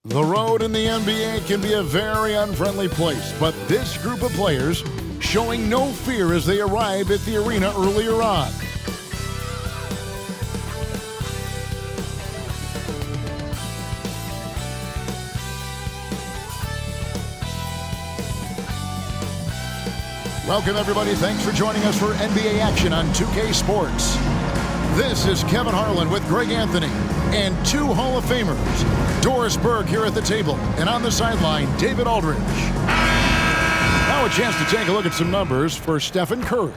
The road in the NBA can be a very unfriendly place, but this group of players showing no fear as they arrive at the arena earlier on. Welcome, everybody. Thanks for joining us for NBA action on 2K Sports. This is Kevin Harlan with Greg Anthony and two Hall of Famers, Doris Burke here at the table, and on the sideline, David Aldridge. Now a chance to take a look at some numbers for Stephen Curry.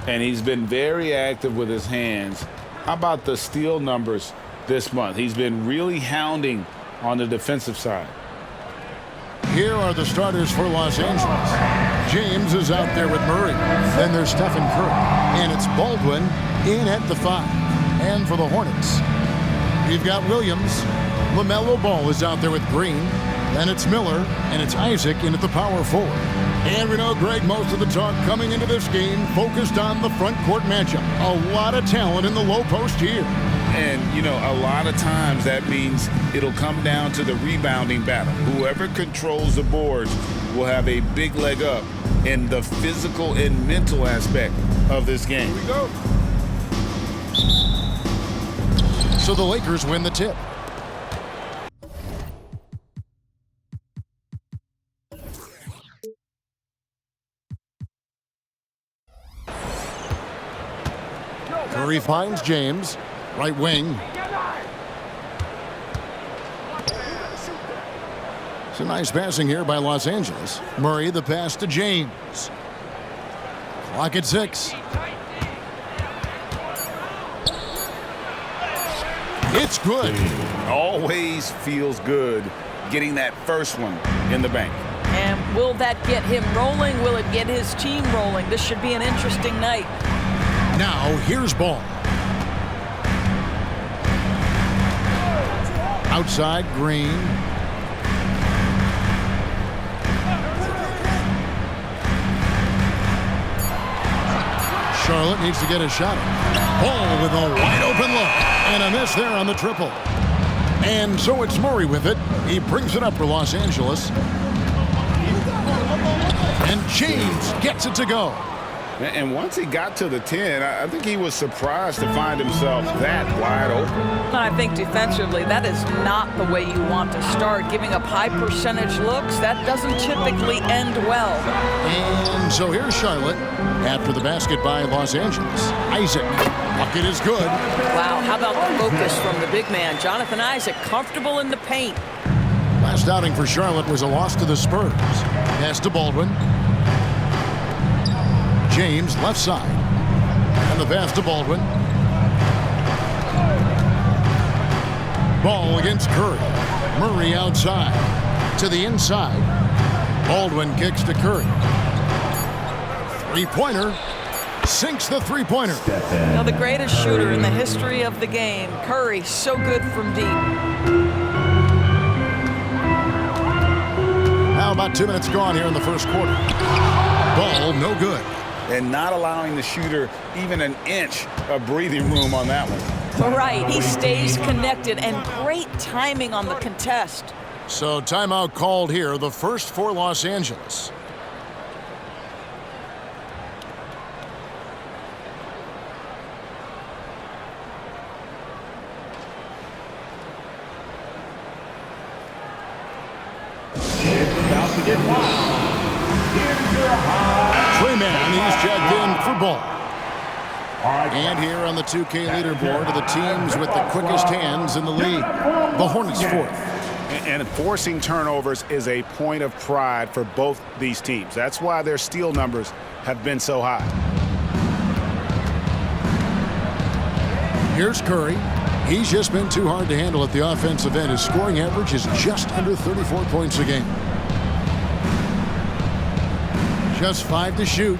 And he's been very active with his hands. How about the steal numbers this month? He's been really hounding on the defensive side. Here are the starters for Los Angeles. James is out there with Murray. Then there's Stephen Curry. And it's Baldwin in at the 5. And for the Hornets, we've got Williams. LaMelo Ball is out there with Green. Then it's Miller. And it's Isaac in at the power forward. And we know, Greg, most of the talk coming into this game focused on the front court matchup. A lot of talent in the low post here. And, you know, a lot of times that means it'll come down to the rebounding battle. Whoever controls the boards will have a big leg up in the physical and mental aspect of this game. Here we go. So the Lakers win the tip. Curry finds James. Right wing. It's a nice passing here by Los Angeles. Murray, the pass to James. Clock at 6. It's good. Always feels good getting that first one in the bank. And will that get him rolling? Will it get his team rolling? This should be an interesting night. Now, here's Ball. Outside, Green. Charlotte needs to get a shot. Ball with a wide open look. And a miss there on the triple. And so it's Murray with it. He brings it up for Los Angeles. And James gets it to go. And once he got to the 10, I think he was surprised to find himself that wide open. I think defensively, that is not the way you want to start. Giving up high percentage looks, that doesn't typically end well. And so here's Charlotte after the basket by Los Angeles. Isaac, bucket is good. Wow, how about the focus from the big man? Jonathan Isaac, comfortable in the paint. Last outing for Charlotte was a loss to the Spurs. Pass to Baldwin. James, left side. And the pass to Baldwin. Ball against Curry. Murray outside. To the inside. Baldwin kicks to Curry. Three-pointer. Sinks the three-pointer. Now the greatest shooter in the history of the game. Curry, so good from deep. Now about 2 minutes gone here in the first quarter. Ball, no good. And not allowing the shooter even an inch of breathing room on that one. Right, he stays connected, and great timing on the contest. So timeout called here, the first for Los Angeles. About to get wild. Here's your high. Treyman, he's checked in for Ball. And here on the 2K leaderboard are the teams with the quickest hands in the league. The Hornets fourth. And forcing turnovers is a point of pride for both these teams. That's why their steal numbers have been so high. Here's Curry. He's just been too hard to handle at the offensive end. His scoring average is just under 34 points a game. Just 5 to shoot.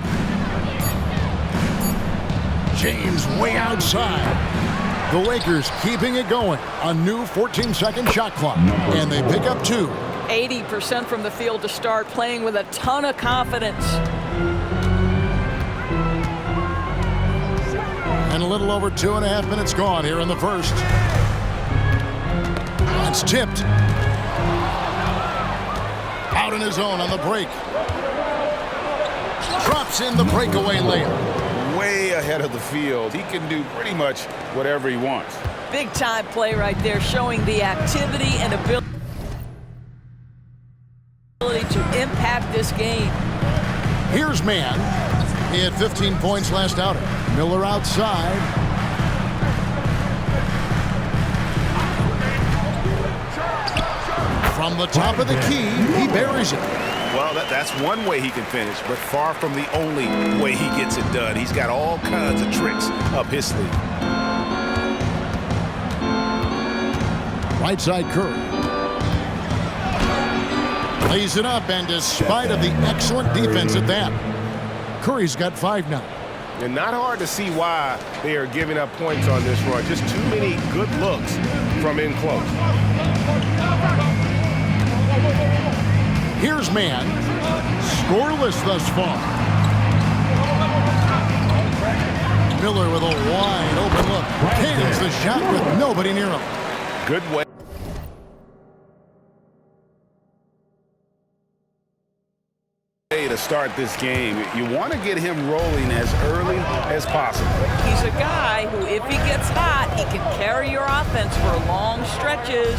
James way outside. The Lakers keeping it going. A new 14-second shot clock. And they pick up 2. 80% from the field to start, playing with a ton of confidence. And a little over 2.5 minutes gone here in the first. It's tipped. Out in his own on the break. Drops in the breakaway layup. Way ahead of the field. He can do pretty much whatever he wants. Big time play right there, showing the activity and ability to impact this game. Here's Mann. He had 15 points last outing. Miller outside. From the top of the key, he buries it. Well, that's one way he can finish, but far from the only way he gets it done. He's got all kinds of tricks up his sleeve. Right side Curry. Lays it up, and despite of the excellent defense at that, Curry's got 5 now. And not hard to see why they are giving up points on this run. Just too many good looks from in close. Here's Mann. Scoreless thus far. Miller with a wide open look. Cans the shot with nobody near him. Good way to start this game. You want to get him rolling as early as possible. He's a guy who, if he gets hot, he can carry your offense for long stretches.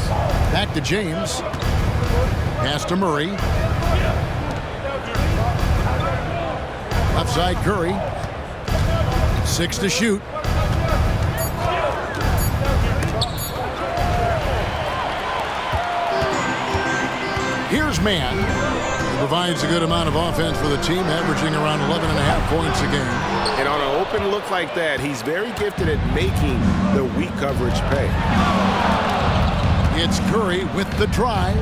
Back to James. Pass to Murray. Left side Curry. 6 to shoot. Here's Mann. He provides a good amount of offense for the team, averaging around 11.5 points a game. and on an open look like that, he's very gifted at making the weak coverage pay. It's Curry with the drive.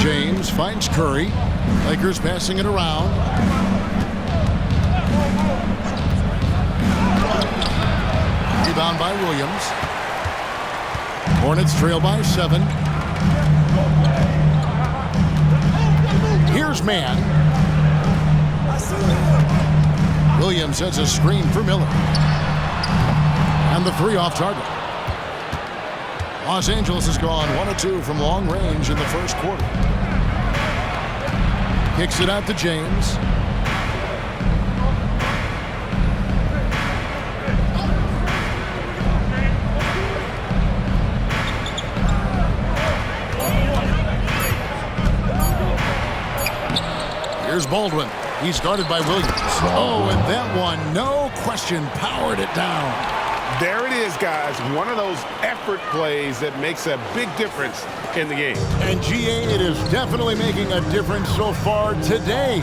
James finds Curry. Lakers passing it around. Rebound by Williams. Hornets trail by 7. Here's Mann. Williams sets a screen for Miller. And the 3 off target. Los Angeles has gone 1 of 2 from long range in the first quarter. Kicks it out to James. Here's Baldwin. He's guarded by Williams. Oh, and that one, no question, powered it down. There it is, guys. One of those effort plays that makes a big difference in the game. And GA, it is definitely making a difference so far today.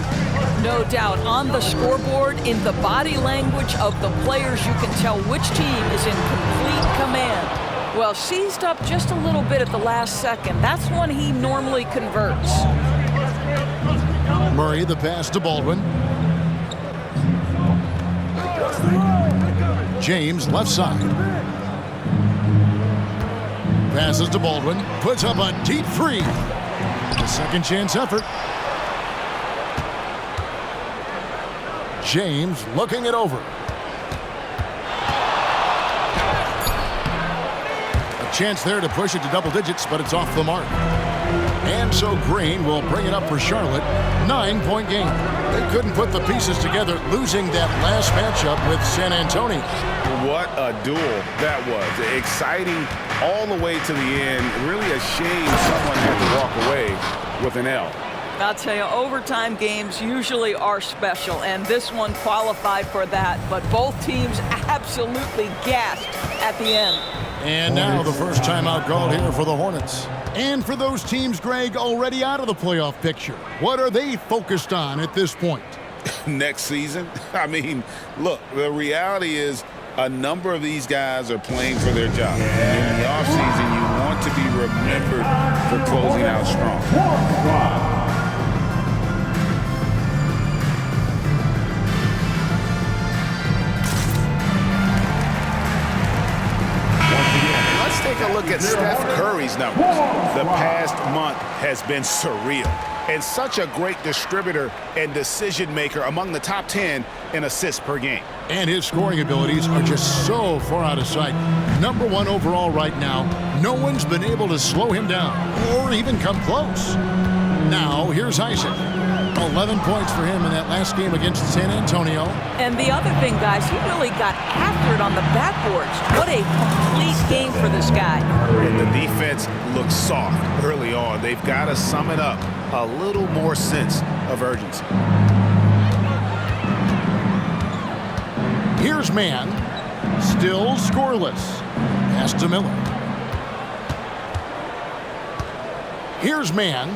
No doubt. On the scoreboard, in the body language of the players, you can tell which team is in complete command. Well, seized up just a little bit at the last second. That's when he normally converts. Murray, the pass to Baldwin. James, left side. Passes to Baldwin. Puts up a deep three. A second chance effort. James looking it over. A chance there to push it to double digits, but it's off the mark. And so Green will bring it up for Charlotte. 9-point game. They couldn't put the pieces together, losing that last matchup with San Antonio. What a duel that was. Exciting all the way to the end. Really a shame someone had to walk away with an L. I'll tell you, overtime games usually are special, and this one qualified for that. But both teams absolutely gassed at the end. And now the first timeout called here for the Hornets. And for those teams, Greg, already out of the playoff picture, what are they focused on at this point? Next season? I mean, look, the reality is a number of these guys are playing for their job. In the offseason, you want to be remembered for closing out strong. Take a look at Steph Curry's numbers. The past month has been surreal. And such a great distributor and decision maker among the top 10 in assists per game. And his scoring abilities are just so far out of sight. #1 overall right now. No one's been able to slow him down or even come close. Now, here's Isaac. 11 points for him in that last game against San Antonio. And the other thing, guys, he really got after it on the backboards. What a complete game for this guy. And the defense looks soft early on. They've got to sum it up. A little more sense of urgency. Here's Mann. Still scoreless. Pass to Miller. Here's Mann.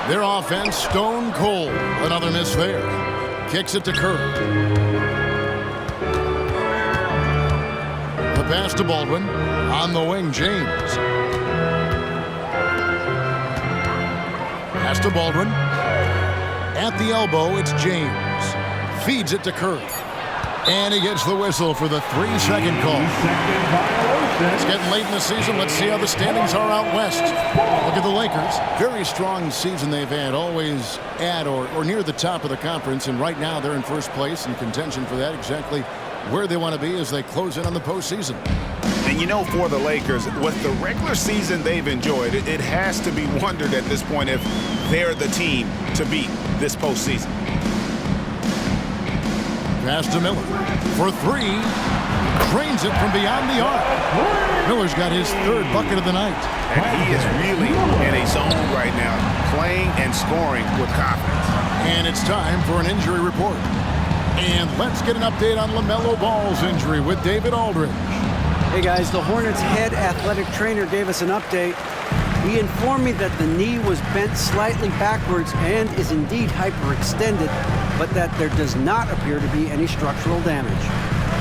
Their offense stone cold. Another miss there. Kicks it to Curry. The pass to Baldwin. On the wing, James. Pass to Baldwin. At the elbow, it's James. Feeds it to Curry. And he gets the whistle for the 3-second call. It's getting late in the season. Let's see how the standings are out west. Look at the Lakers. Very strong season they've had. Always at or near the top of the conference. And right now they're in first place in contention for that. Exactly where they want to be as they close in on the postseason. And you know, for the Lakers, with the regular season they've enjoyed, it has to be wondered at this point if they're the team to beat this postseason. Pass to Miller for three. Drains it from beyond the arc. Miller's got his third bucket of the night. And he is really in a zone right now, playing and scoring with confidence. And it's time for an injury report. And let's get an update on LaMelo Ball's injury with David Aldridge. Hey guys, the Hornets head athletic trainer gave us an update. He informed me that the knee was bent slightly backwards and is indeed hyperextended, but that there does not appear to be any structural damage.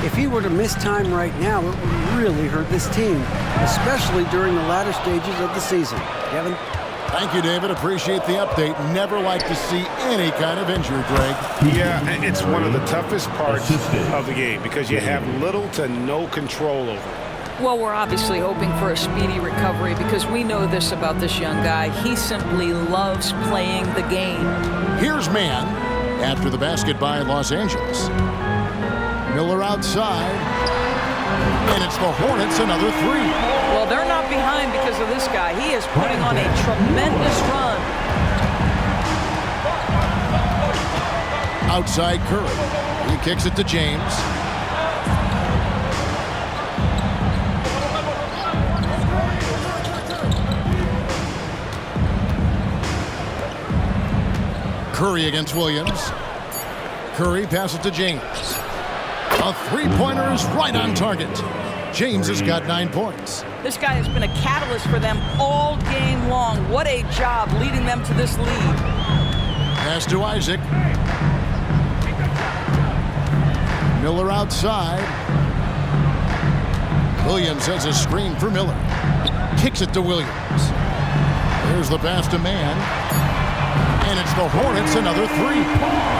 If he were to miss time right now, it would really hurt this team, especially during the latter stages of the season. Kevin? Thank you, David. Appreciate the update. Never like to see any kind of injury, Greg. Yeah, it's one of the toughest parts of the game because you have little to no control over it. Well, we're obviously hoping for a speedy recovery because we know this about this young guy. He simply loves playing the game. Here's Mann after the basket by Los Angeles. Miller outside. And it's the Hornets, another three. Well, they're not behind because of this guy. He is putting on a tremendous run. Outside Curry. He kicks it to James. Curry against Williams. Curry passes to James. A three-pointer is right on target. James has got 9 points. This guy has been a catalyst for them all game long. What a job leading them to this lead. Pass to Isaac. Miller outside. Williams has a screen for Miller. Kicks it to Williams. There's the pass to Mann. And it's the Hornets, another three.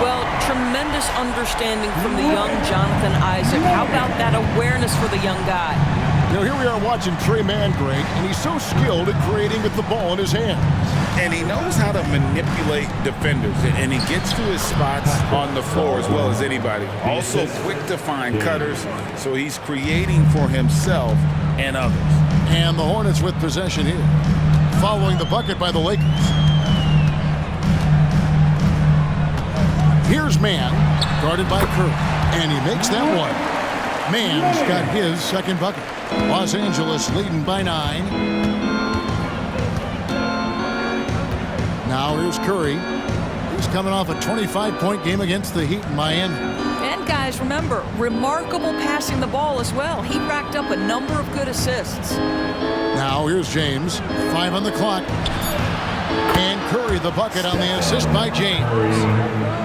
Well, tremendous understanding from the young Jonathan Isaac. How about that awareness for the young guy? You know, here we are watching Trey Mann, Greg, and he's so skilled at creating with the ball in his hands. And he knows how to manipulate defenders, and he gets to his spots on the floor as well as anybody. Also quick to find cutters, so he's creating for himself and others. And the Hornets with possession here, following the bucket by the Lakers. Here's Mann, guarded by Curry, and he makes that one. Mann's got his second bucket. Los Angeles leading by 9. Now here's Curry. He's coming off a 25-point game against the Heat in Miami. And guys, remember, remarkable passing the ball as well. He racked up a number of good assists. Now here's James, 5 on the clock. And Curry the bucket on the assist by James.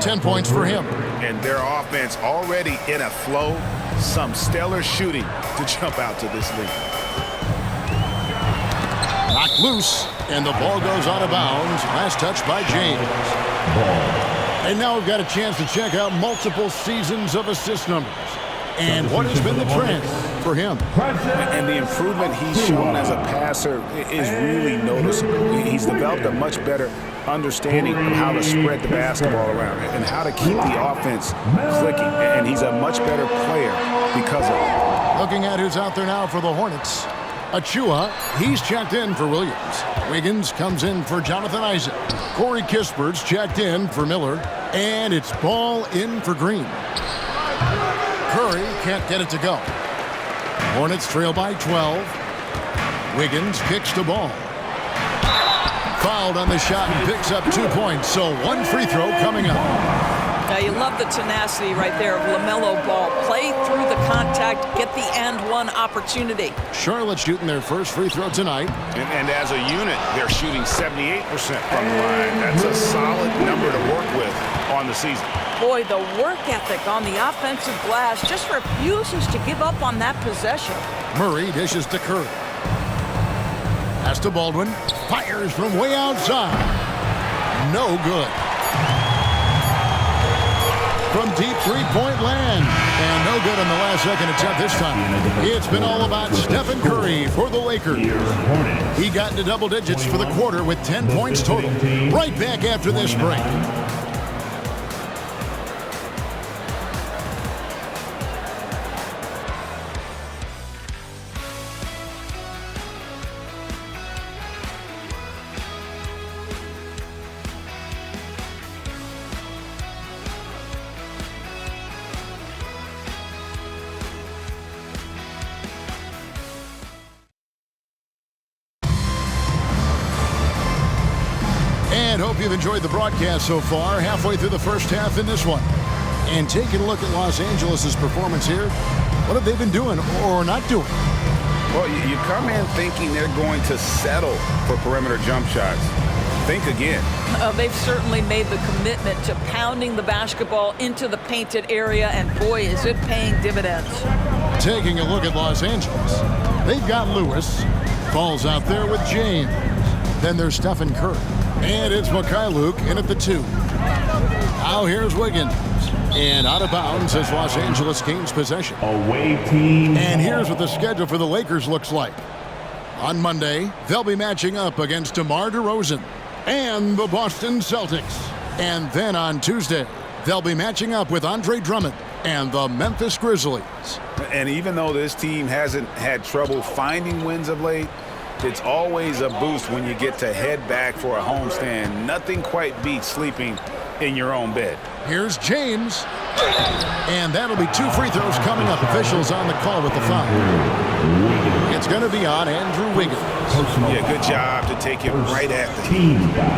10 points for him. And their offense already in a flow. Some stellar shooting to jump out to this lead. Knocked loose, and the ball goes out of bounds. Last touch by James. And now we've got a chance to check out multiple seasons of assist numbers. And what has been the trend for him? And the improvement he's shown as a passer is really noticeable. He's developed a much better understanding of how to spread the basketball around and how to keep the offense clicking. And he's a much better player because of it. Looking at who's out there now for the Hornets. Achua, he's checked in for Williams. Wiggins comes in for Jonathan Isaac. Corey Kispert's checked in for Miller. And it's ball in for Green. Curry can't get it to go. Hornets trail by 12. Wiggins kicks the ball. Fouled on the shot and picks up 2 points. So one free throw coming up. Now you love the tenacity right there of LaMelo Ball. Play through the contact, get the and one opportunity. Charlotte shooting their first free throw tonight. And as a unit, they're shooting 78% from the line. That's a solid number to work with on the season. Boy, the work ethic on the offensive glass just refuses to give up on that possession. Murray dishes to Curry. Pass to Baldwin. Fires from way outside. No good. From deep three-point land. And no good on the last second attempt this time. It's been all about Stephen Curry for the Lakers. He got into double digits for the quarter with 10 points total. Right back after this break. And hope you've enjoyed the broadcast so far. Halfway through the first half in this one. And taking a look at Los Angeles' performance here. What have they been doing or not doing? Well, you come in thinking they're going to settle for perimeter jump shots. Think again. They've certainly made the commitment to pounding the basketball into the painted area, and boy, is it paying dividends. Taking a look at Los Angeles. They've got Lewis. Falls out there with James. Then there's Stephen Curry. And it's Luke in at the 2. Now here's Wiggins. And out of bounds as Los Angeles gains possession. Away team. And here's what the schedule for the Lakers looks like. On Monday, they'll be matching up against DeMar DeRozan and the Boston Celtics. And then on Tuesday, they'll be matching up with Andre Drummond and the Memphis Grizzlies. And even though this team hasn't had trouble finding wins of late, it's always a boost when you get to head back for a homestand. Nothing quite beats sleeping in your own bed. Here's James. And that'll be 2 free throws coming up. Officials on the call with the foul. It's going to be on Andrew Wiggins. Yeah, good job to take him right at the team.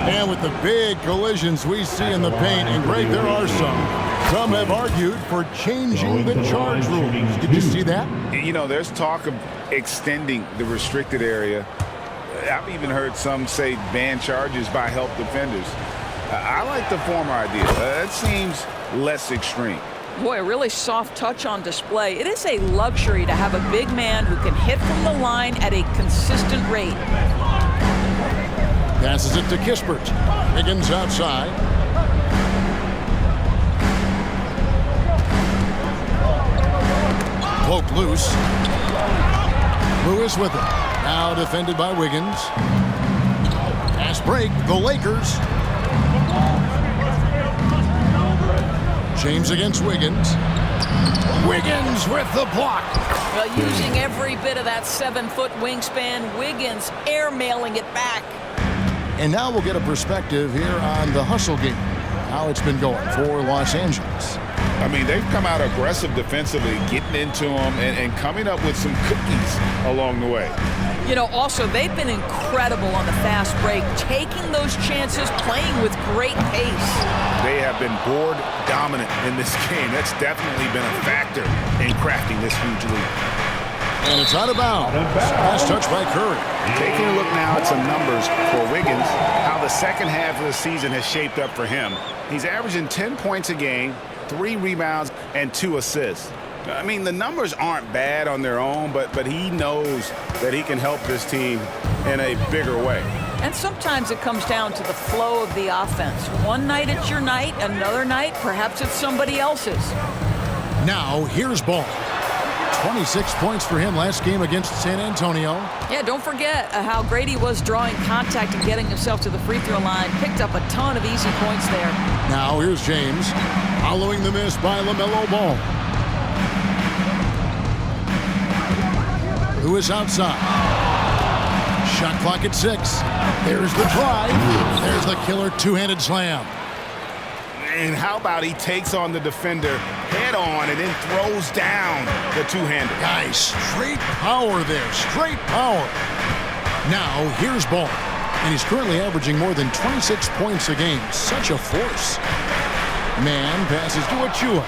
And with the big collisions we see in the paint, and Greg, there are some have argued for changing the charge rules. Did you see that? You know, there's talk of extending the restricted area. I've even heard some say ban charges by help defenders. I like the former idea. That seems less extreme. Boy, a really soft touch on display. It is a luxury to have a big man who can hit from the line at a consistent rate. Passes it to Kispert. Wiggins outside. Poke loose. Lewis with it. Now defended by Wiggins. Fast break. The Lakers. James against Wiggins. Wiggins with the block. Well, using every bit of that 7-foot wingspan, Wiggins airmailing it back. And now we'll get a perspective here on the hustle game. How it's been going for Los Angeles. I mean, they've come out aggressive defensively, getting into them and coming up with some cookies along the way. You know, also, they've been incredible on the fast break, taking those chances, playing with great pace. They have been board dominant in this game. That's definitely been a factor in crafting this huge lead. And it's out of bounds. Last touch by Curry. Taking a look now at some numbers for Wiggins, how the second half of the season has shaped up for him. He's averaging 10 points a game, 3 rebounds, and 2 assists. I mean, the numbers aren't bad on their own, but he knows that he can help this team in a bigger way. And sometimes it comes down to the flow of the offense. One night it's your night, another night perhaps it's somebody else's. Now here's Ball. 26 points for him last game against San Antonio. Yeah, don't forget how great he was drawing contact and getting himself to the free throw line. Picked up a ton of easy points there. Now here's James, following the miss by LaMelo Ball. Lewis outside. Shot clock at 6. There's the drive. There's the killer two-handed slam. And how about he takes on the defender head on and then throws down the two-hander. Nice. Straight power there. Straight power. Now, here's Ball. And he's currently averaging more than 26 points a game. Such a force. Man passes to Achua.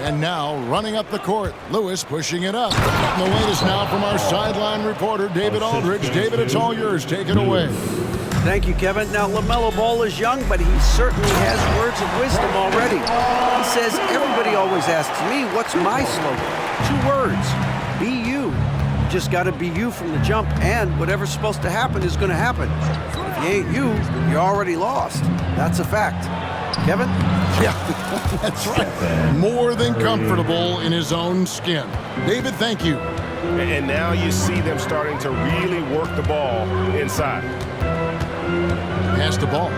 And now, running up the court, Lewis pushing it up. Getting the latest now from our sideline reporter, David Aldridge. David, it's all yours. Take it away. Thank you, Kevin. Now, LaMelo Ball is young, but he certainly has words of wisdom already. He says, everybody always asks me, what's my slogan? 2 words, be you. You just got to be you from the jump, and whatever's supposed to happen is going to happen. If you ain't you, you're already lost. That's a fact. Kevin? Yeah, that's right. More than comfortable in his own skin. David, thank you. And now you see them starting to really work the ball inside. Pass the ball.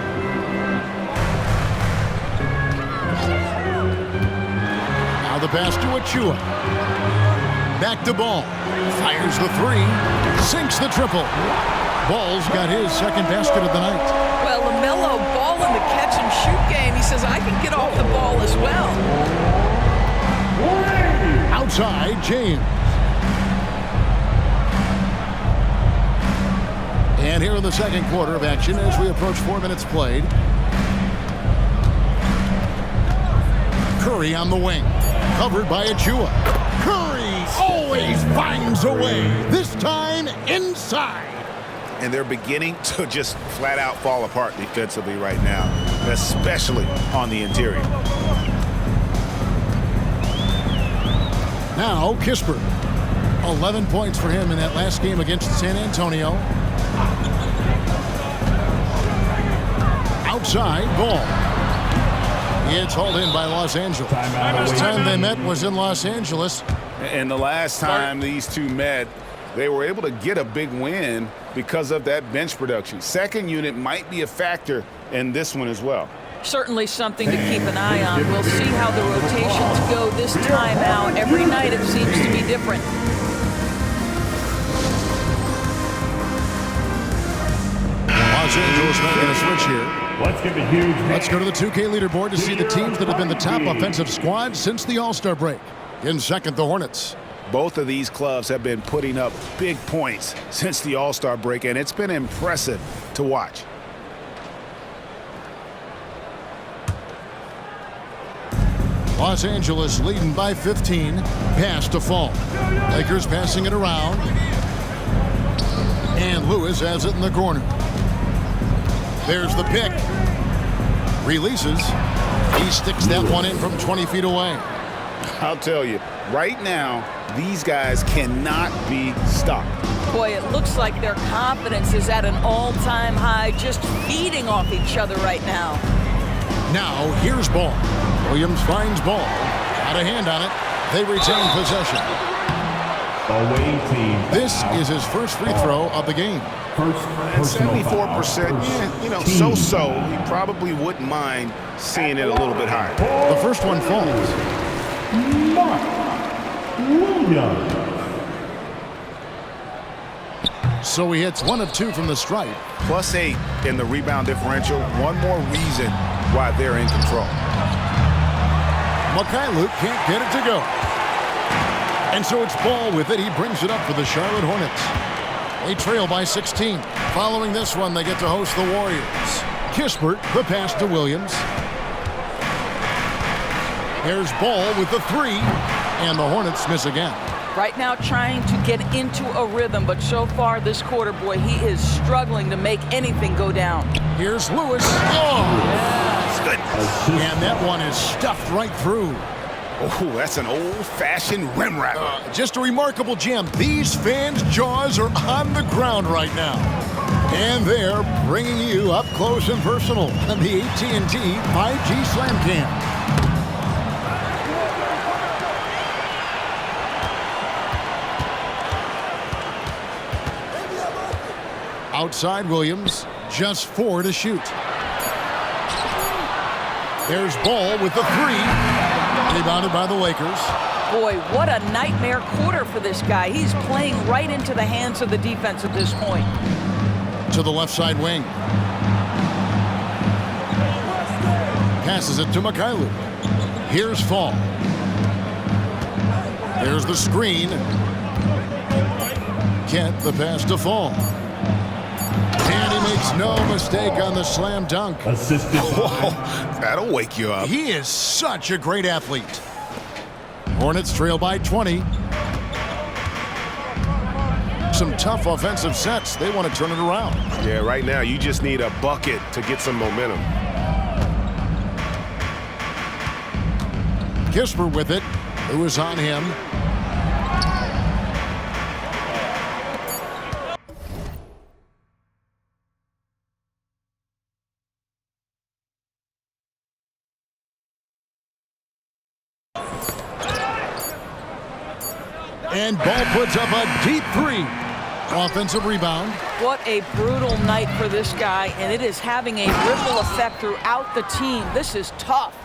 Now the pass to Achua. Back to Ball. Fires the 3. Sinks the triple. Ball's got his second basket of the night. Well, LaMelo Ball in the catch-and-shoot game. He says, I can get off the ball as well. Outside, James. And here in the second quarter of action as we approach 4 minutes played. Curry on the wing. Covered by Achua. Curry always finds a way. This time inside. And they're beginning to just flat out fall apart defensively right now, especially on the interior. Now Kispert. 11 points for him in that last game against San Antonio. Outside, Ball. It's hauled in by Los Angeles. Last time they met was in Los Angeles. And the last time these two met, they were able to get a big win because of that bench production. Second unit might be a factor in this one as well. Certainly something to keep an eye on. We'll see how the rotations go this time out. Every night it seems to be different. Los Angeles making a switch here. Let's give a huge Let's go to the 2K leaderboard to see the teams that have been the top offensive squad since the All-Star break. In second, the Hornets. Both of these clubs have been putting up big points since the All-Star break, and it's been impressive to watch. Los Angeles leading by 15. Pass to Fall. Lakers passing it around. And Lewis has it in the corner. There's the pick. Releases. He sticks that one in from 20 feet away. I'll tell you, right now, these guys cannot be stopped. Boy, it looks like their confidence is at an all-time high, just feeding off each other right now. Now, here's Ball. Williams finds Ball. Got a hand on it. They retain possession. away team. This is his first free throw of the game. First 74%, you know, so-so. He probably wouldn't mind seeing it a little bit higher. The first one falls. Williams. So he hits 1 of 2 from the stripe. +8 in the rebound differential. One more reason why they're in control. Mikhailuk can't get it to go. And so it's Ball with it. He brings it up for the Charlotte Hornets. They trail by 16. Following this one, they get to host the Warriors. Kispert, the pass to Williams. Here's Ball with the 3. And the Hornets miss again. Right now trying to get into a rhythm, but so far this quarter, boy, he is struggling to make anything go down. Here's Lewis. Oh! And that one is stuffed right through. Oh, that's an old-fashioned rim wrap. Just a remarkable jam. These fans' jaws are on the ground right now. And they're bringing you up close and personal on the AT&T 5G Slam Cam. Outside Williams, just 4 to shoot. There's Ball with the 3. Rebounded by the Lakers. Boy, what a nightmare quarter for this guy. He's playing right into the hands of the defense at this point. To the left side wing. Passes it to Mikhailu. Here's Fall. There's the screen. Kent, the pass to Fall. And he makes no mistake on the slam dunk. Assisted Whoa, that'll wake you up. He is such a great athlete. Hornets trail by 20. Some tough offensive sets. They want to turn it around. Yeah, right now you just need a bucket to get some momentum. Kisper with it. Who is on him? And Ball puts up a deep three. Offensive rebound. What a brutal night for this guy, and it is having a ripple effect throughout the team. This is tough.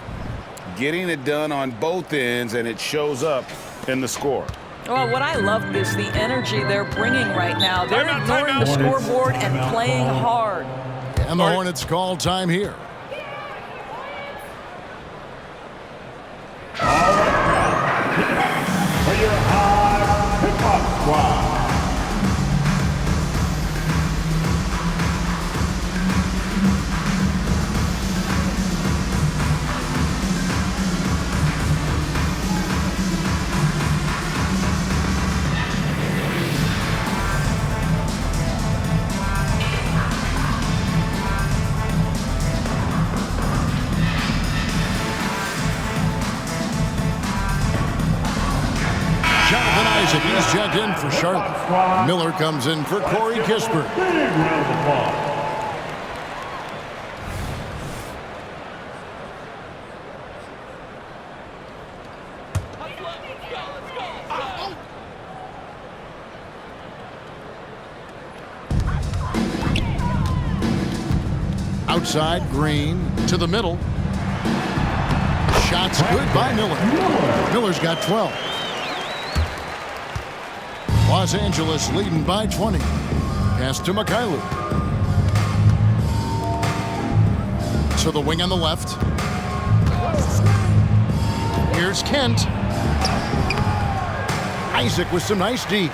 Getting it done on both ends, and it shows up in the score. Well, what I love is the energy they're bringing right now. They're ignoring the scoreboard and playing hard. And the Hornets call time here. for your high pickup squad. He's checked in for Charlotte. Miller comes in for Corey Kisper. Big round of applause. Outside, Green to the middle. Shots good by Miller. Miller's got 12. Los Angeles leading by 20. Pass to Mikhailu. To the wing on the left. Here's Kent. Isaac with some nice deep.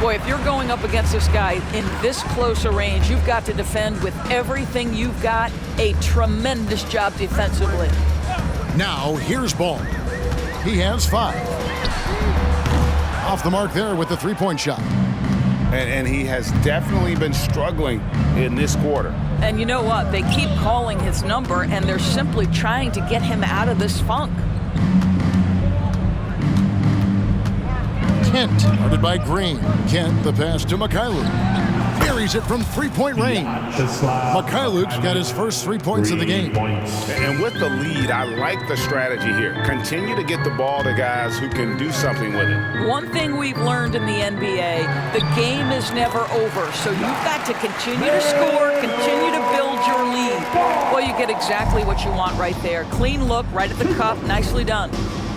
Boy, if you're going up against this guy in this close a range, you've got to defend with everything you've got. A tremendous job defensively. Now, here's Ball. He has 5. Off the mark there with the three-point shot. And he has definitely been struggling in this quarter. And you know what? They keep calling his number, and they're simply trying to get him out of this funk. Kent, guarded by Green. Kent, the pass to Mikhailu. Carries it from three-point range. Mikhailu's got his first 3 points of the game. And with the lead, I like the strategy here. Continue to get the ball to guys who can do something with it. One thing we've learned in the NBA, the game is never over. So you've got to continue to score, continue to build your lead. Well, you get exactly what you want right there. Clean look, right at the cup, nicely done.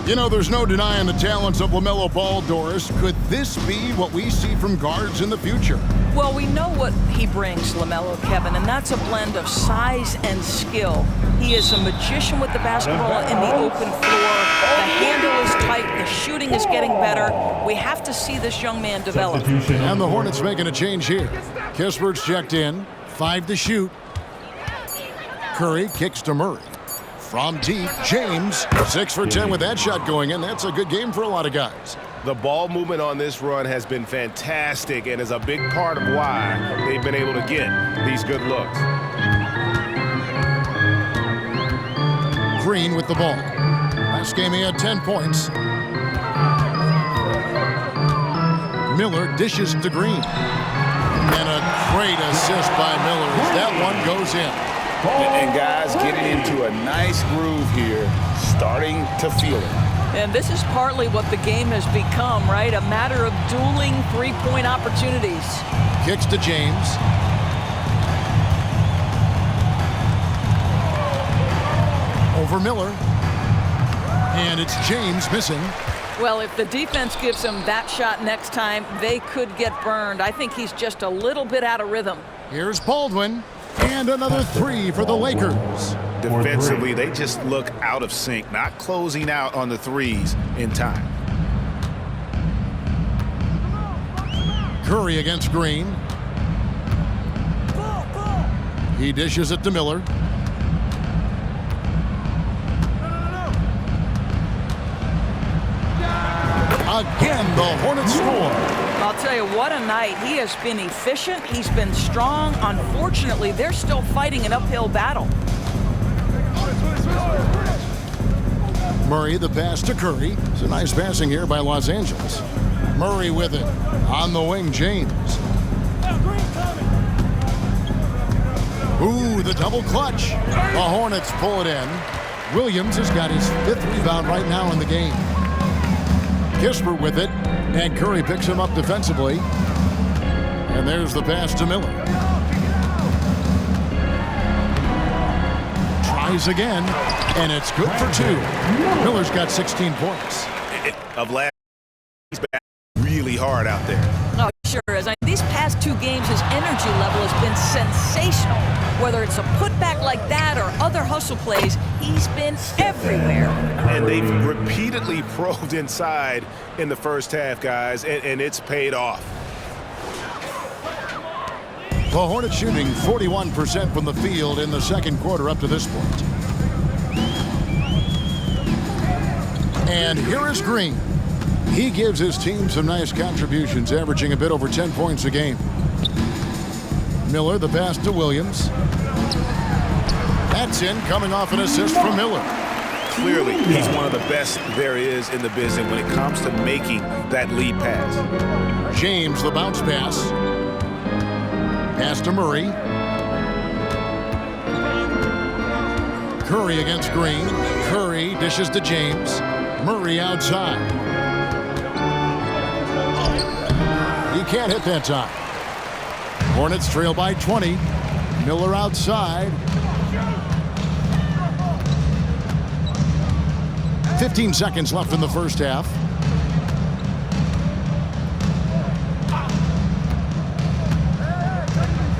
You know, there's no denying the talents of LaMelo Ball, Doris. Could this be what we see from guards in the future? Well, we know what he brings, LaMelo, Kevin, and that's a blend of size and skill. He is a magician with the basketball in the open floor. The handle is tight. The shooting is getting better. We have to see this young man develop. And the Hornets making a change here. Kisper's checked in. 5 to shoot. Curry kicks to Murray. From deep, James, 6 for 10 with that shot going in. That's a good game for a lot of guys. The ball movement on this run has been fantastic and is a big part of why they've been able to get these good looks. Green with the ball. Last game he had 10 points. Miller dishes to Green. And a great assist by Miller as that one goes in. And guys getting into a nice groove here, starting to feel it. And this is partly what the game has become, right? A matter of dueling three-point opportunities. Kicks to James. Over Miller. And it's James missing. Well, if the defense gives him that shot next time, they could get burned. I think he's just a little bit out of rhythm. Here's Baldwin, and another three for the Lakers. Defensively, they just look out of sync, not closing out on the threes in time. Curry against Green. He dishes it to Miller. Again, the Hornets score. I'll tell you, what a night. He has been efficient. He's been strong. Unfortunately, they're still fighting an uphill battle. Murray, the pass to Curry. It's a nice passing here by Los Angeles. Murray with it. On the wing, James. Ooh, the double clutch. The Hornets pull it in. Williams has got his 5th rebound right now in the game. Kisper with it, and Curry picks him up defensively. And there's the pass to Miller. Tries again, and it's good for 2. Miller's got 16 points. Of last, he's back really hard out there. Oh, sure is. These past 2 games, his energy level has been sensational. Whether it's a putback like that or other hustle plays, he's been everywhere. And they've repeatedly probed inside in the first half, guys, and it's paid off. The Hornets shooting 41% from the field in the second quarter up to this point. And here is Green. He gives his team some nice contributions, averaging a bit over 10 points a game. Miller, the pass to Williams. That's in, coming off an assist from Miller. Clearly, he's one of the best there is in the business when it comes to making that lead pass. James, the bounce pass. Pass to Murray. Curry against Green. Curry dishes to James. Murray outside. He can't hit that time. Hornets trail by 20. Miller outside. 15 seconds left in the first half.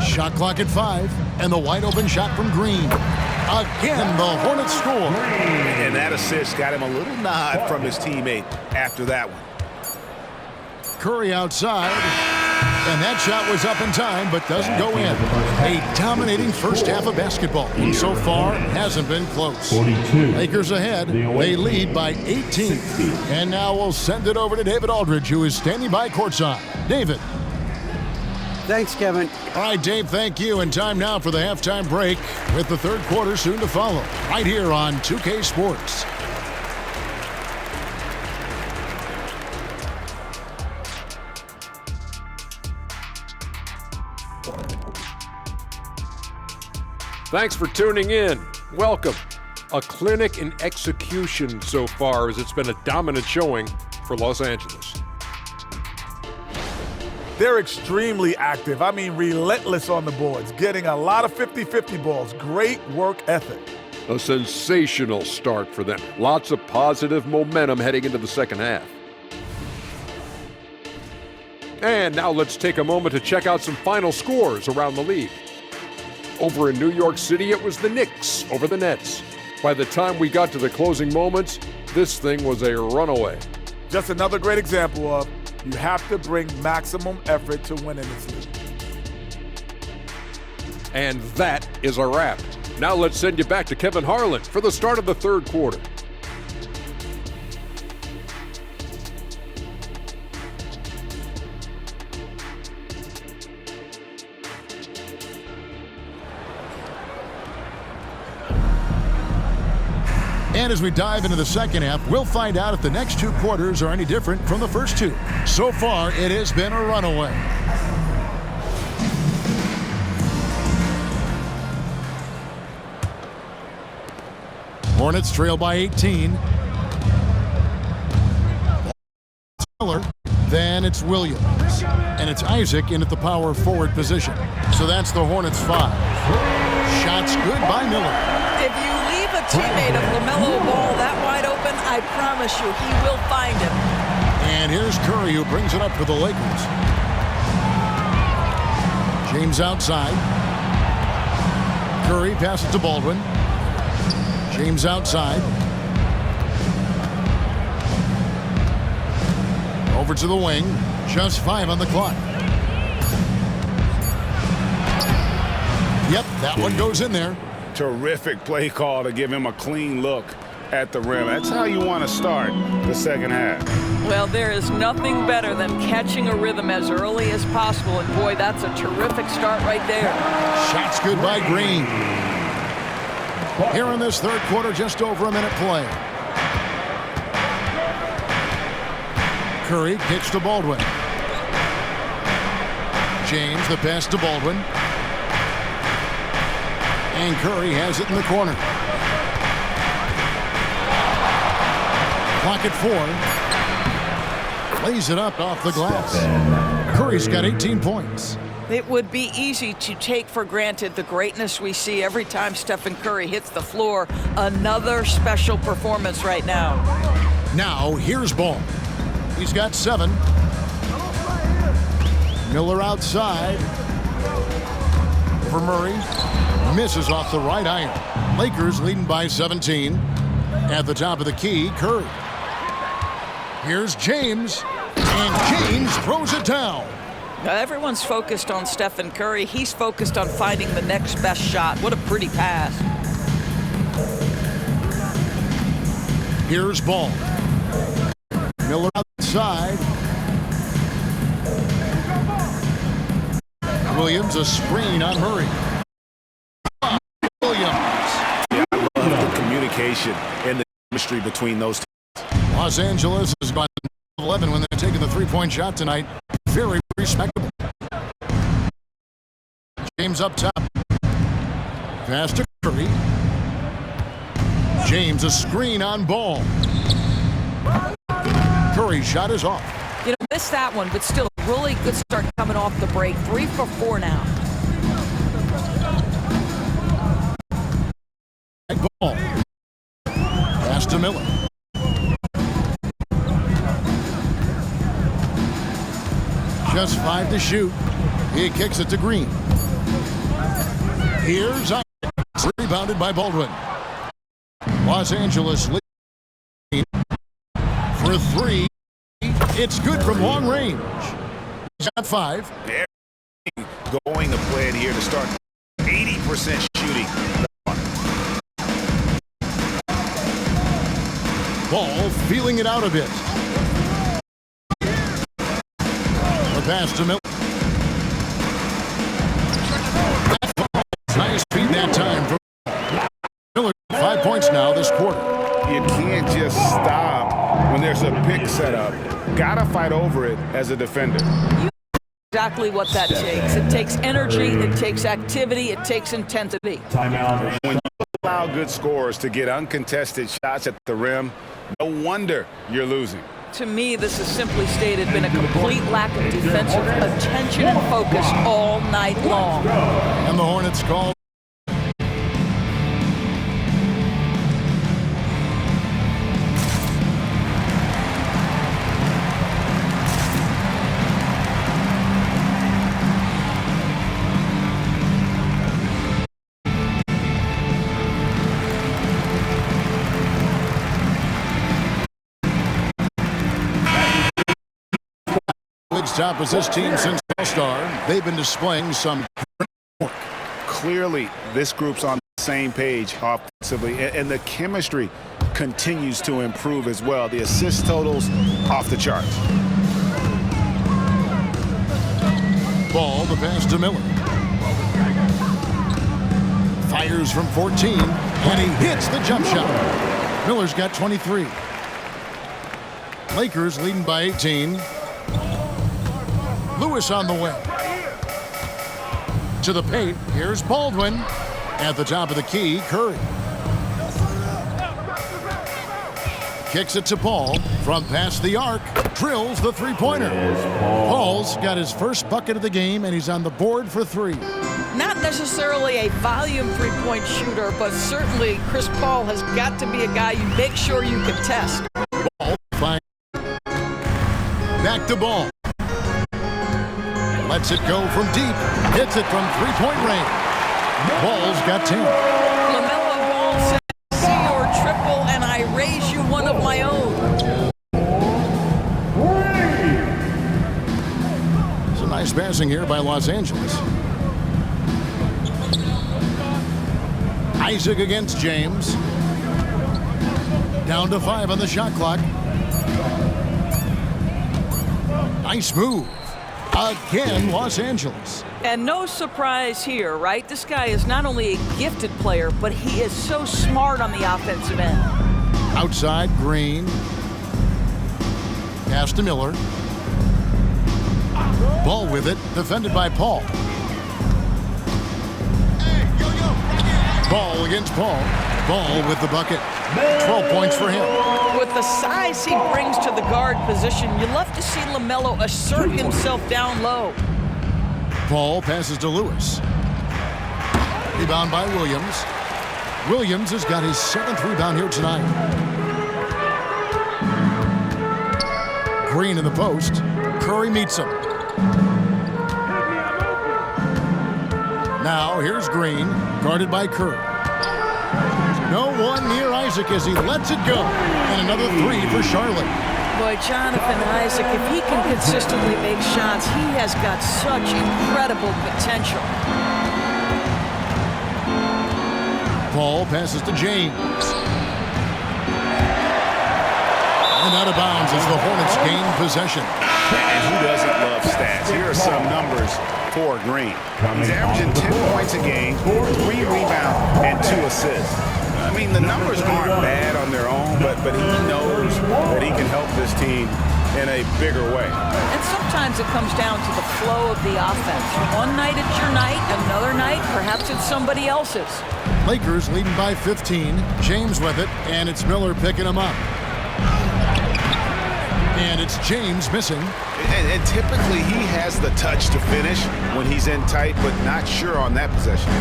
Shot clock at 5, and the wide open shot from Green. Again, the Hornets score. And that assist got him a little nod from his teammate after that one. Curry outside, and that shot was up in time, but doesn't go in. A dominating first half of basketball, and so far hasn't been close. 42. Lakers ahead. They lead by 18. And now we'll send it over to David Aldridge, who is standing by courtside. David. Thanks, Kevin. All right, Dave, thank you. And time now for the halftime break, with the third quarter soon to follow, right here on 2K Sports. Thanks for tuning in. Welcome. A clinic in execution so far, as it's been a dominant showing for Los Angeles. They're extremely active. I mean, relentless on the boards, getting a lot of 50-50 balls. Great work ethic. A sensational start for them. Lots of positive momentum heading into the second half. And now let's take a moment to check out some final scores around the league. Over in New York City, it was the Knicks over the Nets. By the time we got to the closing moments, this thing was a runaway. Just another great example of you have to bring maximum effort to win in this league. And that is a wrap. Now let's send you back to Kevin Harlan for the start of the third quarter. And as we dive into the second half, we'll find out if the next 2 quarters are any different from the first 2. So far, it has been a runaway. Hornets trail by 18. Miller, then it's Williams. And it's Isaac in at the power forward position. So that's the Hornets 5. Shots good by Miller. If you leave a teammate of LaMelo Ball that wide open, I promise you, he will find him. And here's Curry, who brings it up for the Lakers. James outside. Curry passes to Baldwin. James outside. Over to the wing. Just 5 on the clock. Yep, that one goes in there. Terrific play call to give him a clean look at the rim. That's how you want to start the second half. Well, there is nothing better than catching a rhythm as early as possible. And boy, that's a terrific start right there. Shots good by Green. Here in this third quarter, just over a minute play. Curry kicks to Baldwin. James, the pass to Baldwin. And Curry has it in the corner. Clock at 4. Lays it up off the glass. Curry's got 18 points. It would be easy to take for granted the greatness we see every time Stephen Curry hits the floor. Another special performance right now. Now, here's Ball. He's got 7. Miller outside. For Murray. Misses off the right iron. Lakers leading by 17. At the top of the key, Curry. Here's James. And James throws it down. Now, everyone's focused on Stephen Curry. He's focused on finding the next best shot. What a pretty pass. Here's Ball. Miller outside. Williams, a screen on Murray. Williams. Yeah, I love the communication and the chemistry between those two. Los Angeles has gone 11 when they're taking the three-point shot tonight. Very respectable. James up top. Pass to Curry. James, a screen on Ball. Curry's shot is off. You know, missed that one, but still a really good start coming off the break. 3 for 4 now. Ball. Pass to Miller. Just 5 to shoot. He kicks it to Green. Here's Zion. Rebounded by Baldwin. Los Angeles lead for 3. It's good from long range. He's got 5. They're going to play it here to start 80% shooting. Ball feeling it out a bit. The pass to Miller. Nice feed that time from Miller. 5 points now this quarter. You can't just stop when there's a pick set up. Gotta fight over it as a defender. Exactly what that takes. It takes energy, it takes activity, it takes intensity. Timeout. When you allow good scorers to get uncontested shots at the rim, no wonder you're losing. To me, this has simply stated been a complete lack of defensive attention and focus all night long. And the Hornets call. Top as this team since All-Star. They've been displaying some work. Clearly, this group's on the same page offensively, and the chemistry continues to improve as well. The assist totals off the charts. Ball, the pass to Miller. Fires from 14, and he hits the jump shot. Miller's got 23. Lakers leading by 18. Lewis on the wing. To the paint, here's Baldwin. At the top of the key, Curry. Kicks it to Paul from past the arc. Drills the three-pointer. Paul's got his first bucket of the game, and he's on the board for 3. Not necessarily a volume three-point shooter, but certainly Chris Paul has got to be a guy you make sure you can test. Ball, back to Ball. Lets it go from deep. Hits it from three-point range. Ball's got 10. LaMelo Ball says, see your triple, and I raise you one of my own. It's a nice passing here by Los Angeles. Isaac against James. Down to 5 on the shot clock. Nice move. Again, Los Angeles. And no surprise here, right? This guy is not only a gifted player, but he is so smart on the offensive end. Outside, Green. Pass to Miller. Ball with it, defended by Paul. Ball against Paul. Ball with the bucket. 12 points for him. With the size he brings to the guard position, you love to see LaMelo assert himself down low. Paul passes to Lewis. Rebound by Williams. Williams has got his 7th rebound here tonight. Green in the post. Curry meets him. Now here's Green, guarded by Curry. No one near Isaac as he lets it go. And another 3 for Charlotte. Boy, Jonathan Isaac, if he can consistently make shots, he has got such incredible potential. Paul passes to James. And out of bounds as the Hornets gain possession. And who doesn't love stats? Here are some numbers for Green. He's averaging 10 points a game, 3 rebounds, and 2 assists. I mean, the numbers aren't bad on their own, but he knows that he can help this team in a bigger way. And sometimes it comes down to the flow of the offense. One night it's your night, another night perhaps it's somebody else's. Lakers leading by 15. James with it, and it's Miller picking him up. And it's James missing. And typically he has the touch to finish when he's in tight, but not sure on that possession.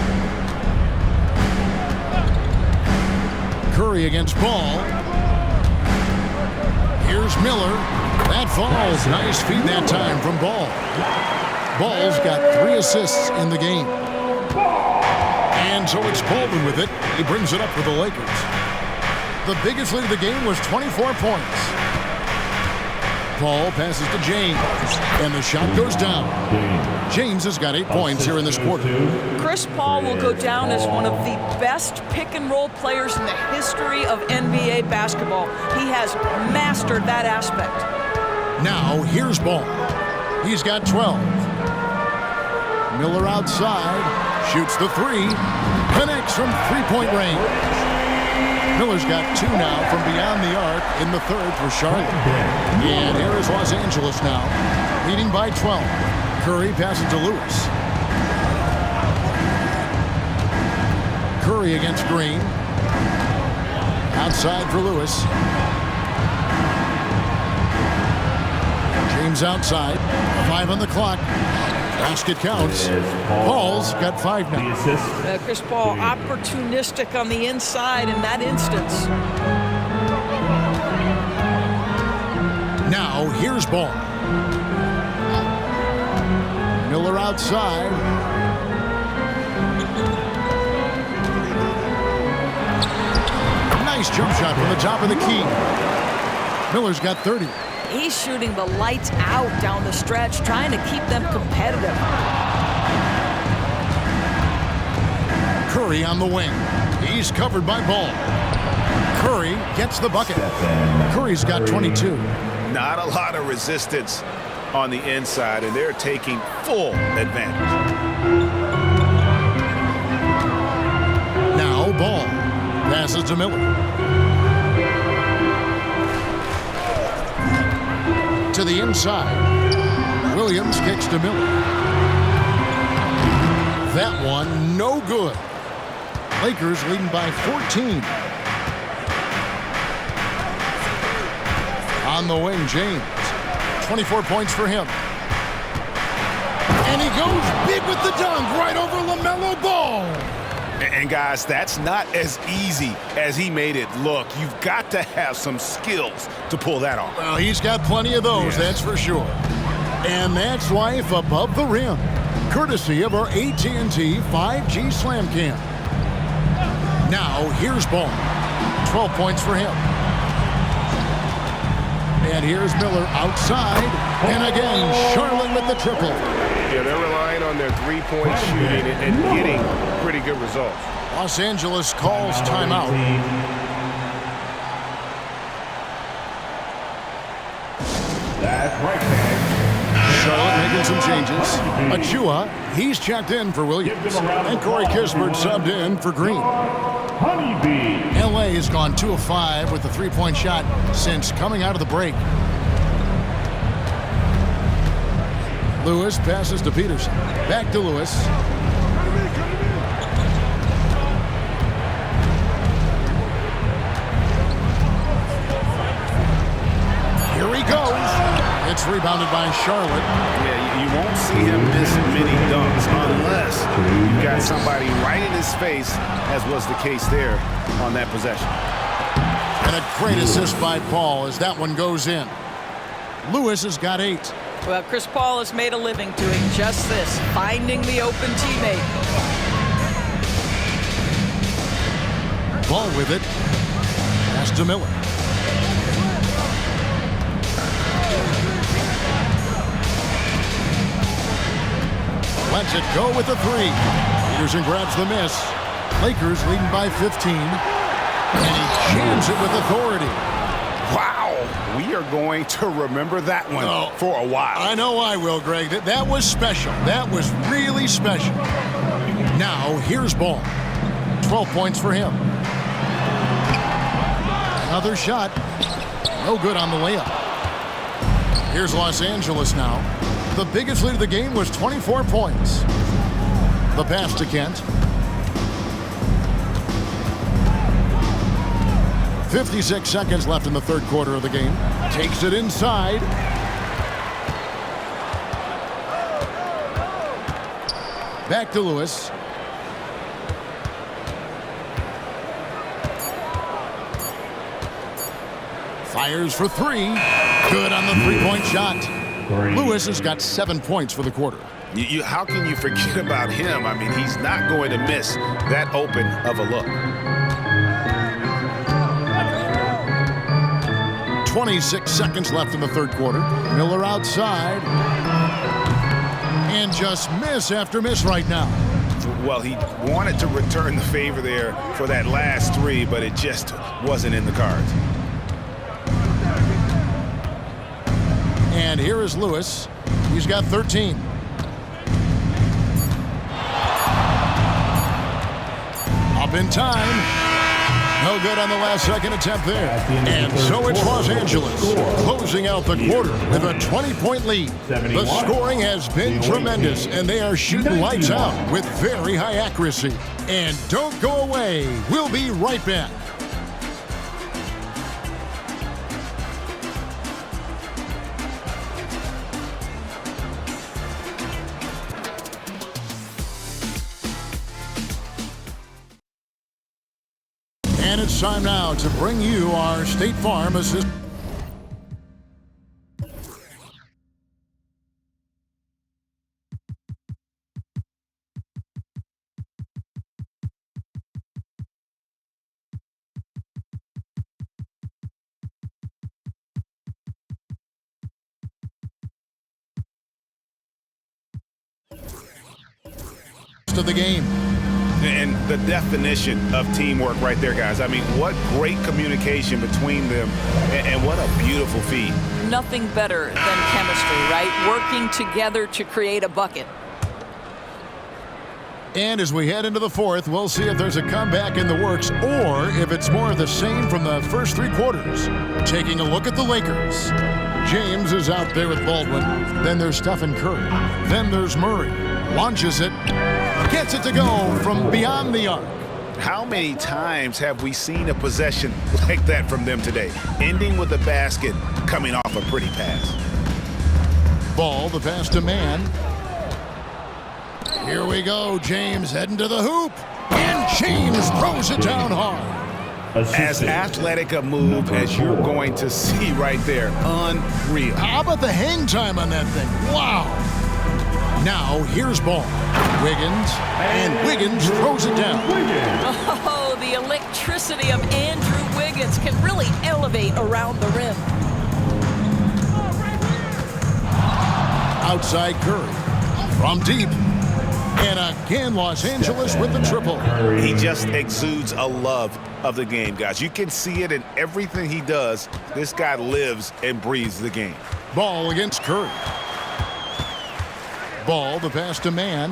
Curry against Ball. Here's Miller. That falls. Nice feed that time from Ball. Ball's got 3 assists in the game. And so it's Baldwin with it. He brings it up for the Lakers. The biggest lead of the game was 24 points. Paul passes to James, and the shot goes down. James has got 8 points here in this quarter. Chris Paul will go down as one of the best pick-and-roll players in the history of NBA basketball. He has mastered that aspect. Now, here's Ball. He's got 12. Miller outside, shoots the 3, connects from three-point range. Miller's got 2 now from beyond the arc in the 3rd for Charlotte. And here is Los Angeles now, leading by 12. Curry passes to Lewis. Curry against Green. Outside for Lewis. James outside. 5 on the clock. Basket counts. Paul's got 5 now. Chris Paul opportunistic on the inside in that instance. Now here's Ball. Miller outside. Nice jump shot from the top of the key. Miller's got 30. He's shooting the lights out down the stretch, trying to keep them competitive. Curry on the wing. He's covered by Ball. Curry gets the bucket. Curry's got 22. Not a lot of resistance on the inside, and they're taking full advantage. Now Ball passes to Miller. To the inside. Williams kicks to Miller. That one, no good. Lakers leading by 14. On the wing, James. 24 points for him. And he goes big with the dunk right over LaMelo Ball. And guys, that's not as easy as he made it look. You've got to have some skills to pull that off. Well, he's got plenty of those, that's for sure. And that's life above the rim, courtesy of our AT&T 5G Slam Cam. Now, here's Ball. 12 points for him. And here's Miller outside. And again, Charlotte with the triple. Yeah, they're relying on their three-point shooting and getting pretty good results. Los Angeles calls timeout. That's right back. Charlotte making some changes. Achua, he's checked in for Williams. And Corey Kispert subbed in for Green. Honeybee. LA has gone 2 of 5 with the three-point shot since coming out of the break. Lewis passes to Peterson. Back to Lewis. Here he goes. It's rebounded by Charlotte. Yeah, you won't see him miss many dunks unless you've got somebody right in his face, as was the case there on that possession. And a great assist by Paul as that one goes in. Lewis has got 8. Well, Chris Paul has made a living doing just this, finding the open teammate. Ball with it. Pass to Miller. Lets it go with the 3. Peterson grabs the miss. Lakers leading by 15. And he jams it with authority. Wow, we are going to remember that one for a while. I know I will, Greg. That was special. That was really special. Now, here's Ball. 12 points for him. Another shot. No good on the layup. Here's Los Angeles now. The biggest lead of the game was 24 points. The pass to Kent. 56 seconds left in the third quarter of the game. Takes it inside. Back to Lewis. Fires for 3. Good on the three-point shot. Lewis has got 7 points for the quarter. How can you forget about him? I mean, he's not going to miss that open of a look. 26 seconds left in the third quarter. Miller outside. And just miss after miss right now. Well, he wanted to return the favor there for that last 3, but it just wasn't in the cards. And here is Lewis. He's got 13. Up in time. No good on the last second attempt there. And so it's Los Angeles closing out the quarter with a 20-point lead. The scoring has been tremendous, and they are shooting lights out with very high accuracy. And don't go away. We'll be right back. And it's time now to bring you our State Farm assist. To the game. And the definition of teamwork right there, guys. I mean, what great communication between them, and what a beautiful feat. Nothing better than chemistry, right? Working together to create a bucket. And as we head into the fourth, we'll see if there's a comeback in the works or if it's more of the same from the first 3 quarters. Taking a look at the Lakers. James is out there with Baldwin. Then there's Stephen Curry. Then there's Murray. Launches it. Gets it to go from beyond the arc. How many times have we seen a possession like that from them today? Ending with a basket, coming off a pretty pass. Ball, the pass to Mann. Here we go. James heading to the hoop. And James throws it down hard. As athletic a move as you're going to see right there. Unreal. How about the hang time on that thing? Wow. Now here's ball. Wiggins. And Wiggins throws it down. Oh, the electricity of Andrew Wiggins can really elevate around the rim. Outside Curry. From deep. And again, Los Angeles with the triple. He just exudes a love of the game, guys. You can see it in everything he does. This guy lives and breathes the game. Ball against Curry. Ball, the pass to Man.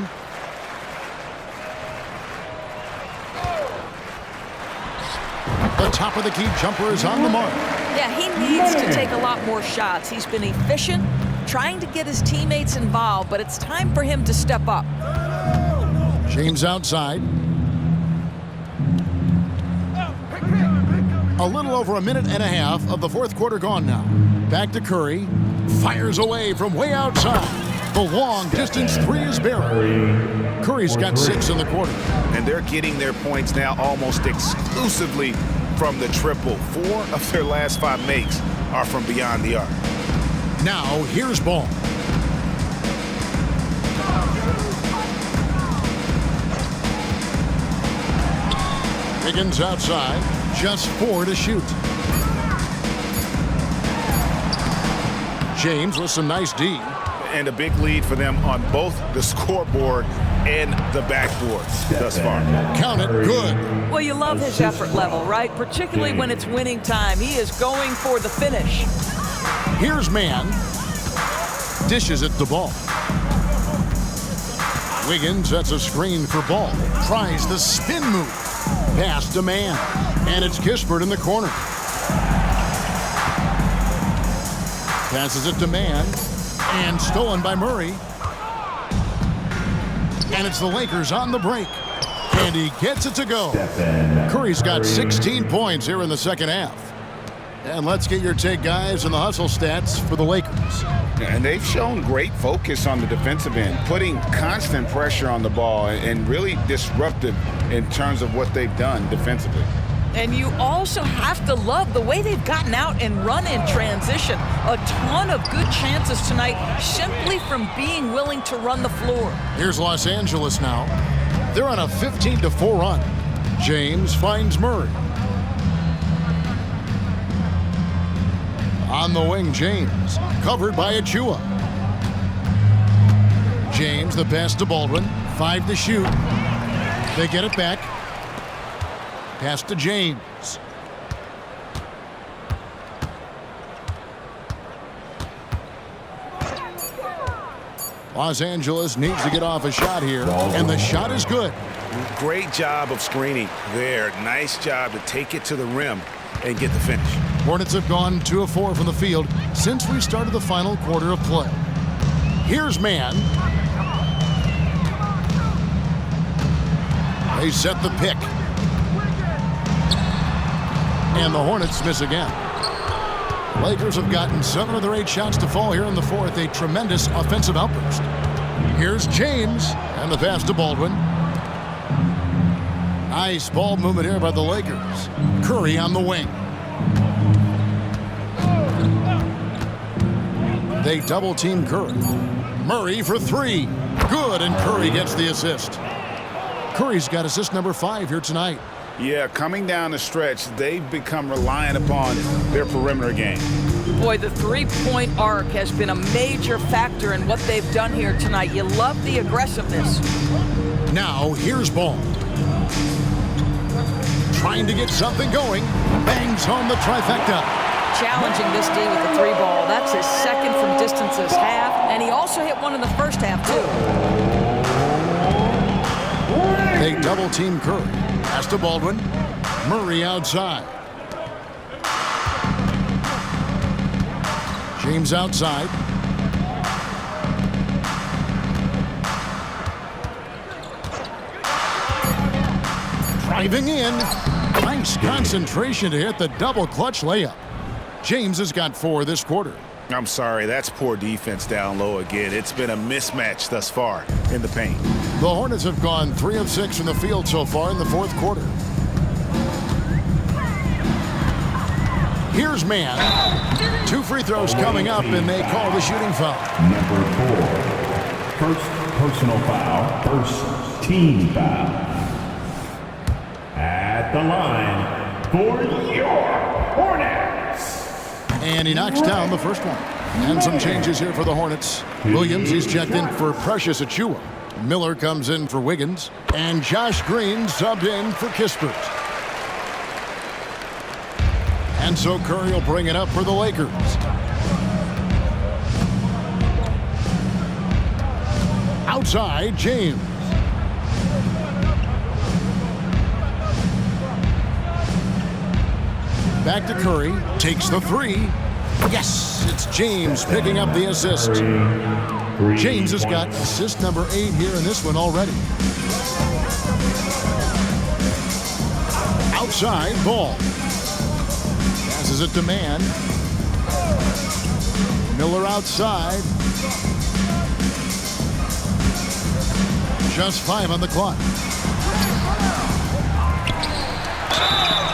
The top of the key jumper is on the mark. Yeah, he needs to take a lot more shots. He's been efficient, trying to get his teammates involved, but it's time for him to step up. James outside. A little over a minute and a half of the fourth quarter gone now. Back to Curry. Fires away from way outside. The long distance three is buried. Curry's got 6 in the quarter. And they're getting their points now almost exclusively from the triple. 4 of their last 5 makes are from beyond the arc. Now here's ball. Wiggins outside, just 4 to shoot. James with some nice D. And a big lead for them on both the scoreboard and the backboard thus far. Count it, good. Well, you love his effort level, right? Particularly when it's winning time. He is going for the finish. Here's Man. Dishes it to Ball. Wiggins sets a screen for Ball. Tries the spin move. Pass to Man. And it's Kispert in the corner. Passes it to Man. And stolen by Murray. And it's the Lakers on the break. And he gets it to go. Curry's got 16 points here in the second half. And let's get your take, guys, on the hustle stats for the Lakers. And they've shown great focus on the defensive end, putting constant pressure on the ball and really disruptive in terms of what they've done defensively. And you also have to love the way they've gotten out and run in transition. A ton of good chances tonight simply from being willing to run the floor. Here's Los Angeles now. They're on a 15-4 run. James finds Murray. On the wing, James. Covered by Achua. James, the pass to Baldwin. 5 to shoot. They get it back. Pass to James. Los Angeles needs to get off a shot here, and the shot is good. Great job of screening there. Nice job to take it to the rim and get the finish. Hornets have gone 2 of 4 from the field since we started the final quarter of play. Here's Man. They set the pick. And the Hornets miss again. Lakers have gotten 7 of their 8 shots to fall here in the fourth. A tremendous offensive outburst. Here's James and the pass to Baldwin. Nice ball movement here by the Lakers. Curry on the wing. They double team Curry. Murray for 3. Good, and Curry gets the assist. Curry's got assist number 5 here tonight. Yeah, coming down the stretch, they've become reliant upon their perimeter game. Boy, the three-point arc has been a major factor in what they've done here tonight. You love the aggressiveness. Now, here's Ball. Trying to get something going. Bangs home the trifecta. Challenging this D with the 3 ball. That's his second from distance this half, and he also hit one in the first half, too. They double team Curry. Pass to Baldwin. Murray outside. James outside. Driving in. Nice concentration to hit the double clutch layup. James has got 4 this quarter. I'm sorry, that's poor defense down low again. It's been a mismatch thus far in the paint. The Hornets have gone 3 of 6 from the field so far in the fourth quarter. Here's man. 2 free throws coming up, and they call the shooting foul. Number 4. First personal foul. First team foul. At the line for your Hornets. And he knocks down the first one. And some changes here for the Hornets. Williams, he's checked in for Precious Achiuwa. Miller comes in for Wiggins. And Josh Green subbed in for Kispert. And so Curry will bring it up for the Lakers. Outside, James. Back to Curry. Takes the 3. Yes, it's James picking up the assist. James has got assist number 8 here in this one already. Outside, ball. Passes it to man. Miller outside. Just 5 on the clock.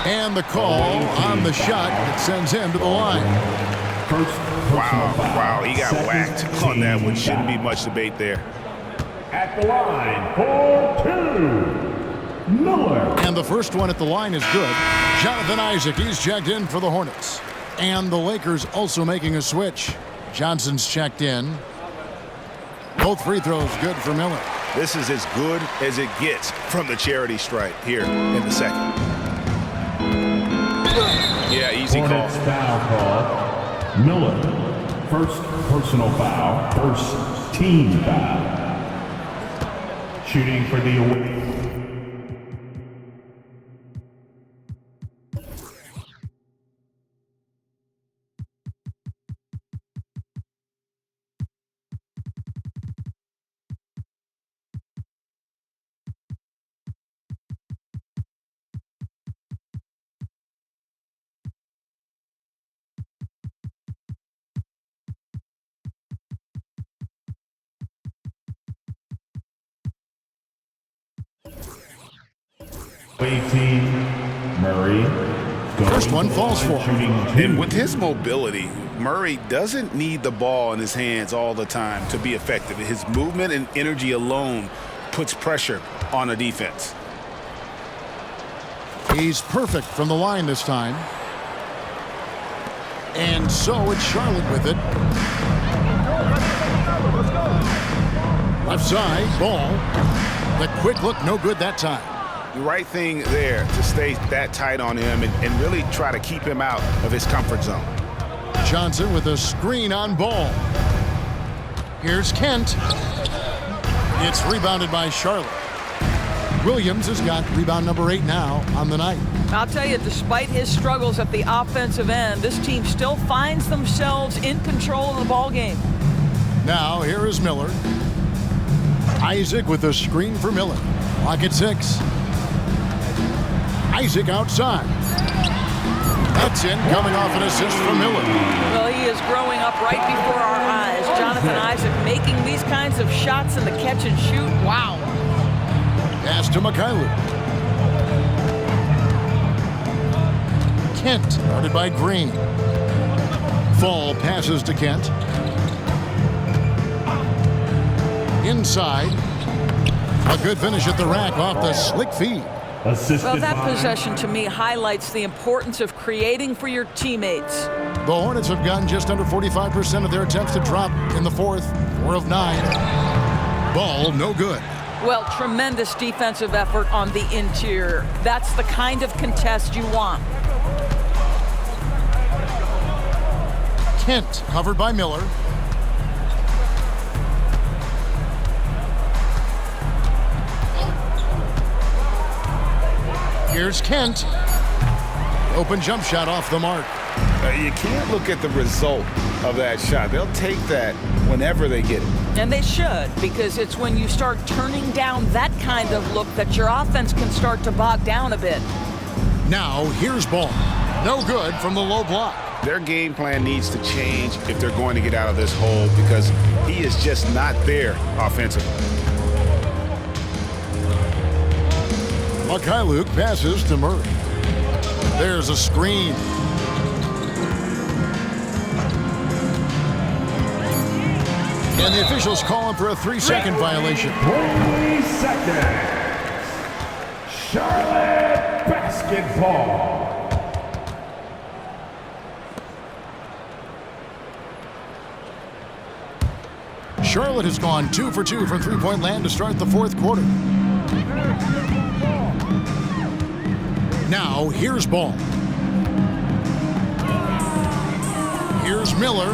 And the call on the shot that sends him to the line. Wow, he got whacked on that one. Shouldn't be much debate there. At the line for 2, Miller. And the first one at the line is good. Jonathan Isaac, he's checked in for the Hornets. And the Lakers also making a switch. Johnson's checked in. Both free throws good for Miller. This is as good as it gets from the charity stripe here in the second. Yeah, easy call. Hornets foul call. Miller. First personal foul. First team foul. Shooting for the away. Team Murray. First one falls for him. And with his mobility, Murray doesn't need the ball in his hands all the time to be effective. His movement and energy alone puts pressure on a defense. He's perfect from the line this time. And so it's Charlotte with it. Left side, ball. The quick look, no good that time. The right thing there to stay that tight on him and really try to keep him out of his comfort zone. Johnson with a screen on ball. Here's Kent. It's rebounded by Charlotte. Williams has got rebound number 8 now on the night. I'll tell you, despite his struggles at the offensive end, this team still finds themselves in control of the ball game. Now here is Miller. Isaac with a screen for Miller. Clock at 6. Isaac outside. That's in, coming off an assist from Miller. Well, he is growing up right before our eyes. Jonathan Isaac making these kinds of shots in the catch and shoot. Wow. Pass to Mikhailuk. Kent, guarded by Green. Fall passes to Kent. Inside. A good finish at the rack off the slick feed. Well, that possession to me highlights the importance of creating for your teammates. The Hornets have gotten just under 45% of their attempts to drop in the fourth. 4 of 9. Ball no good. Well, tremendous defensive effort on the interior. That's the kind of contest you want. Kent covered by Miller. Here's Kent. Open jump shot off the mark. You can't look at the result of that shot. They'll take that whenever they get it. And they should, because it's when you start turning down that kind of look that your offense can start to bog down a bit. Now here's ball. No good from the low block. Their game plan needs to change if they're going to get out of this hole because he is just not there offensively. Luke passes to Murray. There's a screen. And the officials call him for a 3-second violation. 3 seconds. Charlotte basketball. Charlotte has gone 2 for 2 from three-point land to start the fourth quarter. Now, here's Ball. Here's Miller.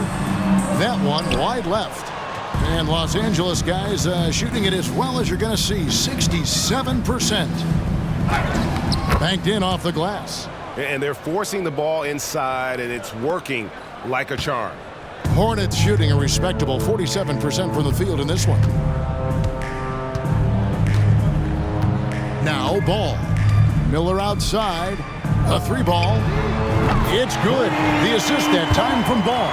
That one wide left. And Los Angeles guys shooting it as well as you're going to see, 67%. Banked in off the glass. And they're forcing the ball inside, and it's working like a charm. Hornets shooting a respectable 47% from the field in this one. Now Ball. Miller outside. A 3-ball. It's good. The assist that time from Ball.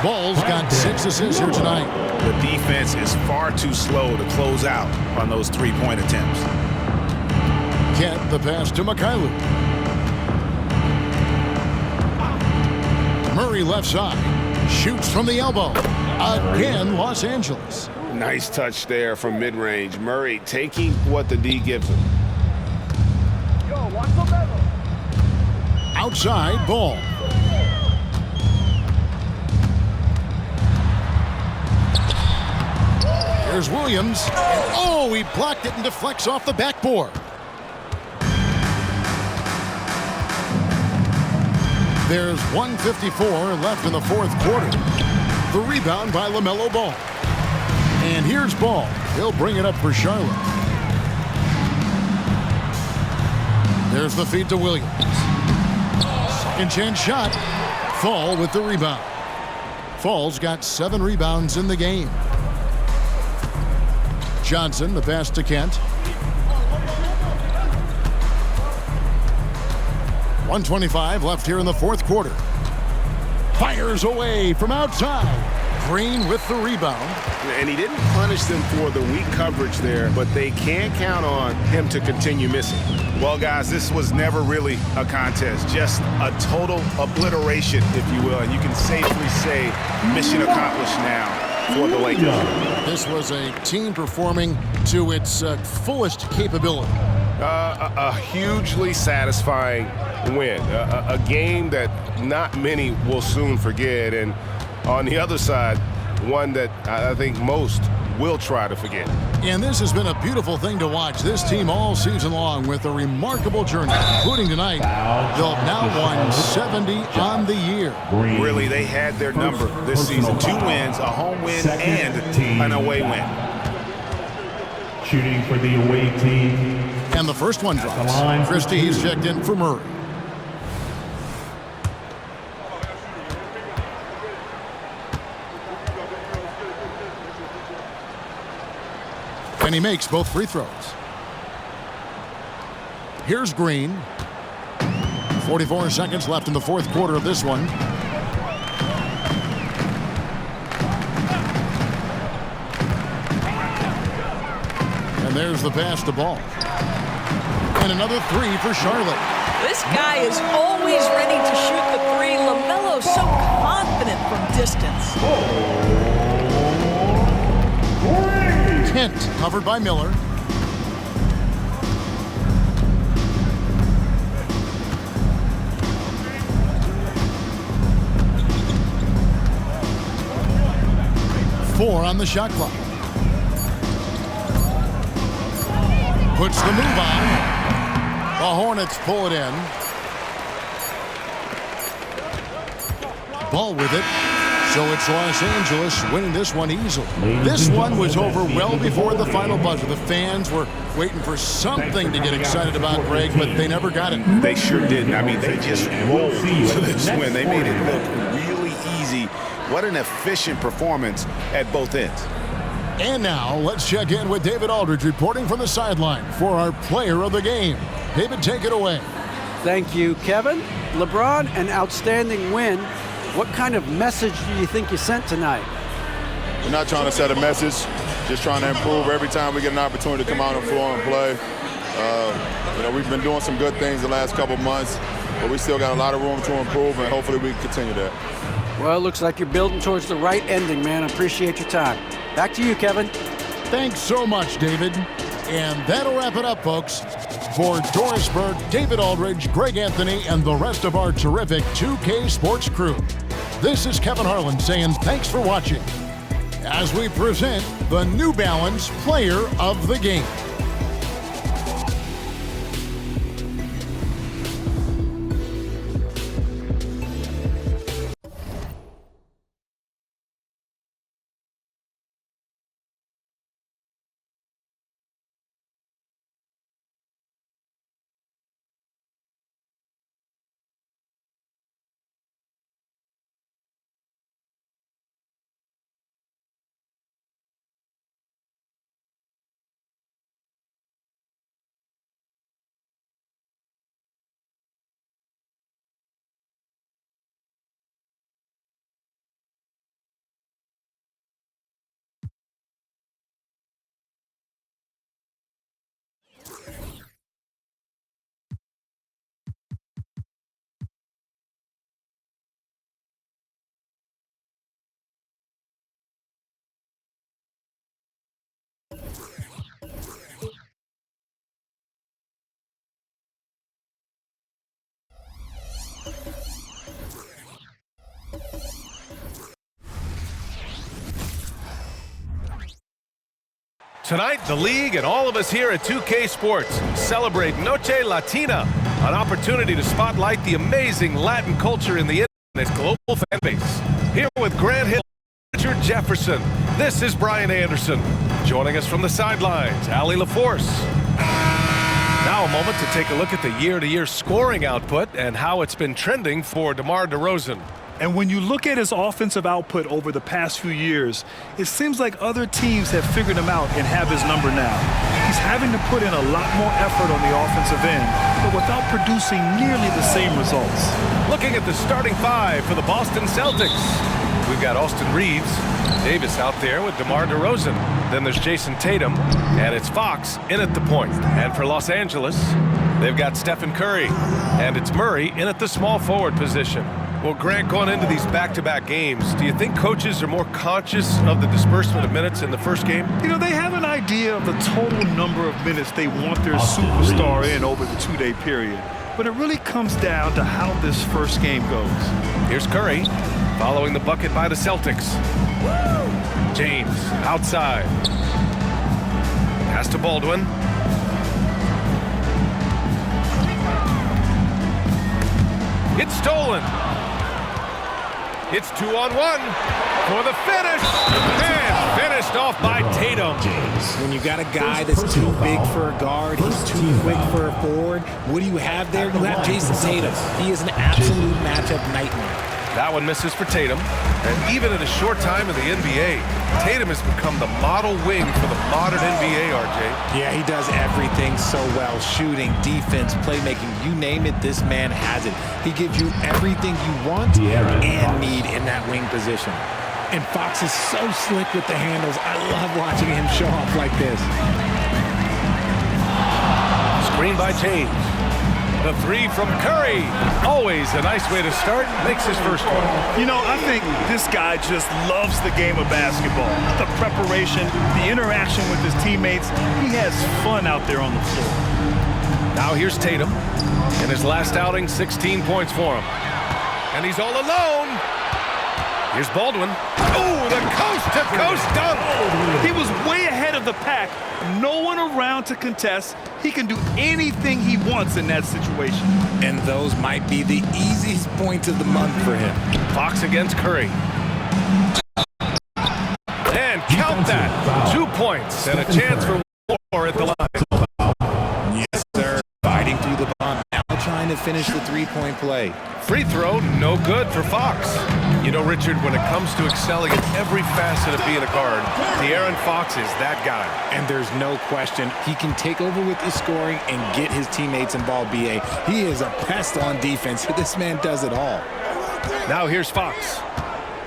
Ball's got 6 assists here tonight. The defense is far too slow to close out on those three-point attempts. Kent the pass to Luke. Murray left side. Shoots from the elbow. Again, Los Angeles. Nice touch there from mid-range. Murray taking what the D gives him. Outside, Ball. There's Williams. Oh, he blocked it and deflects off the backboard. There's 1:54 left in the fourth quarter. The rebound by LaMelo Ball. And here's Ball. He'll bring it up for Charlotte. There's the feed to Williams. Second chance shot. Fall with the rebound. Fall's got 7 rebounds in the game. Johnson, the pass to Kent. 1:25 left here in the fourth quarter. Fires away from outside. Green with the rebound. And he didn't punish them for the weak coverage there, but they can't count on him to continue missing. Well, guys, this was never really a contest. Just a total obliteration, if you will. And you can safely say mission accomplished now for the Lakers. This was a team performing to its fullest capability. A hugely satisfying win. A game that not many will soon forget. And on the other side, one that I think most will try to forget. And this has been a beautiful thing to watch. This team all season long with a remarkable journey, including tonight. They'll now won 70 on the year. Really, they had their number this season. 2 wins, a home win, and an away win. Shooting for the away team. And the first one drops. Christie's checked in for Murray. And he makes both free throws. Here's Green. 44 seconds left in the fourth quarter of this one. And there's the pass to Ball. And another 3 for Charlotte. This guy is always ready to shoot the 3. LaMelo's so confident from distance. Kent covered by Miller. Four on the shot clock. Puts the move on. The Hornets pull it in. Ball with it. So it's Los Angeles winning this one easily. This one was over well before the final buzzer. The fans were waiting for something to get excited about, Greg, but they never got it. They sure didn't. I mean, they just rolled to this win. They made it look really easy. What an efficient performance at both ends. And now let's check in with David Aldridge reporting from the sideline for our player of the game. David, take it away. Thank you, Kevin. LeBron, an outstanding win. What kind of message do you think you sent tonight? We're not trying to set a message, just trying to improve every time we get an opportunity to come out on the floor and play. We've been doing some good things the last couple months, but we still got a lot of room to improve, and hopefully we can continue that. Well, it looks like you're building towards the right ending, man. I appreciate your time. Back to you, Kevin. Thanks so much, David. And that'll wrap it up, folks. For Doris Burke, David Aldridge, Greg Anthony, and the rest of our terrific 2K Sports crew, this is Kevin Harlan saying thanks for watching as we present the New Balance Player of the Game. Tonight, the league and all of us here at 2K Sports celebrate Noche Latina, an opportunity to spotlight the amazing Latin culture in the internet's global fan base. Here with Grant Hill, Richard Jefferson, this is Brian Anderson. Joining us from the sidelines, Allie LaForce. Now a moment to take a look at the year-to-year scoring output and how it's been trending for DeMar DeRozan. And when you look at his offensive output over the past few years, it seems like other teams have figured him out and have his number now. He's having to put in a lot more effort on the offensive end, but without producing nearly the same results. Looking at the starting five for the Boston Celtics, we've got Austin Reeves, Davis out there with DeMar DeRozan. Then there's Jason Tatum, and it's Fox in at the point. And for Los Angeles, they've got Stephen Curry, and it's Murray in at the small forward position. Well, Grant, going into these back-to-back games, do you think coaches are more conscious of the disbursement of minutes in the first game? You know, they have an idea of the total number of minutes they want their superstar in over the two-day period. But it really comes down to how this first game goes. Here's Curry, following the bucket by the Celtics. James, outside. Pass to Baldwin. It's stolen. It's 2-on-1 for the finish. And finished off by Tatum. When you got a guy that's too big for a guard, he's too quick for a forward, what do you have there? You have Jason Tatum. He is an absolute matchup nightmare. That one misses for Tatum. And even in a short time in the NBA, Tatum has become the model wing for the modern NBA, RJ. Yeah, he does everything so well. Shooting, defense, playmaking, you name it, this man has it. He gives you everything you want and need in that wing position. And Fox is so slick with the handles. I love watching him show off like this. Screen by James. The three from Curry. Always a nice way to start. Makes his first one. You know, I think this guy just loves the game of basketball. The preparation, the interaction with his teammates. He has fun out there on the floor. Now here's Tatum. In his last outing, 16 points for him. And he's all alone. Here's Baldwin. Oh, the coast-to-coast dunk. He was way ahead of the pack. No one around to contest. He can do anything he wants in that situation. And those might be the easiest points of the month for him. Fox against Curry. And count that. 2 points and a chance for more at the line. Yes, sir. Fighting through the bomb. Now trying to finish the three-point play. Free throw, no good for Fox. You know, Richard, when it comes to excelling in every facet of being a guard, De'Aaron Fox is that guy. And there's no question, he can take over with the scoring and get his teammates involved, B.A. He is a pest on defense. This man does it all. Now here's Fox.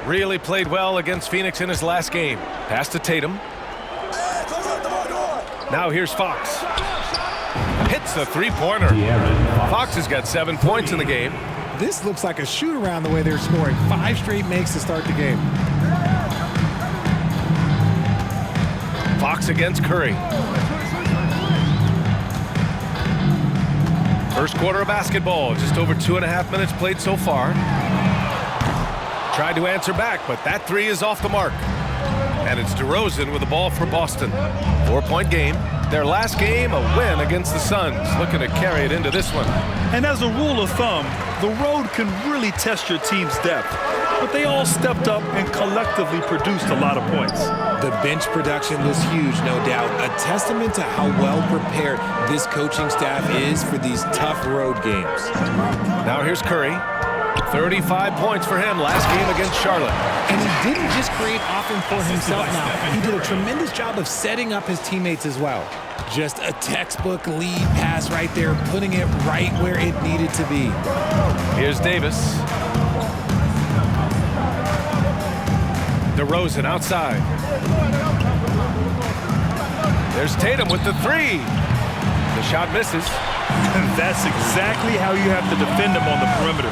Really played well against Phoenix in his last game. Pass to Tatum. Now here's Fox. Hits the three-pointer. Fox has got 7 points in the game. This looks like a shoot-around the way they're scoring. 5 straight makes to start the game. Fox against Curry. First quarter of basketball. Just over 2.5 minutes played so far. Tried to answer back, but that three is off the mark. And it's DeRozan with the ball for Boston. 4-point game. Their last game, a win against the Suns. Looking to carry it into this one. And as a rule of thumb, the road can really test your team's depth. But they all stepped up and collectively produced a lot of points. The bench production was huge, no doubt. A testament to how well prepared this coaching staff is for these tough road games. Now here's Curry. 35 points for him last game against Charlotte. And he didn't just create offense for himself now. He did a tremendous job of setting up his teammates as well. Just a textbook lead pass right there, putting it right where it needed to be. Here's Davis. DeRozan outside. There's Tatum with the three. The shot misses. That's exactly how you have to defend him on the perimeter.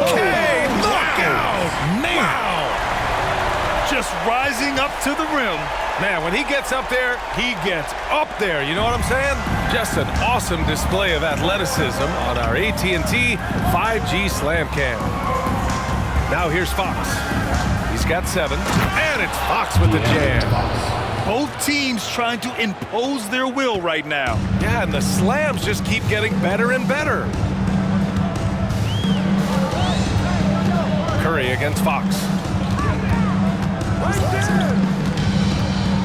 Okay, knockout! Wow! Just rising up to the rim. Man, when he gets up there, he gets up there. You know what I'm saying? Just an awesome display of athleticism on our AT&T 5G Slam Cam. Now here's Fox. He's got 7, and it's Fox with the jam. Both teams trying to impose their will right now. Yeah, and the slams just keep getting better and better. Curry against Fox.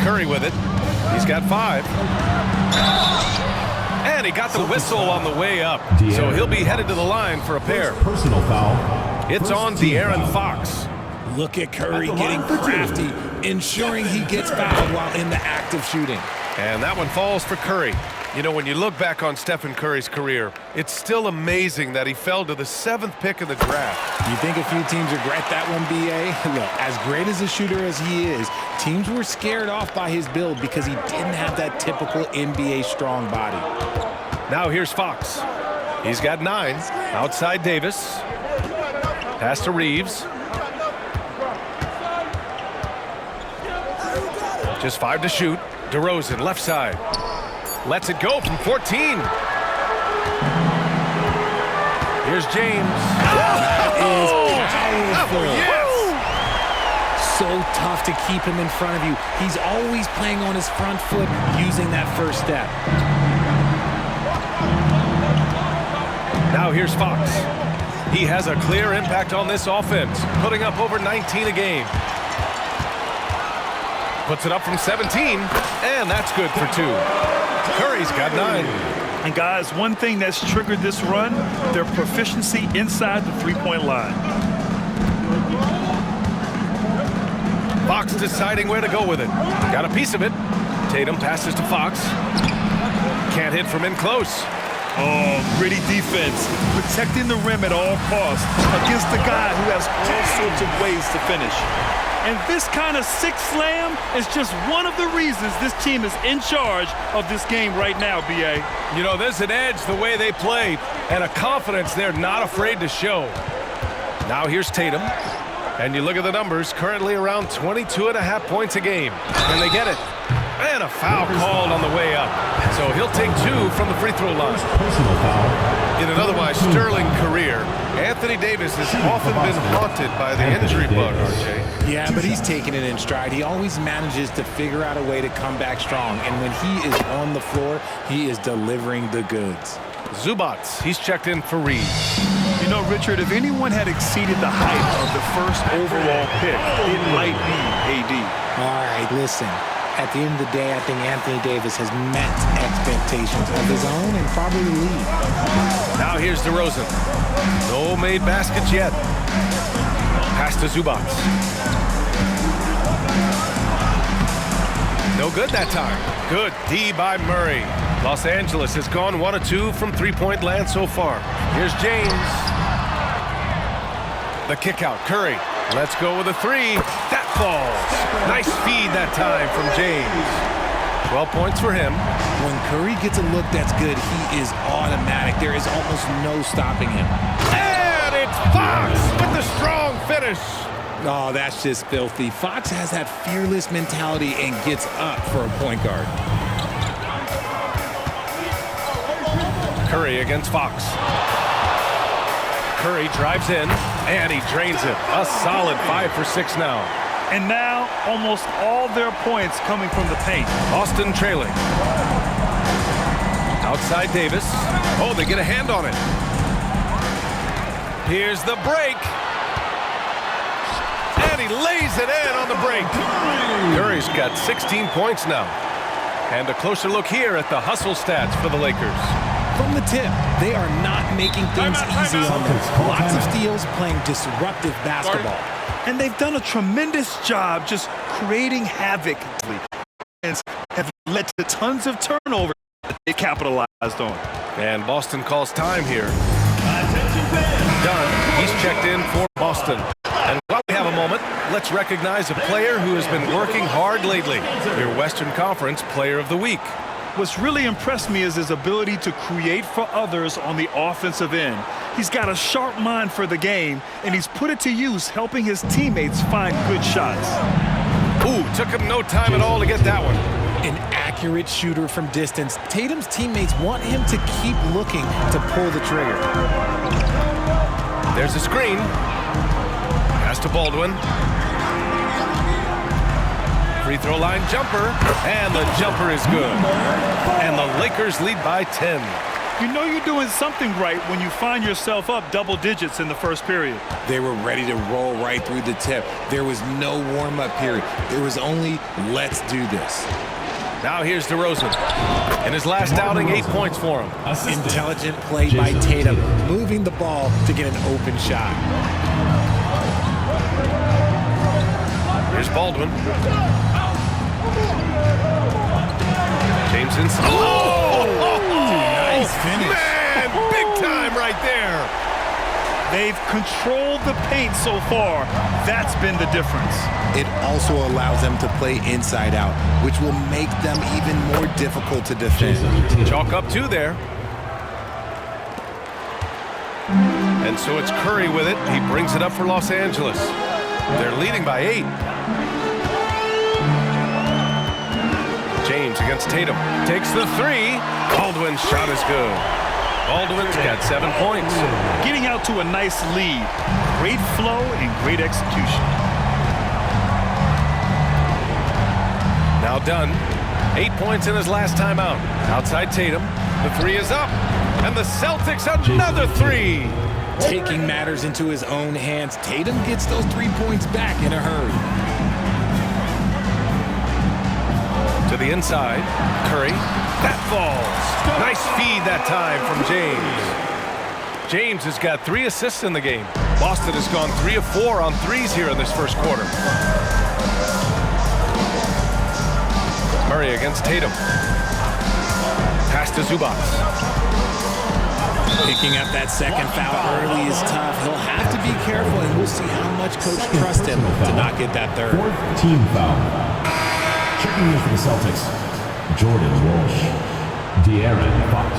Curry with it. He's got 5. And he got the whistle on the way up. So he'll be headed to the line for a pair. Personal foul. It's on De'Aaron Fox. Look at Curry getting crafty, ensuring he gets fouled while in the act of shooting. And that one falls for Curry. You know, when you look back on Stephen Curry's career, it's still amazing that he fell to the 7th pick of the draft. You think a few teams regret that one, B.A.? Look, as great as a shooter as he is, teams were scared off by his build because he didn't have that typical NBA strong body. Now here's Fox. He's got 9. Outside Davis. Pass to Reeves. Just 5 to shoot. DeRozan, left side. Lets it go from 14. Here's James. That is powerful. Yes. So tough to keep him in front of you. He's always playing on his front foot, using that first step. Now here's Fox. He has a clear impact on this offense, putting up over 19 a game. Puts it up from 17, and that's good for 2. Curry's got 9. And guys, one thing that's triggered this run, their proficiency inside the three-point line. Fox deciding where to go with it. Got a piece of it. Tatum passes to Fox. Can't hit from in close. Oh, gritty defense, protecting the rim at all costs against the guy who has all sorts of ways to finish. And this kind of sick slam is just one of the reasons this team is in charge of this game right now, B.A. You know, there's an edge the way they play and a confidence they're not afraid to show. Now here's Tatum. And you look at the numbers, currently around 22.5 points a game. And they get it. And a foul called on the way up. So he'll take 2 from the free throw line. Personal foul. In an otherwise sterling career, Anthony Davis has often been haunted by the injury bug, RJ. Yeah, but he's taking it in stride. He always manages to figure out a way to come back strong. And when he is on the floor, he is delivering the goods. Zubats, he's checked in for Reed. You know, Richard, if anyone had exceeded the height of the first overall pick, it might be AD. All right, listen. At the end of the day, I think Anthony Davis has met expectations of his own and probably the league. Now here's DeRozan. No made baskets yet. Pass to Zubac. No good that time. Good D by Murray. Los Angeles has gone 1 of 2 from three-point land so far. Here's James. The kick out. Curry. Let's go with a three. That falls. Nice feed that time from James. 12 points for him. When Curry gets a look that's good, he is automatic. There is almost no stopping him. And it's Fox with the strong finish. Oh, that's just filthy. Fox has that fearless mentality and gets up for a point guard. Curry against Fox. Curry drives in, and he drains it. A solid 5 for 6 now. And now, almost all their points coming from the paint. Boston trailing. Outside Davis. Oh, they get a hand on it. Here's the break. And he lays it in on the break. Curry's got 16 points now. And a closer look here at the hustle stats for the Lakers. From the tip, they are not making things easy on them. Lots of steals, playing disruptive basketball. And they've done a tremendous job just creating havoc. And have led to tons of turnovers that they capitalized on. And Boston calls time here. Dunn, he's checked in for Boston. And while we have a moment, let's recognize a player who has been working hard lately. Your Western Conference Player of the Week. What's really impressed me is his ability to create for others on the offensive end. He's got a sharp mind for the game, and he's put it to use helping his teammates find good shots. Ooh, took him no time at all to get that one. An accurate shooter from distance. Tatum's teammates want him to keep looking to pull the trigger. There's a screen. Pass to Baldwin. Free throw line jumper, and the jumper is good. And the Lakers lead by 10. You know you're doing something right when you find yourself up double digits in the first period. They were ready to roll right through the tip. There was no warm-up period. There was only, let's do this. Now here's DeRozan. In his last outing, 8 points for him. Intelligent play by Tatum, moving the ball to get an open shot. Here's Baldwin. James inside. Nice finish. Man, big time right there. They've controlled the paint so far. That's been the difference. It also allows them to play inside out, which will make them even more difficult to defend. Chalk up 2 there. And so it's Curry with it. He brings it up for Los Angeles. They're leading by 8. James against Tatum. Takes the 3. Baldwin's shot is good. Baldwin's got 7 points. Getting out to a nice lead. Great flow and great execution. Now Dunn. 8 points in his last time out. Outside Tatum. The 3 is up. And the Celtics another 3. Taking matters into his own hands. Tatum gets those 3 points back in a hurry. To the inside, Curry. That falls. Nice feed that time from James. James has got 3 assists in the game. Boston has gone 3 of 4 on threes here in this first quarter. Murray against Tatum. Pass to Zubac. Picking up that second foul early is tough. He'll have to be careful, and we'll see how much coach trusts him to not get that third. 4th team foul. Checking in for the Celtics, Jordan Walsh, De'Aaron Fox.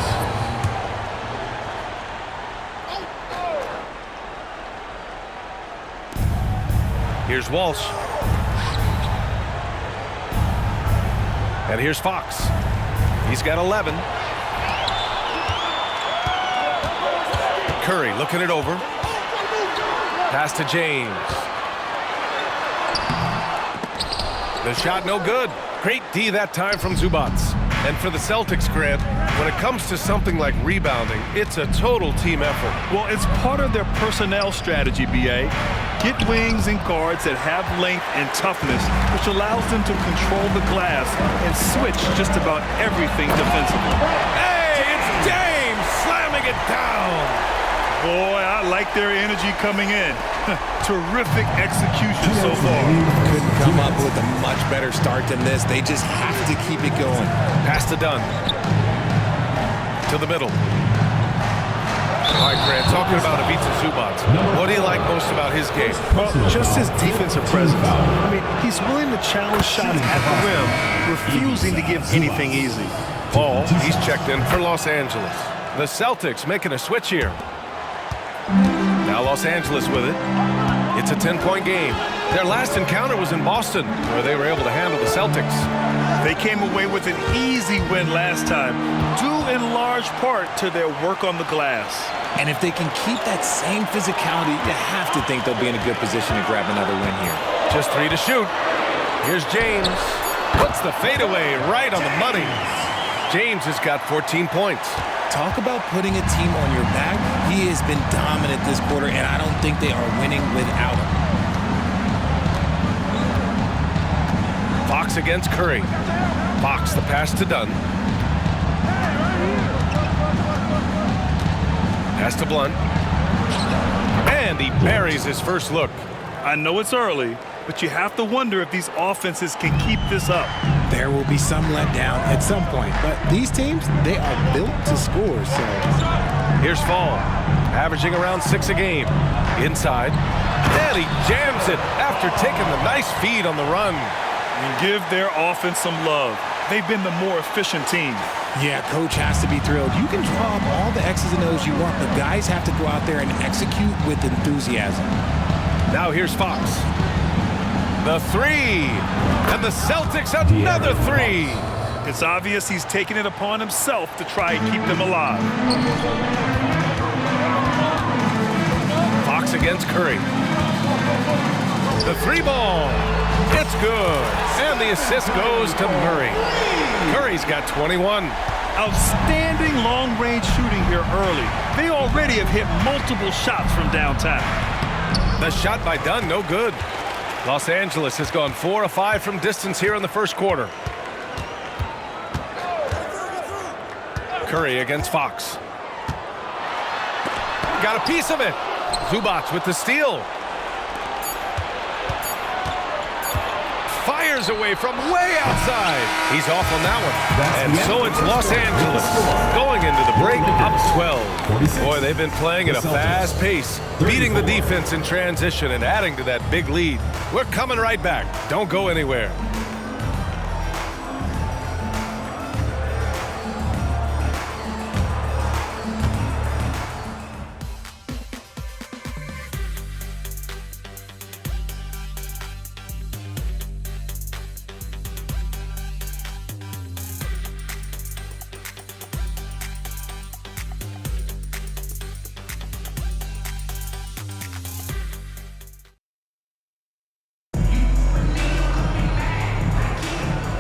Here's Walsh. And here's Fox. He's got 11. Curry looking it over. Pass to James. The shot no good. Great D that time from Zubac. And for the Celtics, Grant, when it comes to something like rebounding, it's a total team effort. Well, it's part of their personnel strategy, B.A. Get wings and guards that have length and toughness, which allows them to control the glass and switch just about everything defensively. Hey, it's James slamming it down. Boy, I like their energy coming in. Terrific execution so far. Couldn't come up with a much better start than this. They just have to keep it going. Pass to Dunn. To the middle. All right, Grant, talking about Ivica Zubac, what do you like most about his game? Well, just his defensive presence. I mean, he's willing to challenge shots at the rim, refusing to give anything easy. Ball, he's checked in for Los Angeles. The Celtics making a switch here. Now Los Angeles with it. It's a 10-point game. Their last encounter was in Boston, where they were able to handle the Celtics. They came away with an easy win last time, due in large part to their work on the glass. And if they can keep that same physicality, you have to think they'll be in a good position to grab another win here. Just 3 to shoot. Here's James. Puts the fadeaway right on the money. James has got 14 points. Talk about putting a team on your back. He has been dominant this quarter, and I don't think they are winning without him. Fox against Curry. Fox, the pass to Dunn. Pass to Blunt. And he buries his first look. I know it's early, but you have to wonder if these offenses can keep this up. There will be some letdown at some point, but these teams, they are built to score, so. Here's Fall, averaging around 6 a game. Inside, and he jams it after taking the nice feed on the run. And give their offense some love. They've been the more efficient team. Yeah, coach has to be thrilled. You can draw up all the X's and O's you want, but guys have to go out there and execute with enthusiasm. Now here's Fox. The 3. And the Celtics another 3. It's obvious he's taking it upon himself to try and keep them alive. Fox against Curry. The 3 ball. It's good. And the assist goes to Murray. Curry's got 21. Outstanding long-range shooting here early. They already have hit multiple shots from downtown. The shot by Dunn, no good. Los Angeles has gone 4 of 5 from distance here in the first quarter. Curry against Fox. Got a piece of it. Zubac with the steal. Fires away from way outside. He's off on that one. And so it's Los Angeles going into the break up 12. Boy, they've been playing at a fast pace, beating the defense in transition and adding to that big lead. We're coming right back. Don't go anywhere.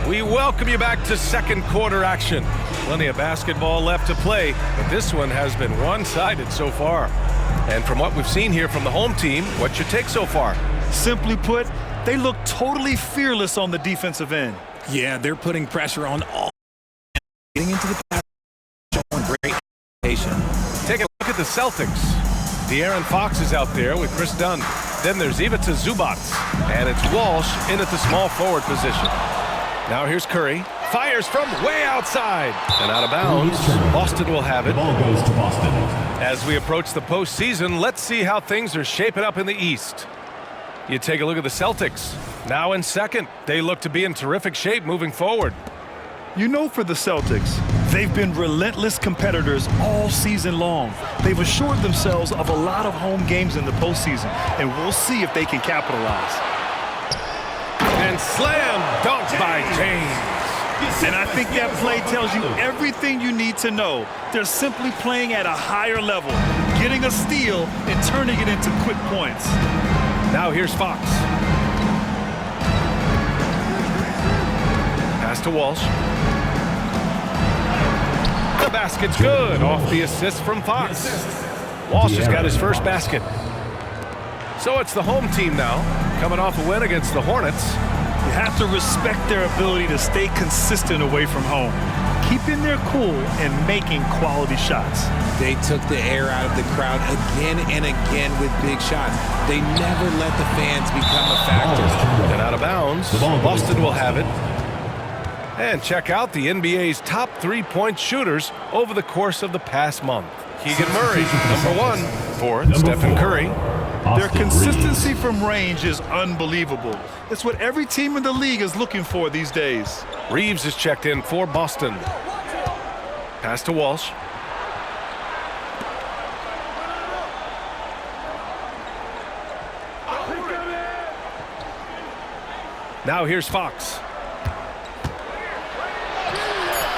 We welcome you back to second quarter action. Plenty of basketball left to play, but this one has been one-sided so far. And from what we've seen here from the home team, what's your take so far? Simply put, they look totally fearless on the defensive end. Yeah, they're putting pressure on all. Getting into the pass, showing great patience. Take a look at the Celtics. De'Aaron Fox is out there with Chris Dunn. Then there's Ivica Zubac, and it's Walsh in at the small forward position. Now here's Curry. Fires from way outside. And out of bounds. Boston will have it. Ball goes to Boston. As we approach the postseason, let's see how things are shaping up in the East. You take a look at the Celtics. Now in second. They look to be in terrific shape moving forward. You know, for the Celtics, they've been relentless competitors all season long. They've assured themselves of a lot of home games in the postseason, and we'll see if they can capitalize. And slam dunk by James. And I think that play tells you everything you need to know. They're simply playing at a higher level, getting a steal and turning it into quick points. Now here's Fox. Pass to Walsh. The basket's good. Off the assist from Fox. Walsh has got his first basket. So it's the home team now, coming off a win against the Hornets. You have to respect their ability to stay consistent away from home, keeping their cool and making quality shots. They took the air out of the crowd again and again with big shots. They never let the fans become a factor. And out of bounds, Boston will have it. And check out the NBA's top three-point shooters over the course of the past month. Keegan Murray, number 1 for Stephen Curry. Their consistency from range is unbelievable. It's what every team in the league is looking for these days. Reeves is checked in for Boston. Pass to Walsh. Now here's Fox.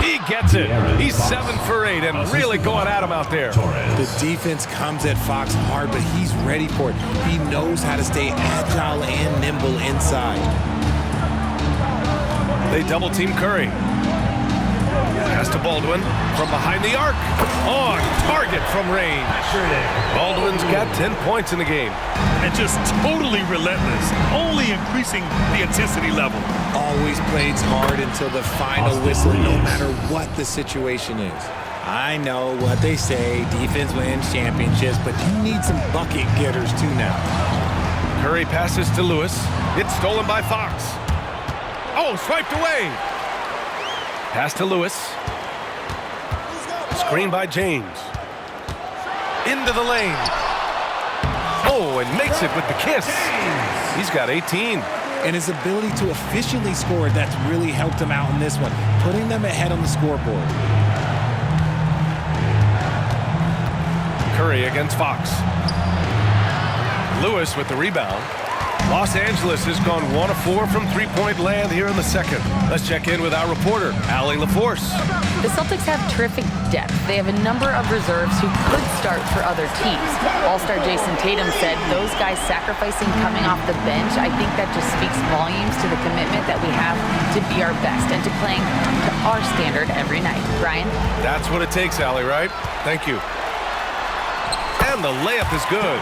He gets it. He's 7 for 8 and really going at him out there. The defense comes at Fox hard, but he's ready for it. He knows how to stay agile and nimble inside. They double team Curry. Pass to Baldwin from behind the arc. On target from range. Baldwin's got 10 points in the game. And just totally relentless, only increasing the intensity level. Always plays hard until the final whistle, no matter what the situation is. I know what they say, defense wins championships, but you need some bucket getters too now. Curry passes to Lewis. It's stolen by Fox. Oh, swiped away. Pass to Lewis. Screen by James. Into the lane. Oh, and makes it with the kiss. He's got 18. And his ability to efficiently score, that's really helped him out in this one, putting them ahead on the scoreboard. Curry against Fox. Lewis with the rebound. Los Angeles has gone 1 of 4 from three-point land here in the second. Let's check in with our reporter, Allie LaForce. The Celtics have terrific depth. They have a number of reserves who could start for other teams. All-star Jason Tatum said those guys sacrificing coming off the bench, I think that just speaks volumes to the commitment that we have to be our best and to playing to our standard every night. Brian? That's what it takes, Allie, right? Thank you. And the layup is good.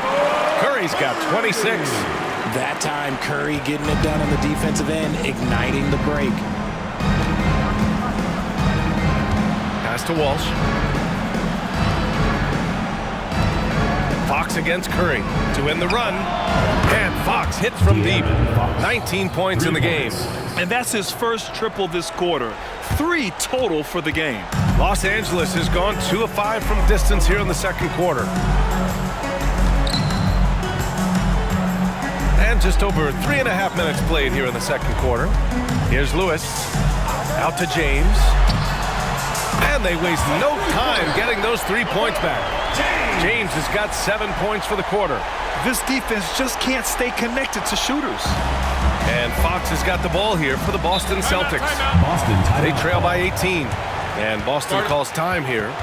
Curry's got 26. That time, Curry getting it done on the defensive end, igniting the break. Pass to Walsh. Fox against Curry to end the run. And Fox hits from deep. 19 points in the game. And that's his first triple this quarter. 3 total for the game. Los Angeles has gone 2 of 5 from distance here in the second quarter. And just over 3.5 minutes played here in the second quarter. Here's Lewis. Out to James. And they waste no time getting those 3 points back. James has got 7 points for the quarter. This defense just can't stay connected to shooters. And Fox has got the ball here for the Boston Celtics. They trail by 18. And Boston calls time here.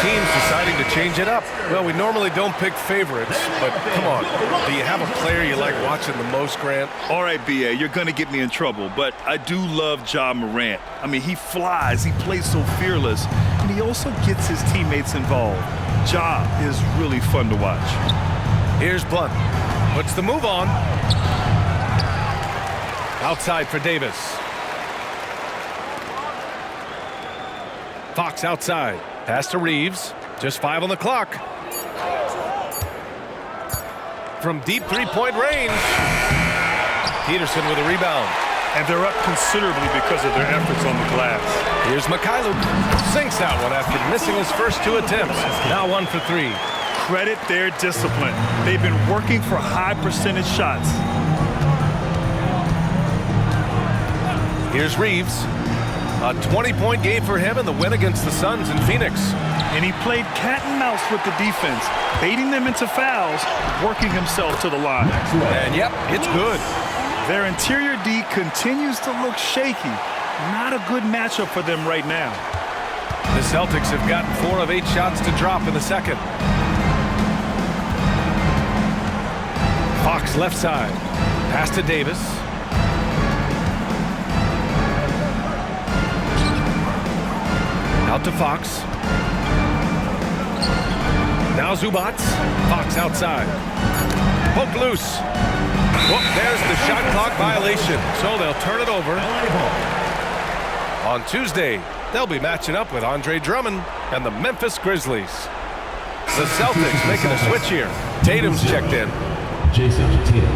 Teams deciding to change it up. Well, we normally don't pick favorites, but come on. Do you have a player you like watching the most, Grant? All right, B.A., you're going to get me in trouble, but I do love Ja Morant. I mean, he flies, he plays so fearless, and he also gets his teammates involved. Ja is really fun to watch. Here's Blunt. Puts the move on. Outside for Davis. Fox outside. Pass to Reeves. Just 5 on the clock. From deep three-point range. Peterson with a rebound. And they're up considerably because of their efforts on the glass. Here's Mikhailuk. Sinks that one after missing his first 2 attempts. Now 1 for 3. Credit their discipline. They've been working for high percentage shots. Here's Reeves. A 20-point game for him in the win against the Suns in Phoenix. And he played cat and mouse with the defense, baiting them into fouls, working himself to the line. And yep, it's good. Their interior D continues to look shaky. Not a good matchup for them right now. The Celtics have gotten 4 of 8 shots to drop in the second. Fox left side. Pass to Davis. Out to Fox. Now Zubac. Fox outside. Poke loose. Whoop, there's the shot clock violation. So they'll turn it over. On Tuesday, they'll be matching up with Andre Drummond and the Memphis Grizzlies. The Celtics making a switch here. Tatum's checked in. Jason Tatum.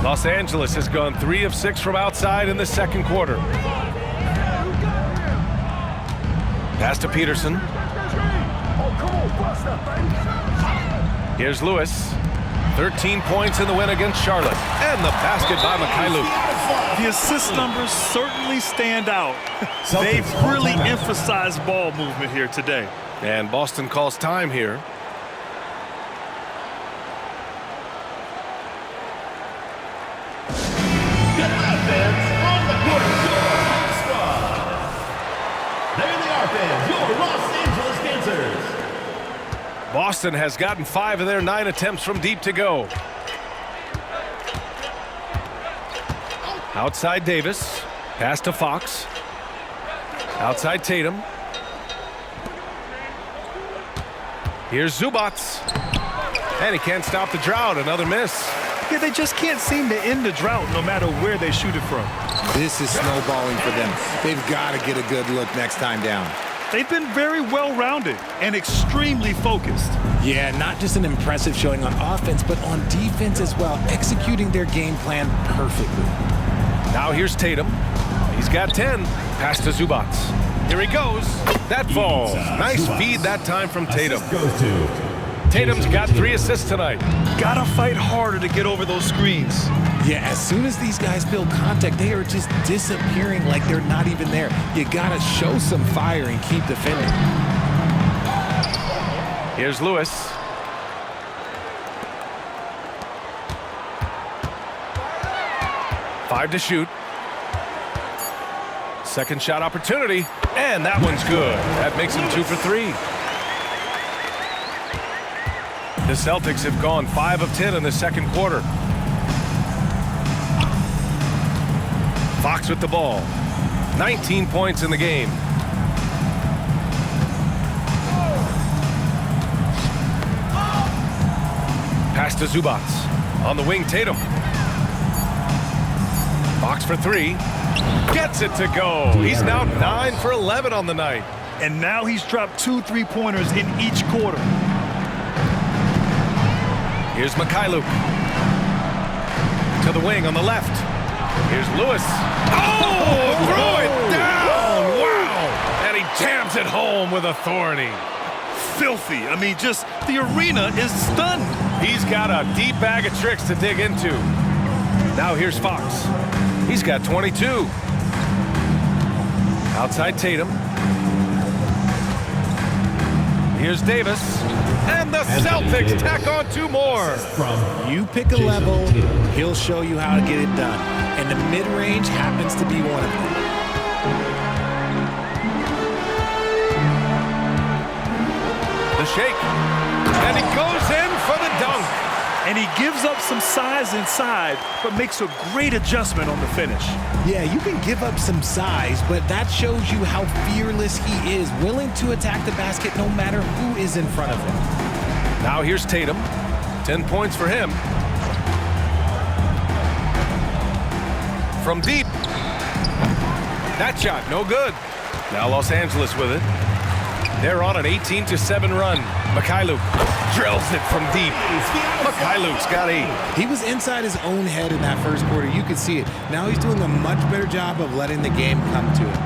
Los Angeles has gone 3 of 6 from outside in the second quarter. Pass to Peterson. Here's Lewis. 13 points in the win against Charlotte. And the basket by Mikhailuk. The assist numbers certainly stand out. They've really emphasized ball movement here today. And Boston calls time here. Boston has gotten 5 of their 9 attempts from deep to go. Outside Davis. Pass to Fox. Outside Tatum. Here's Zubac. And he can't stop the drought. Another miss. Yeah, they just can't seem to end the drought no matter where they shoot it from. This is snowballing for them. They've got to get a good look next time down. They've been very well-rounded and extremely focused. Yeah, not just an impressive showing on offense, but on defense as well, executing their game plan perfectly. Now here's Tatum. He's got 10. Pass to Zubac. Here he goes. That falls. Nice feed that time from Tatum. Tatum's got 3 assists tonight. Gotta fight harder to get over those screens. Yeah, as soon as these guys feel contact, they are just disappearing like they're not even there. You gotta show some fire and keep defending. Here's Lewis. Five to shoot. Second shot opportunity, and that one's good. That makes him 2 for 3. The Celtics have gone 5 of 10 in the second quarter. Fox with the ball. 19 points in the game. Pass to Zubac. On the wing, Tatum. Fox for 3. Gets it to go. He's now 9 for 11 on the night. And now he's dropped 2 3-pointers in each quarter. Here's Mikhailuk. To the wing on the left. Here's Lewis. Oh, throw it down. Wow. And he jams it home with authority. Filthy. I mean, just the arena is stunned. He's got a deep bag of tricks to dig into. Now here's Fox. He's got 22. Outside Tatum. Here's Davis. And the Celtics tack on 2 more. You pick a level, he'll show you how to get it done. And the mid-range happens to be one of them. The shake. And he goes in for the dunk. And he gives up some size inside, but makes a great adjustment on the finish. Yeah, you can give up some size, but that shows you how fearless he is, willing to attack the basket no matter who is in front of him. Now here's Tatum. 10 points for him. From deep. That shot, no good. Now Los Angeles with it. They're on an 18-7 run. Mikhailuk drills it from deep. Mikhailuk's got 8. He was inside his own head in that first quarter. You could see it. Now he's doing a much better job of letting the game come to him.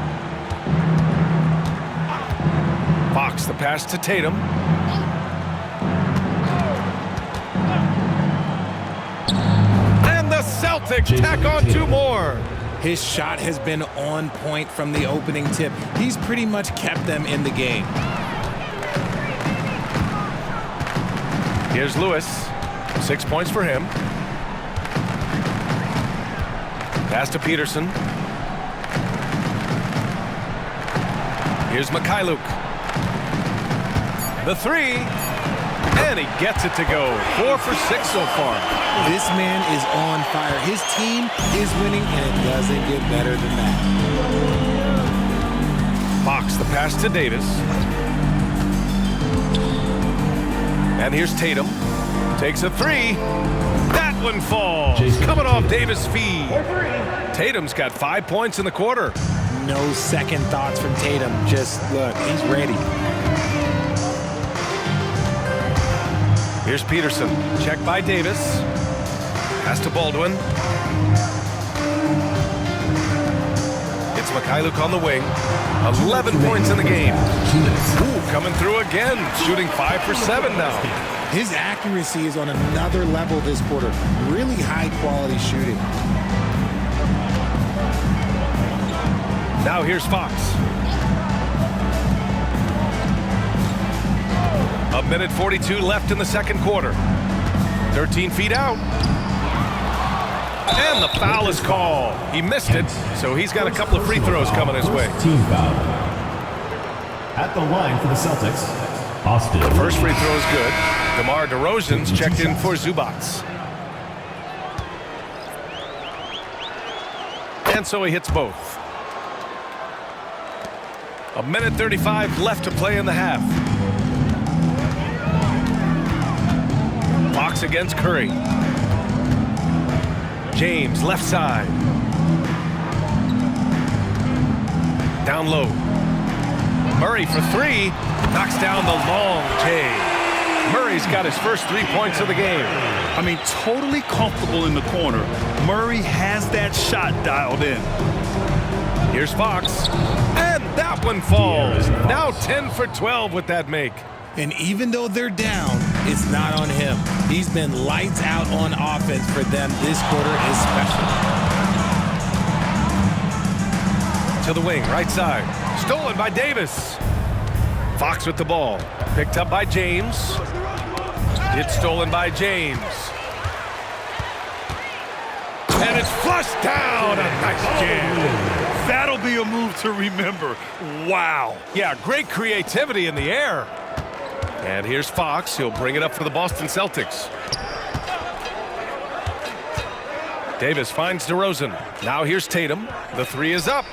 Fox, the pass to Tatum. And the Celtics tack on 2 more. His shot has been on point from the opening tip. He's pretty much kept them in the game. Here's Lewis. 6 points for him. Pass to Peterson. Here's Mikhailuk. The 3. And he gets it to go. 4 for 6 so far. This man is on fire. His team is winning, and it doesn't get better than that. Fox, the pass to Davis. And here's Tatum. Takes a three. That one falls. Coming off Davis' feed. Tatum's got 5 points in the quarter. No second thoughts from Tatum. Just look, he's ready. Here's Peterson. Check by Davis. Pass to Baldwin. It's Mikhailuk on the wing. 11 points in the game. Ooh, coming through again. Shooting 5 for 7 now. His accuracy is on another level this quarter. Really high quality shooting. Now here's Fox. A minute 42 left in the second quarter. 13 feet out. And the foul is called. He missed it, so he's got a couple of free throws coming his way. Team foul. At the line for the Celtics, Austin. The first free throw is good. DeMar DeRozan's checked in for Zubac. And so he hits both. A minute 35 left to play in the half. Fox against Curry. James left side. Down low. Murray for three. Knocks down the long J. Murray's got his first 3 points of the game. I mean, totally comfortable in the corner. Murray has that shot dialed in. Here's Fox. And that one falls. Now 10 for 12 with that make. And even though they're down, it's not on him. He's been lights out on offense for them this quarter especially. To the wing, right side. Stolen by Davis. Fox with the ball. Picked up by James. It's stolen by James. And it's flushed down. A nice jam. That'll be a move to remember. Wow. Yeah, great creativity in the air. And here's Fox. He'll bring it up for the Boston Celtics. Davis finds DeRozan. Now here's Tatum. The three is up.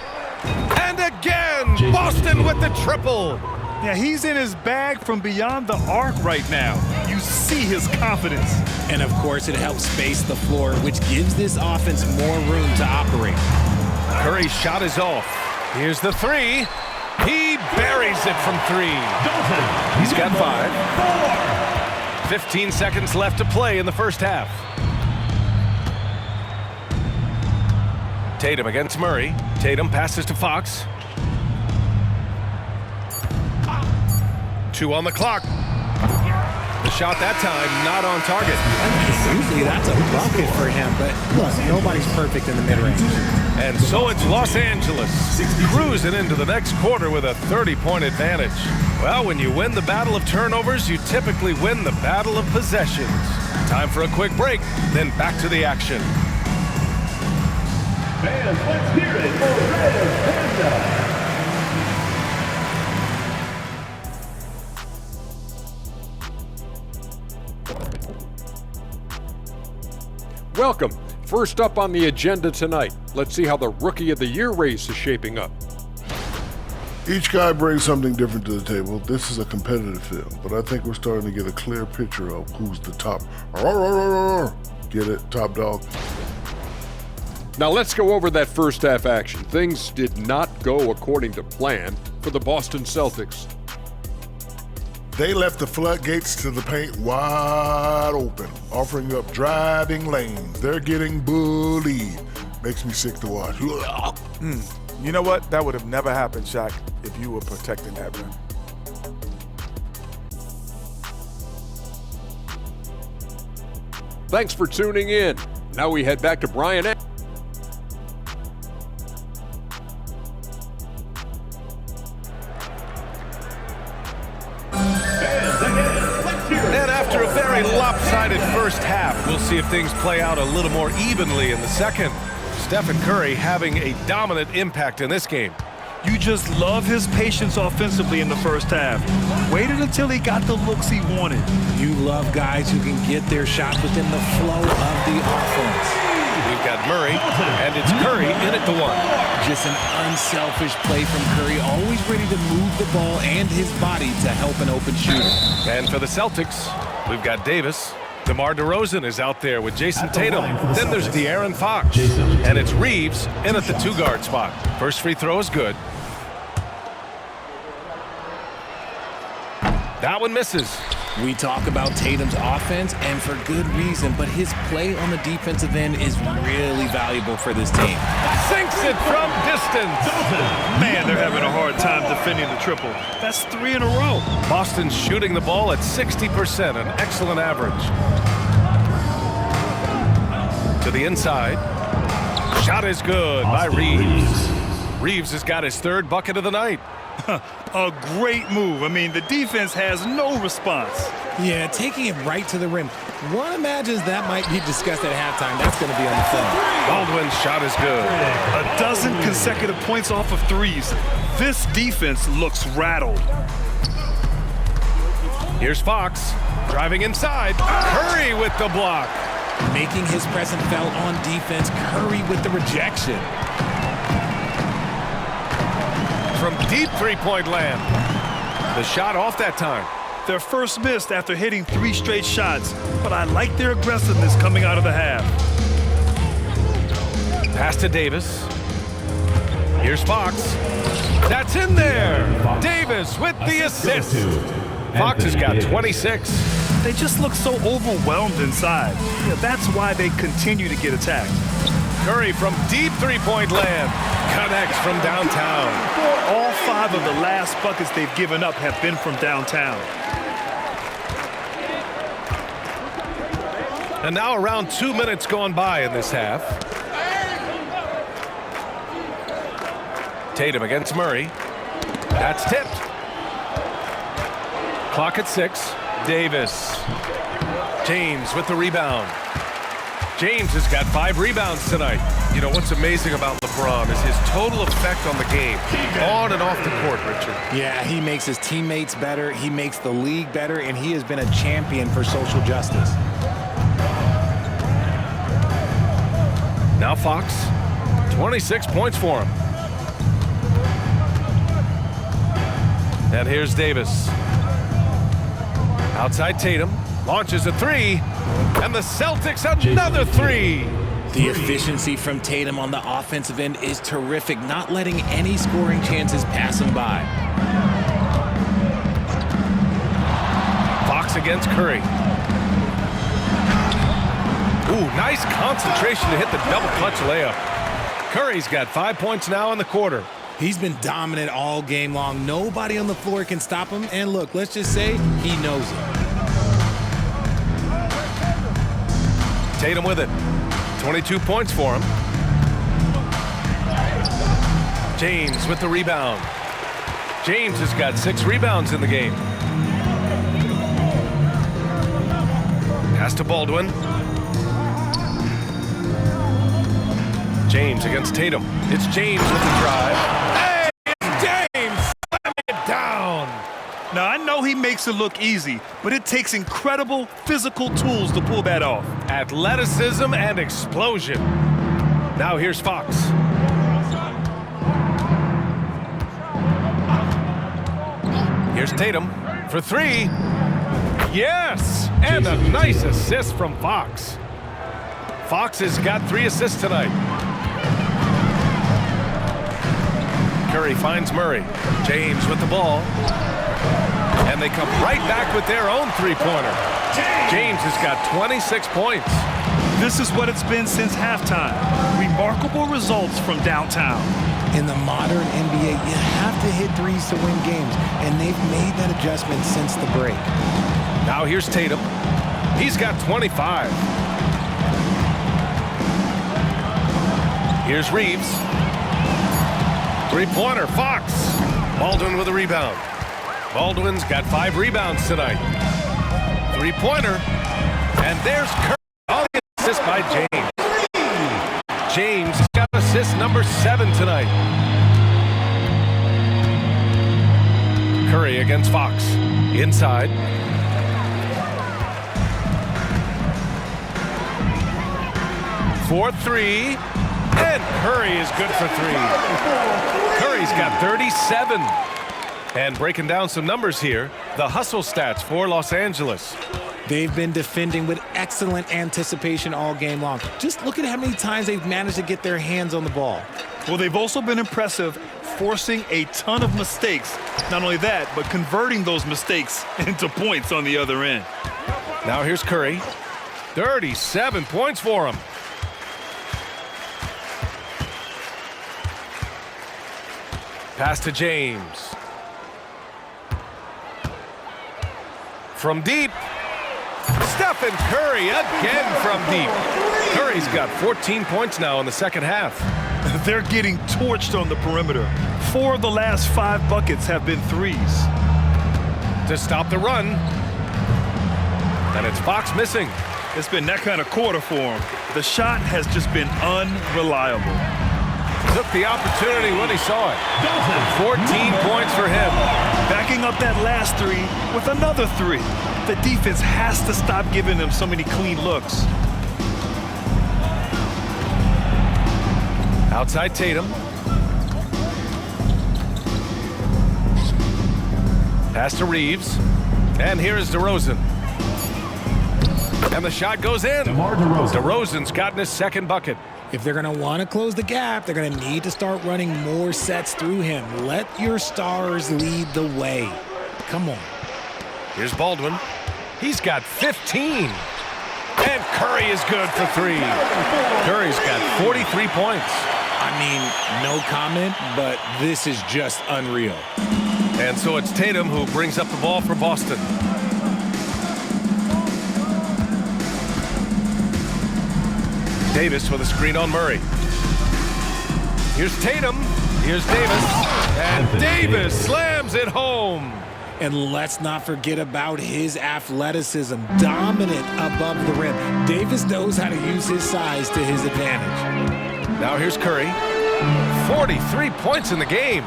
And again, Boston with the triple. Yeah, he's in his bag from beyond the arc right now. You see his confidence. And of course, it helps space the floor, which gives this offense more room to operate. Curry's shot is off. Here's the three. He buries it from three. He's got 5. 15 seconds left to play in the first half. Tatum against Murray. Tatum passes to Fox. 2 on the clock. The shot that time not on target. Usually that's a bucket for him, but look, nobody's perfect in the mid-range. And so it's Los Angeles cruising into the next quarter with a 30-point advantage. Well, when you win the battle of turnovers, you typically win the battle of possessions. Time for a quick break, then back to the action. Fans, let's hear it for Red Panda. Welcome. First up on the agenda tonight, let's see how the Rookie of the Year race is shaping up. Each guy brings something different to the table. This is a competitive field, but I think we're starting to get a clear picture of who's the top. Get it? Top dog. Now let's go over that first half action. Things did not go according to plan for the Boston Celtics. They left the floodgates to the paint wide open, offering up driving lanes. They're getting bullied. Makes me sick to watch. You know what? That would have never happened, Shaq, if you were protecting that rim. Thanks for tuning in. Now we head back to Brian. And after a very lopsided first half, we'll see if things play out a little more evenly in the second. Steph and Curry having a dominant impact in this game. You just love his patience offensively in the first half. Waited until he got the looks he wanted. You love guys who can get their shots within the flow of the offense. We've got Murray, and it's Curry in at the one. Just an unselfish play from Curry, always ready to move the ball and his body to help an open shooter. And for the Celtics, we've got Davis. DeMar DeRozan is out there with Jason Tatum. Then there's De'Aaron Fox. And it's Reeves in at the two-guard spot. First free throw is good. That one misses. We talk about Tatum's offense, and for good reason, but his play on the defensive end is really valuable for this team. Sinks it from distance. Man, they're having a hard time defending the triple. That's 3 in a row. Boston's shooting the ball at 60%, an excellent average. To the inside. Shot is good by Reeves. Reeves has got his third bucket of the night. A great move. I mean, the defense has no response. Yeah, taking it right to the rim. One imagines that might be discussed at halftime. That's going to be on the film. Baldwin's shot is good. A dozen consecutive points off of threes. This defense looks rattled. Here's Fox driving inside. Curry with the block. Making his presence felt on defense. Curry with the rejection. From deep three-point land. The shot off that time. Their first missed after hitting 3 straight shots, but I like their aggressiveness coming out of the half. Pass to Davis. Here's Fox. That's in there. Davis with the assist. Fox has got 26. They just look so overwhelmed inside. Yeah, that's why they continue to get attacked. Curry from deep three-point land. Connects from downtown. All 5 of the last buckets they've given up have been from downtown. And now around 2 minutes gone by in this half. Tatum against Murray. That's tipped. Clock at 6. Davis. James with the rebound. James has got 5 rebounds tonight. You know, what's amazing about LeBron is his total effect on the game, on and off the court, Richard. Yeah, he makes his teammates better, he makes the league better, and he has been a champion for social justice. Now Fox, 26 points for him. And here's Davis. Outside Tatum, launches a 3, and the Celtics another 3. The efficiency from Tatum on the offensive end is terrific, not letting any scoring chances pass him by. Fox against Curry. Ooh, nice concentration to hit the double clutch layup. Curry's got 5 points now in the quarter. He's been dominant all game long. Nobody on the floor can stop him. And look, let's just say he knows it. Tatum with it. 22 points for him. James with the rebound. James has got 6 rebounds in the game. Pass to Baldwin. James against Tatum. It's James with the drive. Hey, it's James slamming it down. Now, I know he makes it look easy, but it takes incredible physical tools to pull that off. Athleticism and explosion. Now here's Fox. Here's Tatum for 3. Yes! And a nice assist from Fox. Fox has got 3 assists tonight. Curry finds Murray. James with the ball. And they come right back with their own three-pointer. James has got 26 points. This is what it's been since halftime. Remarkable results from downtown. In the modern NBA, you have to hit threes to win games, and they've made that adjustment since the break. Now here's Tatum. He's got 25. Here's Reeves. Three-pointer, Fox. Baldwin with a rebound. Baldwin's got 5 rebounds tonight. Three-pointer. And there's Curry. All the assist by James. James got assist number 7 tonight. Curry against Fox. Inside. For three. And Curry is good for three. Curry's got 37. And breaking down some numbers here, the hustle stats for Los Angeles. They've been defending with excellent anticipation all game long. Just look at how many times they've managed to get their hands on the ball. Well, they've also been impressive, forcing a ton of mistakes. Not only that, but converting those mistakes into points on the other end. Now here's Curry. 37 points for him. Pass to James. From deep. Stephen Curry again from deep. Curry's got 14 points now in the second half. They're getting torched on the perimeter. 4 of the last 5 buckets have been threes. To stop the run. And it's Fox missing. It's been that kind of quarter for him. The shot has just been unreliable. Took the opportunity when he saw it. 14 points for him. Backing up that last three with another three. The defense has to stop giving them so many clean looks. Outside Tatum. Pass to Reeves. And here is DeRozan. And the shot goes in. DeRozan's gotten his second bucket. If they're going to want to close the gap, they're going to need to start running more sets through him. Let your stars lead the way. Come on. Here's Baldwin. He's got 15. And Curry is good for three. Curry's got 43 points. I mean, no comment, but this is just unreal. And so it's Tatum who brings up the ball for Boston. Davis with a screen on Murray. Here's Tatum. Here's Davis. And Davis slams it home. And let's not forget about his athleticism. Dominant above the rim. Davis knows how to use his size to his advantage. Now here's Curry. 43 points in the game.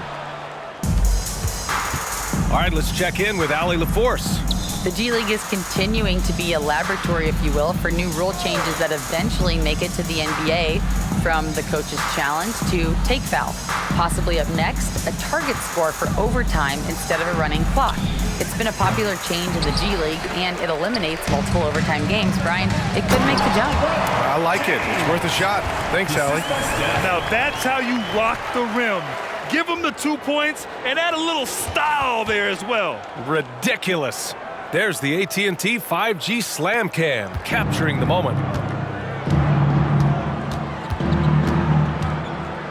All right, let's check in with Allie LaForce. The G League is continuing to be a laboratory, if you will, for new rule changes that eventually make it to the NBA, from the coach's challenge to take foul. Possibly up next, a target score for overtime instead of a running clock. It's been a popular change in the G League, and it eliminates multiple overtime games. Brian, it could make the jump. I like it. It's worth a shot. Thanks, Allie. Now that's how you rock the rim. Give them the 2 points and add a little style there as well. Ridiculous. There's the AT&T 5G Slam Cam, capturing the moment.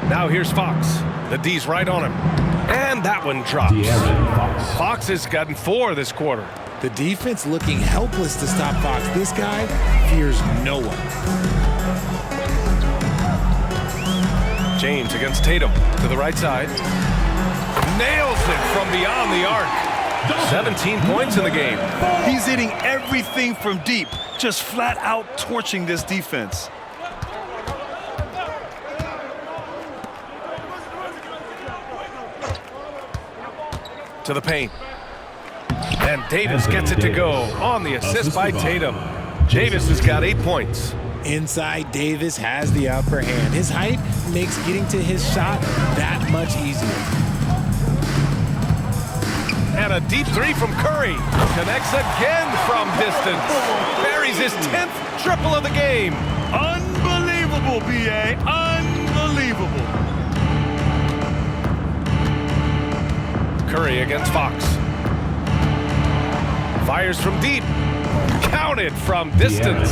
Now here's Fox. The D's right on him. And that one drops. Fox has gotten 4 this quarter. The defense looking helpless to stop Fox. This guy fears no one. James against Tatum to the right side. Nails it from beyond the arc. 17 points in the game. He's hitting everything from deep, just flat out torching this defense. To the paint. And Davis gets it to go on the assist by Tatum. Davis has got 8 points. Inside, Davis has the upper hand. His height makes getting to his shot that much easier. And a deep three from Curry. Connects again from distance. Buries his 10th triple of the game. Unbelievable, B.A. Unbelievable. Curry against Fox. Fires from deep. Counted from distance.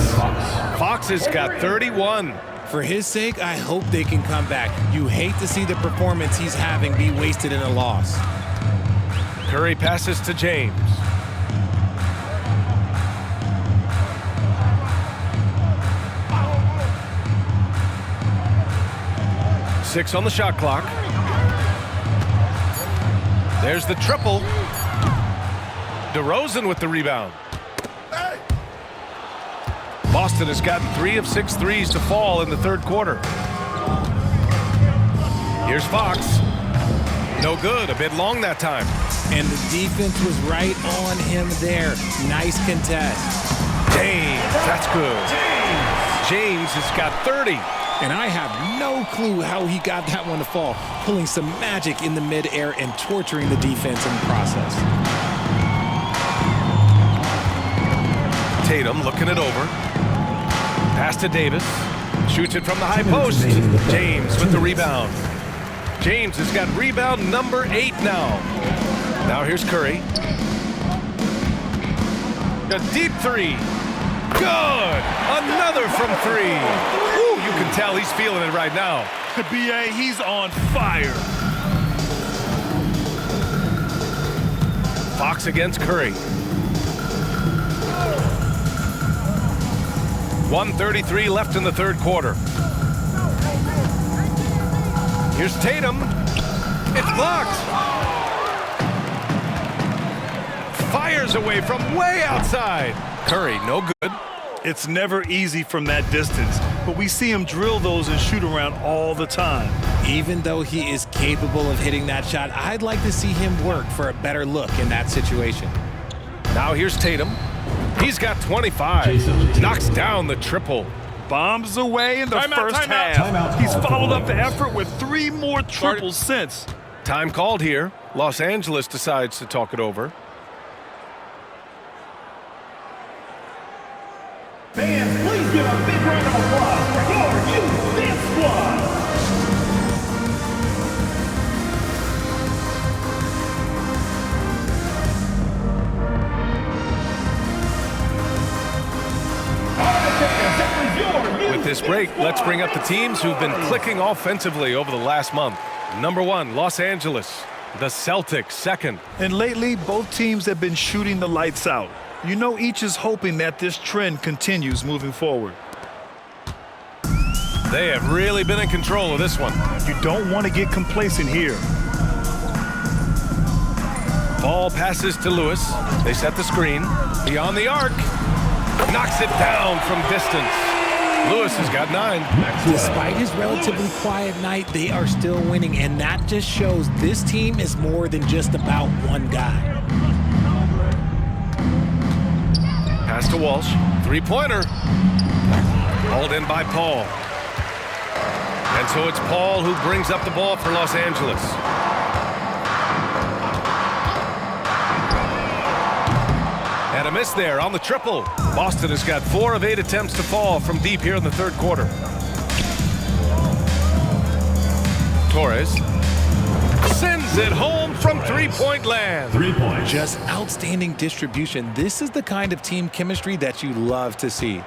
Fox has got 31. For his sake, I hope they can come back. You hate to see the performance he's having be wasted in a loss. Curry passes to James. Six on the shot clock. There's the triple. DeRozan with the rebound. Boston has gotten 3 of 6 threes to fall in the third quarter. Here's Fox. No good, a bit long that time. And the defense was right on him there. Nice contest. James, that's good. James has got 30. And I have no clue how he got that one to fall, pulling some magic in the midair and torturing the defense in the process. Tatum looking it over. Pass to Davis. Shoots it from the high post. James with the rebound. James has got rebound number 8 now. Now here's Curry. A deep three. Good. Another from 3. Woo, you can tell he's feeling it right now. The BA, he's on fire. Fox against Curry. 1:33 left in the third quarter. Here's Tatum. It's blocked. Fires away from way outside. Curry, no good. It's never easy from that distance, but we see him drill those and shoot around all the time. Even though he is capable of hitting that shot, I'd like to see him work for a better look in that situation. Now here's Tatum. He's got 25. Knocks down the triple. Bombs away in the first half. He's followed up the effort with 3 more triples since. Time called here. Los Angeles decides to talk it over. Fans, please give a big round of applause for your youth dance squad. With this break, let's bring up the teams who've been clicking offensively over the last month. Number 1, Los Angeles. The Celtics, second. And lately, both teams have been shooting the lights out. You know, each is hoping that this trend continues moving forward. They have really been in control of this one. You don't want to get complacent here. Ball passes to Lewis. They set the screen. Beyond the arc. Knocks it down from distance. Lewis has got 9. Despite his relatively quiet night, they are still winning, and that just shows this team is more than just about one guy. Pass to Walsh. 3-pointer. Hauled in by Paul. And so it's Paul who brings up the ball for Los Angeles. And a miss there on the triple. Boston has got 4 of 8 attempts to fall from deep here in the third quarter. Torres sends it home from 3-point land. 3 points. Just outstanding distribution. This is the kind of team chemistry that you love to see.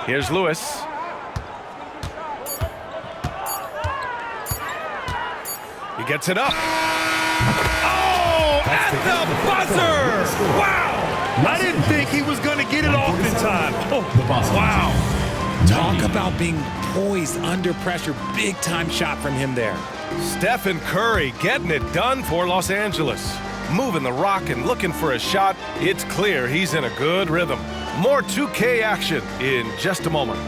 Here's Lewis. He gets it up. Oh, at the buzzer! Wow! I didn't think he was going to get it off in time. Oh, wow. Talk about being poised under pressure. Big time shot from him there. Stephen Curry getting it done for Los Angeles. Moving the rock and looking for a shot. It's clear he's in a good rhythm. More 2K action in just a moment.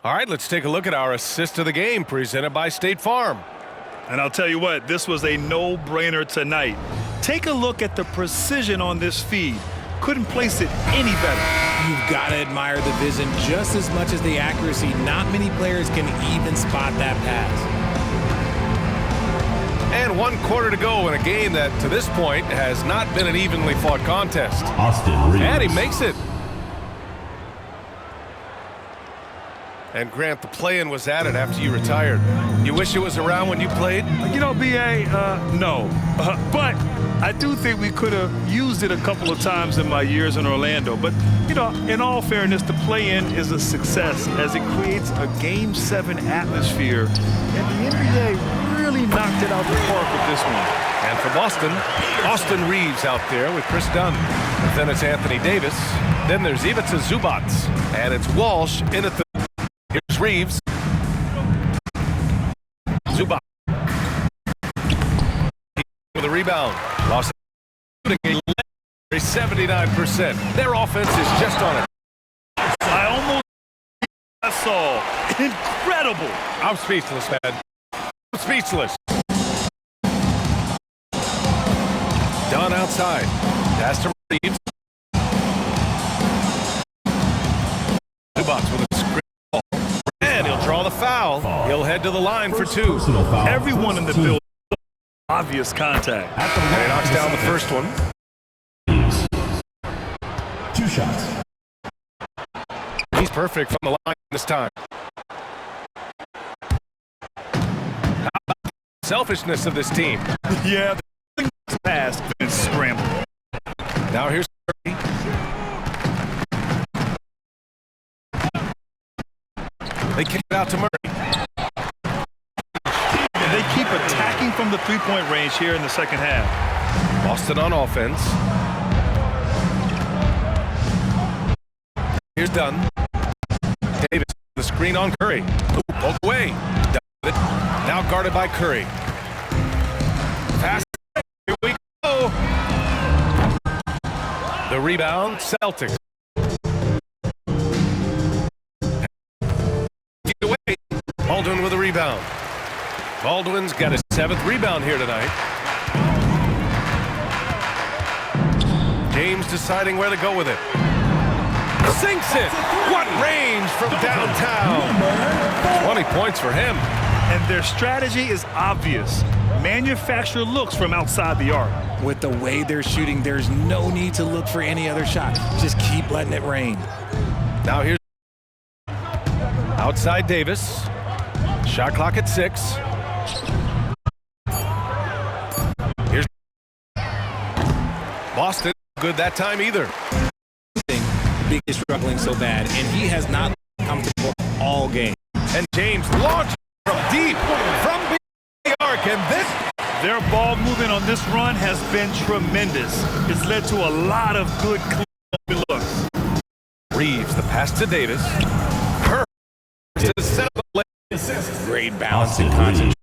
All right, let's take a look at our assist of the game presented by State Farm. And I'll tell you what, this was a no-brainer tonight. Take a look at the precision on this feed. Couldn't place it any better. You've got to admire the vision just as much as the accuracy. Not many players can even spot that pass. And 1 quarter to go in a game that, to this point, has not been an evenly fought contest. Austin Reeves. And he makes it. And Grant, the play-in was added after you retired. You wish it was around when you played? You know, B.A., no. But I do think we could have used it a couple of times in my years in Orlando. But, you know, in all fairness, the play-in is a success as it creates a Game 7 atmosphere. And the NBA really really knocked it out the park with this one. And for Boston, Austin Reeves out there with Chris Dunn. But then it's Anthony Davis. Then there's Ivica Zubac. And it's Walsh in at the... Here's Reeves. Zubac. With a rebound. Lost shooting 79%. Their offense is just on it. I almost saw. Incredible. I'm speechless, man. I'm speechless. Dunn outside. Pass to Reeves. Zubac with a screen ball. And he'll draw the foul. He'll head to the line for two. Everyone in the building. Obvious contact. And he knocks down the first one. 2 shots. He's perfect from the line this time. How about the selfishness of this team? Yeah, the pass and scramble. Now here's Curry. They kick it out to Murray. And they keep attacking from the three-point range here in the second half. Boston on offense. Here's Dunn. Davis, the screen on Curry. Poke away. Now guarded by Curry. Pass. Here we go. The rebound, Celtics. Get away. Baldwin with a rebound. Baldwin's got his 7th rebound here tonight. James deciding where to go with it. Sinks it. What range from downtown. 20 points for him. And their strategy is obvious. Manufacture looks from outside the arc. With the way they're shooting, there's no need to look for any other shot. Just keep letting it rain. Now here's outside Davis. Shot clock at 6. Here's Boston. Good that time either. Big is struggling so bad, and he has not been comfortable all game. And James launched from deep, from the arc, and this. Their ball movement on this run has been tremendous. It's led to a lot of good clean looks. Reeves, the pass to Davis. To set up the play. Great balance and concentration.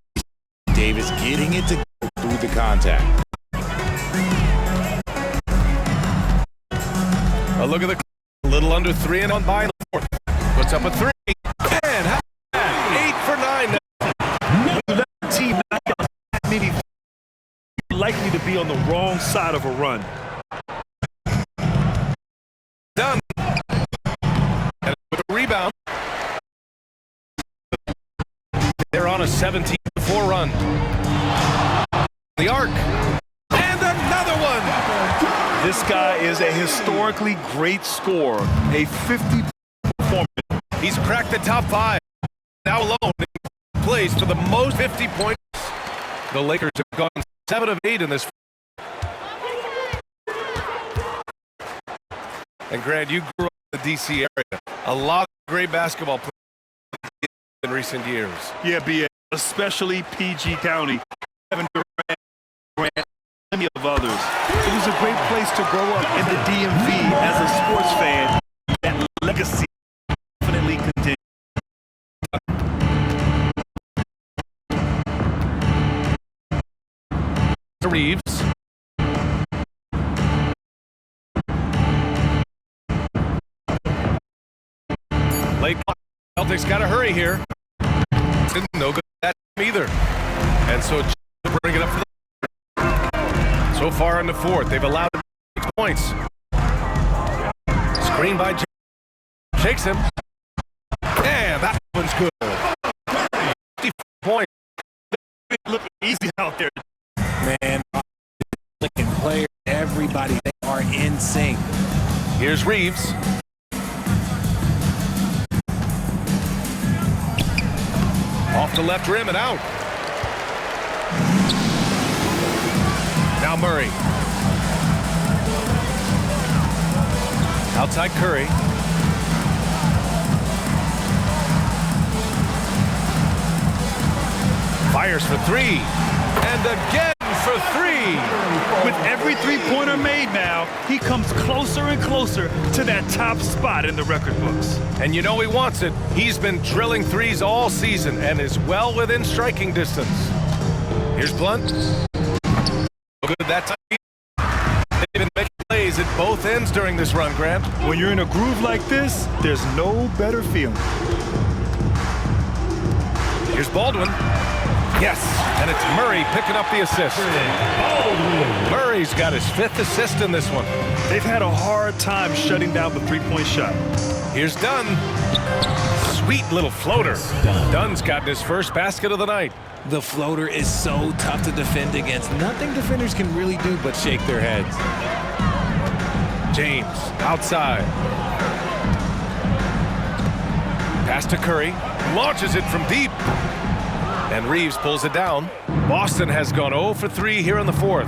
Davis getting it to go through the contact. A look at the a little under 3 and on by the 4th. Puts up a 3. And how about 8 for 9 now. That team maybe likely to be on the wrong side of a run. Done. And with a rebound. They're on a 17-4 run. The arc. And another one. This guy is a historically great scorer, a 50 performance. He's cracked the top 5. Now alone, he plays for the most 50 points. The Lakers have gone 7 of 8 in this. And Grant, you grew up in the D.C. area. A lot of great basketball players in recent years. Yeah, B.A., especially PG County. Kevin Durant, Grant, many of others. It was a great place to grow up in the DMV as a sports fan. That legacy definitely continues. Reeves. Late Celtics got to hurry here. Didn't no good at that time either. And so bring it up for the so far in the 4th, they've allowed 6 points. Screen by James. Takes him. And that one's good. 50 points. Look easy out there. Man, player, everybody, they are in sync. Here's Reeves. Off the left rim and out. Now Murray. Outside Curry. Fires fires for three. And again for three. With every three-pointer made now, he comes closer and closer to that top spot in the record books. And you know he wants it. He's been drilling threes all season and is well within striking distance. Here's Blunt. Good that time. They've been making plays at both ends during this run, Grant. When you're in a groove like this, there's no better feeling. Here's Baldwin. Yes, and it's Murray picking up the assist. Murray's got his 5th assist in this one. They've had a hard time shutting down the three-point shot. Here's Dunn. Sweet little floater. Dunn's gotten his first basket of the night. The floater is so tough to defend against. Nothing defenders can really do but shake their heads. James outside. Pass to Curry. Launches it from deep. And Reeves pulls it down. Boston has gone 0 for 3 here in the 4th.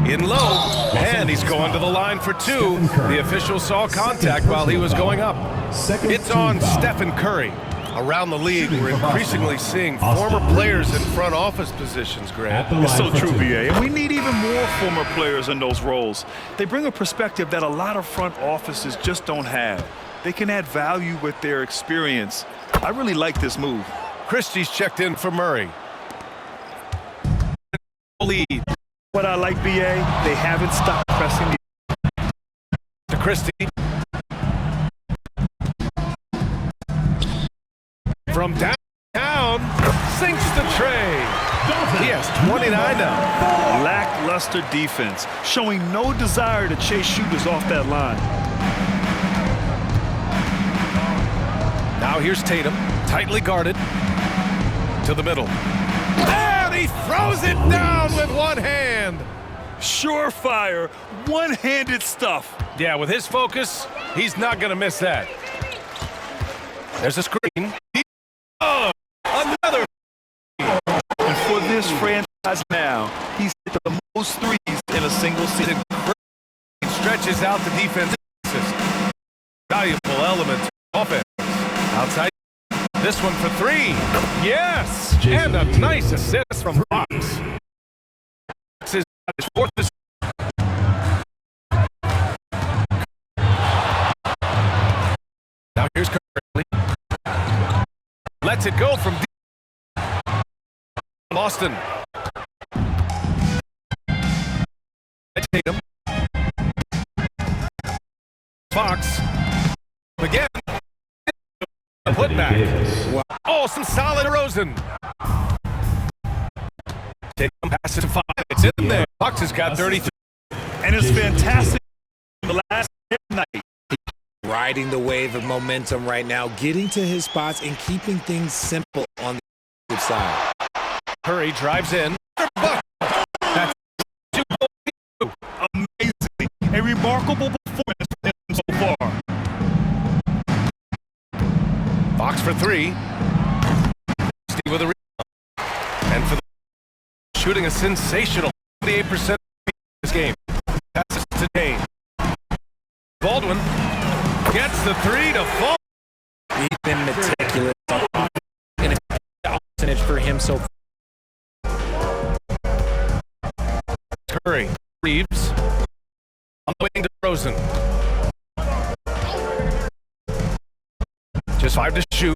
In low, and he's going to the line for 2. The official saw contact while he was going up. It's on Stephen Curry. Around the league, we're increasingly seeing former players in front office positions, Grant. It's so true, BA. And we need even more former players in those roles. They bring a perspective that a lot of front offices just don't have. They can add value with their experience. I really like this move. Christie's checked in for Murray. Lead. What I like, BA, they haven't stopped pressing to Christie. From downtown, sinks the tray. He has 29 now. Lackluster defense, showing no desire to chase shooters off that line. Now here's Tatum, tightly guarded. To the middle. And he throws it down with one hand. Surefire, one-handed stuff. Yeah, with his focus, he's not going to miss that. There's a screen. Oh, another. And for this franchise now, he's hit the most threes in a single season. Stretches out the defense. Valuable element of offense. Outside. This one for 3. Yes! And a nice assist from Fox. This is his 4th assist. Now here's Curry. Lets it go from deep. Boston. Tatum. Fox. Again. Put back. Wow. Oh, some solid Rosen. Tatum passes to 5. It's in there. Fox has got 33. And it's fantastic the last night. Riding the wave of momentum right now, getting to his spots and keeping things simple on the side. Curry drives in. That's 2. Amazing. A remarkable performance for him so far. Fox for 3. Steve with a rebound. And for the shooting a sensational 48% this game. Passes to Dane. Baldwin gets the 3 to fall. He's been meticulous and a percentage for him so far. Curry, Reeves, on the wing to Rosen. Just 5 to shoot.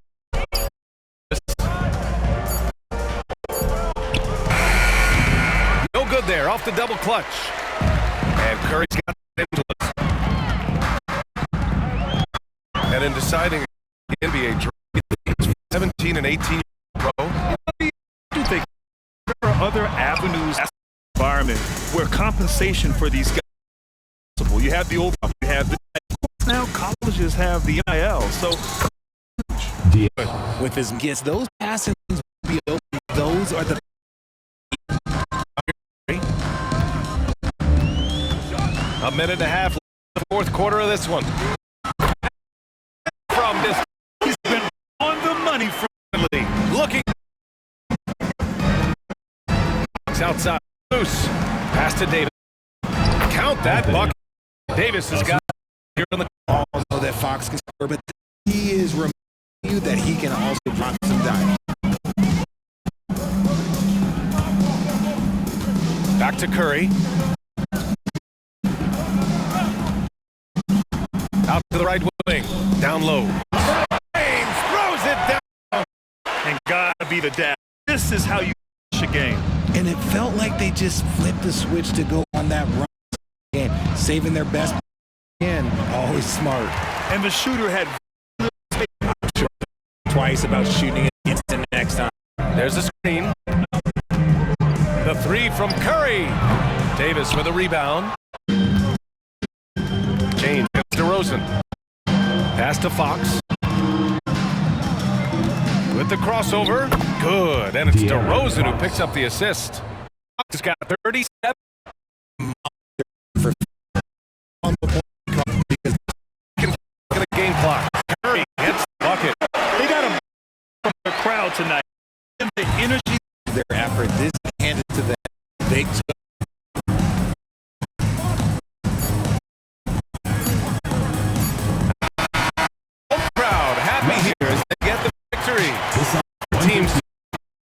No good there, off the double clutch. And Curry's got it into it. And in deciding the NBA draft, 17 and 18 pro. I do think there are other avenues in the environment where compensation for these guys is possible. You have the overtime, you have the now colleges have the NIL, so with his gets those passing lanes will be open. Those are the a minute and a half left in the 4th quarter of this one. From this, he's been on the money from looking outside loose. Pass to Davis. Count that bucket. Davis has got here in the know that Fox can score, but he is reminding you that he can also drop some dimes. back to Curry. Out to the right wing. Down low. James throws it down. And gotta be the dad. This is how you finish a game. And it felt like they just flipped the switch to go on that run game, saving their best. Again, always smart. And the shooter had twice about shooting it against the next time. There's a screen. The three from Curry. Davis with a rebound. Change to DeRozan. Pass to Fox. With the crossover. Good. And it's DeRozan who picks up the assist. Fox got 37. Game clock. Curry gets the bucket. They got him from the crowd tonight. The energy, their effort. This handed to them. They took. Crowd happy here as they get the victory. Teams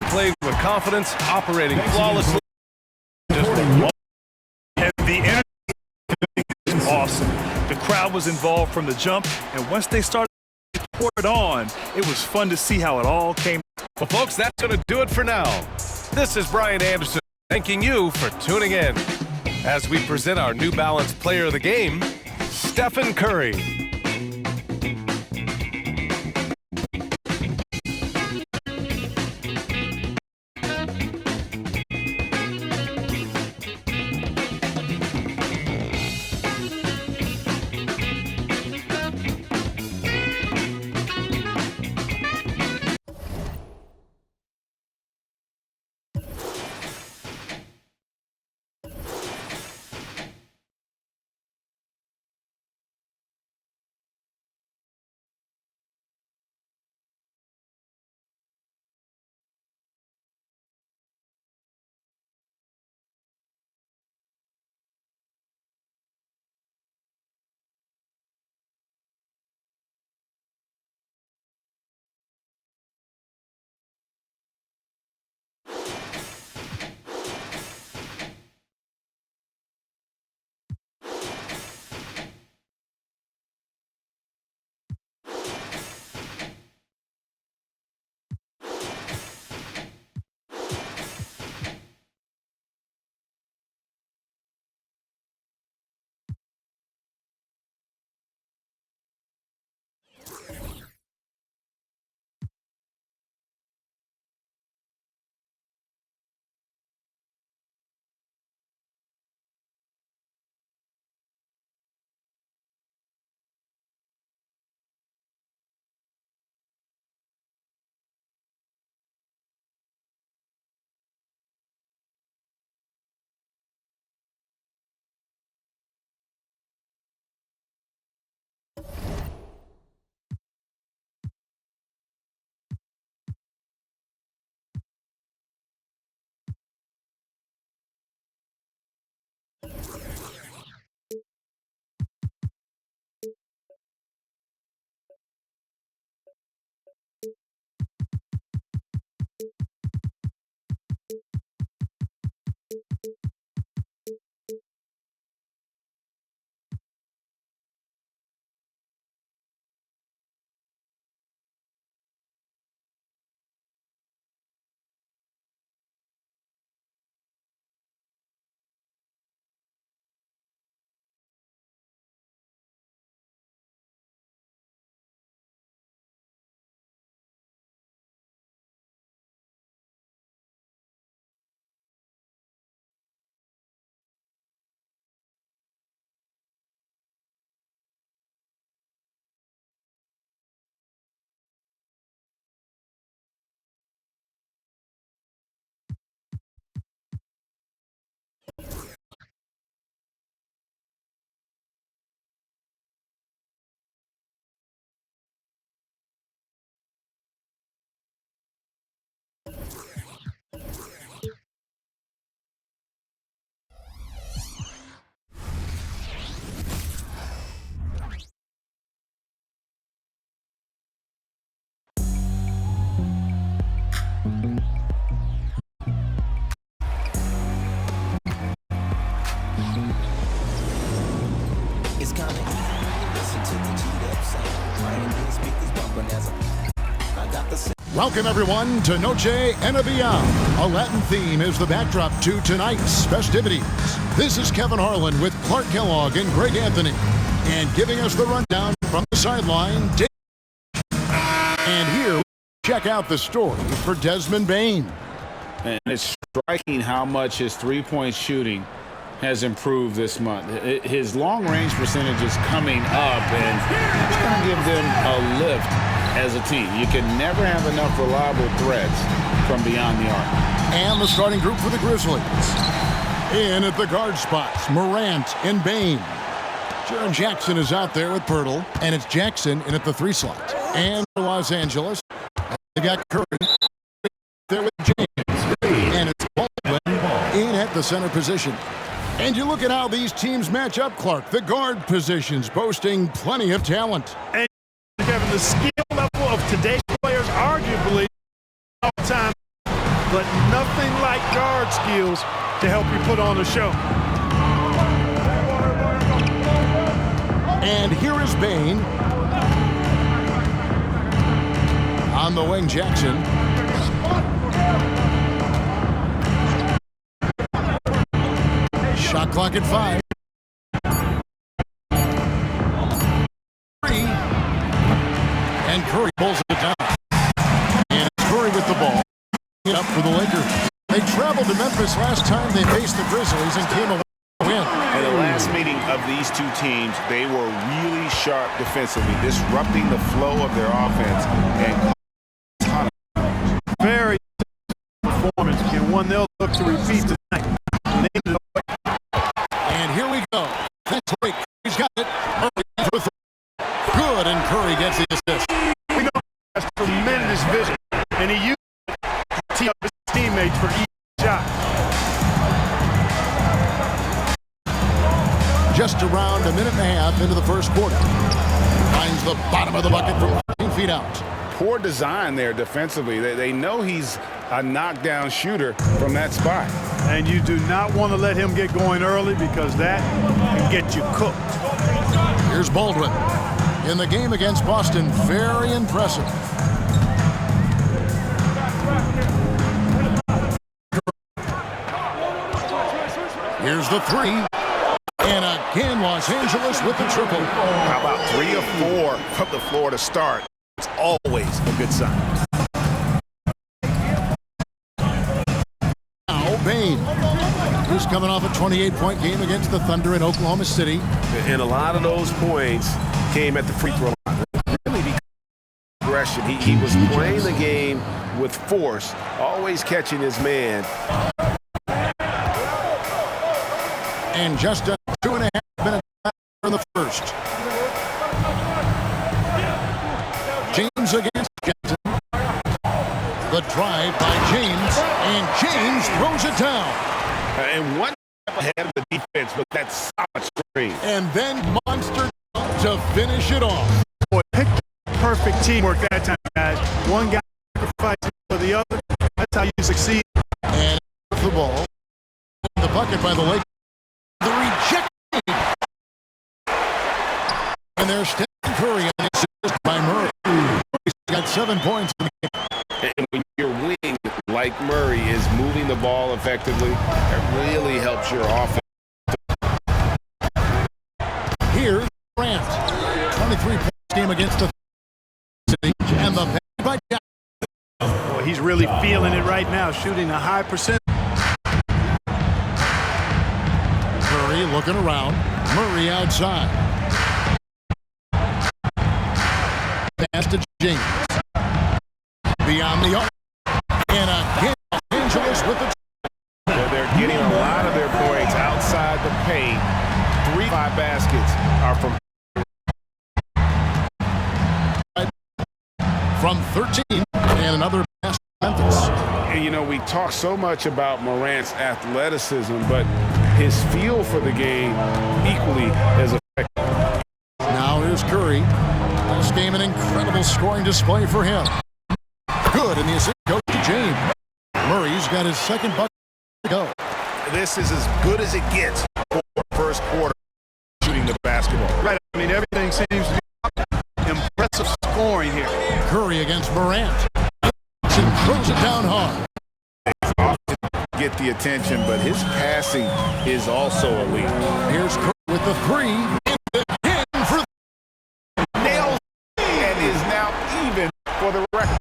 play with confidence, operating flawlessly. And the energy is awesome. The crowd was involved from the jump, and once they started to pour it on, it was fun to see how it all came. Well, folks, that's going to do it for now. This is Brian Anderson thanking you for tuning in as we present our New Balance Player of the Game, Stephen Curry. Welcome, everyone, to Noche and Beyond. A Latin theme is the backdrop to tonight's festivities. This is Kevin Harlan with Clark Kellogg and Greg Anthony. And giving us the rundown from the sideline, Dave. And here, check out the story for Desmond Bane. And it's striking how much his three-point shooting has improved this month. His long-range percentage is coming up, and it's going to give them a lift as a team. You can never have enough reliable threats from beyond the arc. And the starting group for the Grizzlies. In at the guard spots, Morant and Bane. Jaren Jackson is out there with Pirtle, and it's Jackson in at the 3 slot. And for Los Angeles, they got Curry there with James. And it's Baldwin in at the center position. And you look at how these teams match up, Clark. The guard positions boasting plenty of talent. And Kevin, the skill level of today's players arguably all time, but nothing like guard skills to help you put on a show. And here is Bane. On the wing, Jackson. Shot clock at 5. 3. And Curry pulls it down. And it's Curry with the ball. It up for the Lakers. They traveled to Memphis last time they faced the Grizzlies and came away with a win. In the last meeting of these two teams, they were really sharp defensively, disrupting the flow of their offense. And very performance, and one they'll look to repeat tonight. And here we go. That's great. He's got it. Good, and Curry gets the assist. We know he has tremendous vision, and he used his teammates for each shot. Just around a minute and a half into the first quarter. Finds the bottom of the bucket from 15 feet out. Poor design there defensively. They know he's a knockdown shooter from that spot. And you do not want to let him get going early because that can get you cooked. Here's Baldwin. In the game against Boston, very impressive. Here's the 3. And again, Los Angeles with the triple. How about 3 or 4 from the floor to start? It's always a good sign. Now Bane, who's coming off a 28-point game against the Thunder in Oklahoma City. And a lot of those points came at the free throw line. Really because of aggression. He was playing the game with force, always catching his man. And just 2.5 minutes for the first. James against Jackson. The drive by James, and James throws it down. And one step ahead of the defense with that solid screen. And then monster to finish it off. Boy, perfect teamwork that time, guys. One guy sacrificing for the other. That's how you succeed. And the ball. The bucket by the Lakers. The reject. And there's Steph Curry and the assist by Murray. He's got 7 points in the game. And when your wing, like Murray, is moving the ball effectively, it really helps your offense. Here's Grant. 23 points game against the City. And the pass by Jackson. Boy, he's really feeling it right now, shooting a high percent. Curry looking around. Murray outside. Pass to James. Beyond the arc. And again, Los Angeles with the... Well, they're getting a lot of their points outside the paint. 3-5 baskets are from 13. And another pass to Memphis. And, you know, we talk so much about Morant's athleticism, but his feel for the game equally as effective. Now here's Curry. This game an incredible scoring display for him. Good, and the assist goes to James. Murray's got his second bucket to go. This is as good as it gets for first quarter shooting the basketball. Right, I mean, everything seems to be impressive scoring here. Curry against Morant. throws it down hard. Get the attention, but his passing is also elite. Here's Curry with the three. Again for nails and is now even for the record.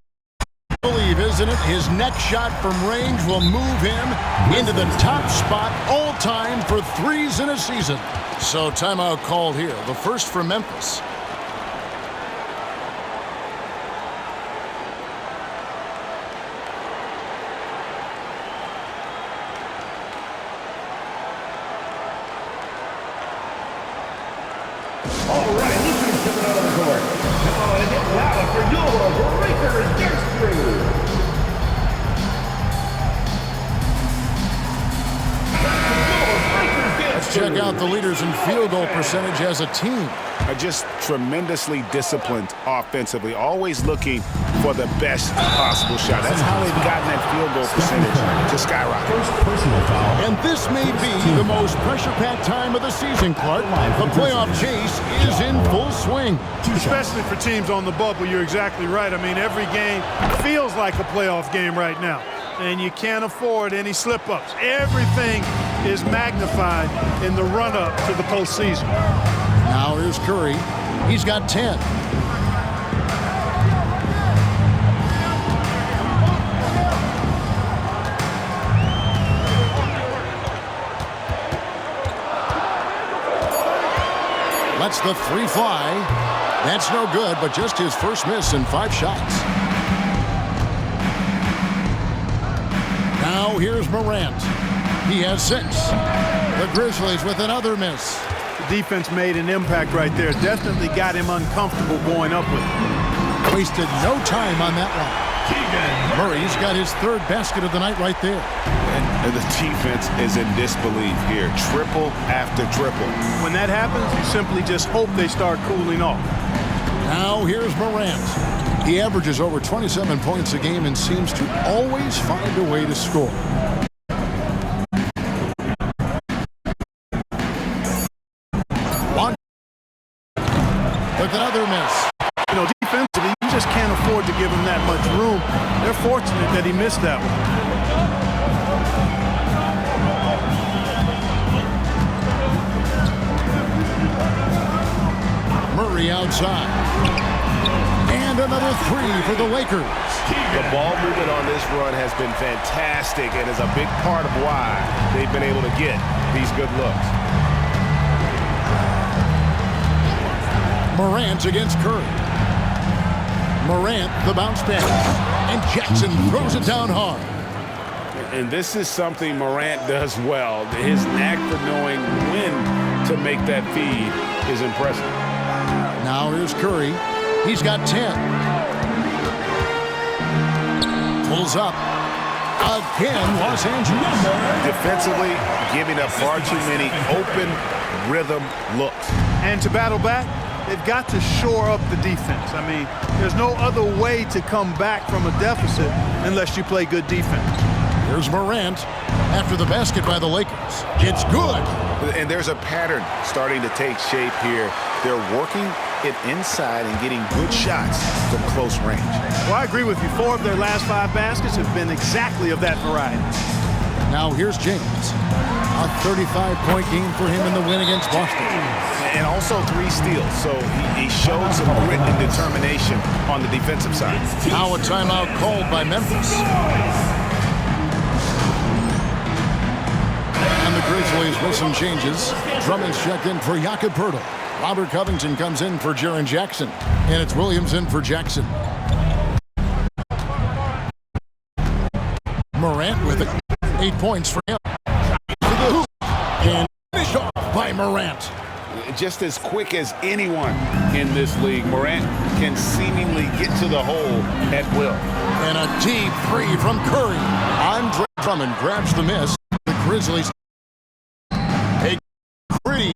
Believe, isn't it? His next shot from range will move him into the top spot all time for threes in a season. So timeout called here. The first for Memphis. All right, Lakers coming out on the court. Come on and get loud for your Lakers dance crew. Let's check out the leaders in field goal percentage as a team. Are just tremendously disciplined offensively, always looking for the best possible shot. That's how they've gotten that field goal percentage to skyrocket. And this may be the most pressure-packed time of the season, Clark. The playoff chase is in full swing. Especially for teams on the bubble, you're exactly right. I mean, every game feels like a playoff game right now. And you can't afford any slip-ups. Everything is magnified in the run-up to the postseason. Now here's Curry. He's got 10. Lets the three fly. That's no good, but just his first miss in 5 shots. Now here's Morant. He has 6. The Grizzlies with another miss. The defense made an impact right there. Definitely got him uncomfortable going up with it. Wasted no time on that one. Murray's got his 3rd basket of the night right there. And the defense is in disbelief here. Triple after triple. When that happens, you simply just hope they start cooling off. Now here's Morant. He averages over 27 points a game and seems to always find a way to score. With another miss. You know, defensively, you just can't afford to give him that much room. They're fortunate that he missed that one. Murray outside. And another 3 for the Lakers. The ball movement on this run has been fantastic and is a big part of why they've been able to get these good looks. Morant against Curry. Morant, the bounce pass. And Jackson throws it down hard. And this is something Morant does well. His knack for knowing when to make that feed is impressive. Now here's Curry. He's got 10. Pulls up. Again, Los Angeles. Defensively, giving up far too many open rhythm looks. And to battle back, they've got to shore up the defense. I mean, there's no other way to come back from a deficit unless you play good defense. Here's Morant after the basket by the Lakers. It's good. And there's a pattern starting to take shape here. They're working it inside and getting good shots from close range. Well, I agree with you. 4 of their last 5 baskets have been exactly of that variety. Now here's James. A 35-point game for him in the win against Boston. And also 3 steals, so he showed some grit and determination on the defensive side. Now a timeout called by Memphis. And the Grizzlies with some changes. Drummond's checked in for Jakob Poeltl. Robert Covington comes in for Jaren Jackson. And it's Williams in for Jackson. Morant with 8 points for him. To the hoop. And finished off by Morant. Just as quick as anyone in this league, Morant can seemingly get to the hole at will. And a deep 3 from Curry. Andre Drummond grabs the miss. The Grizzlies. A gritty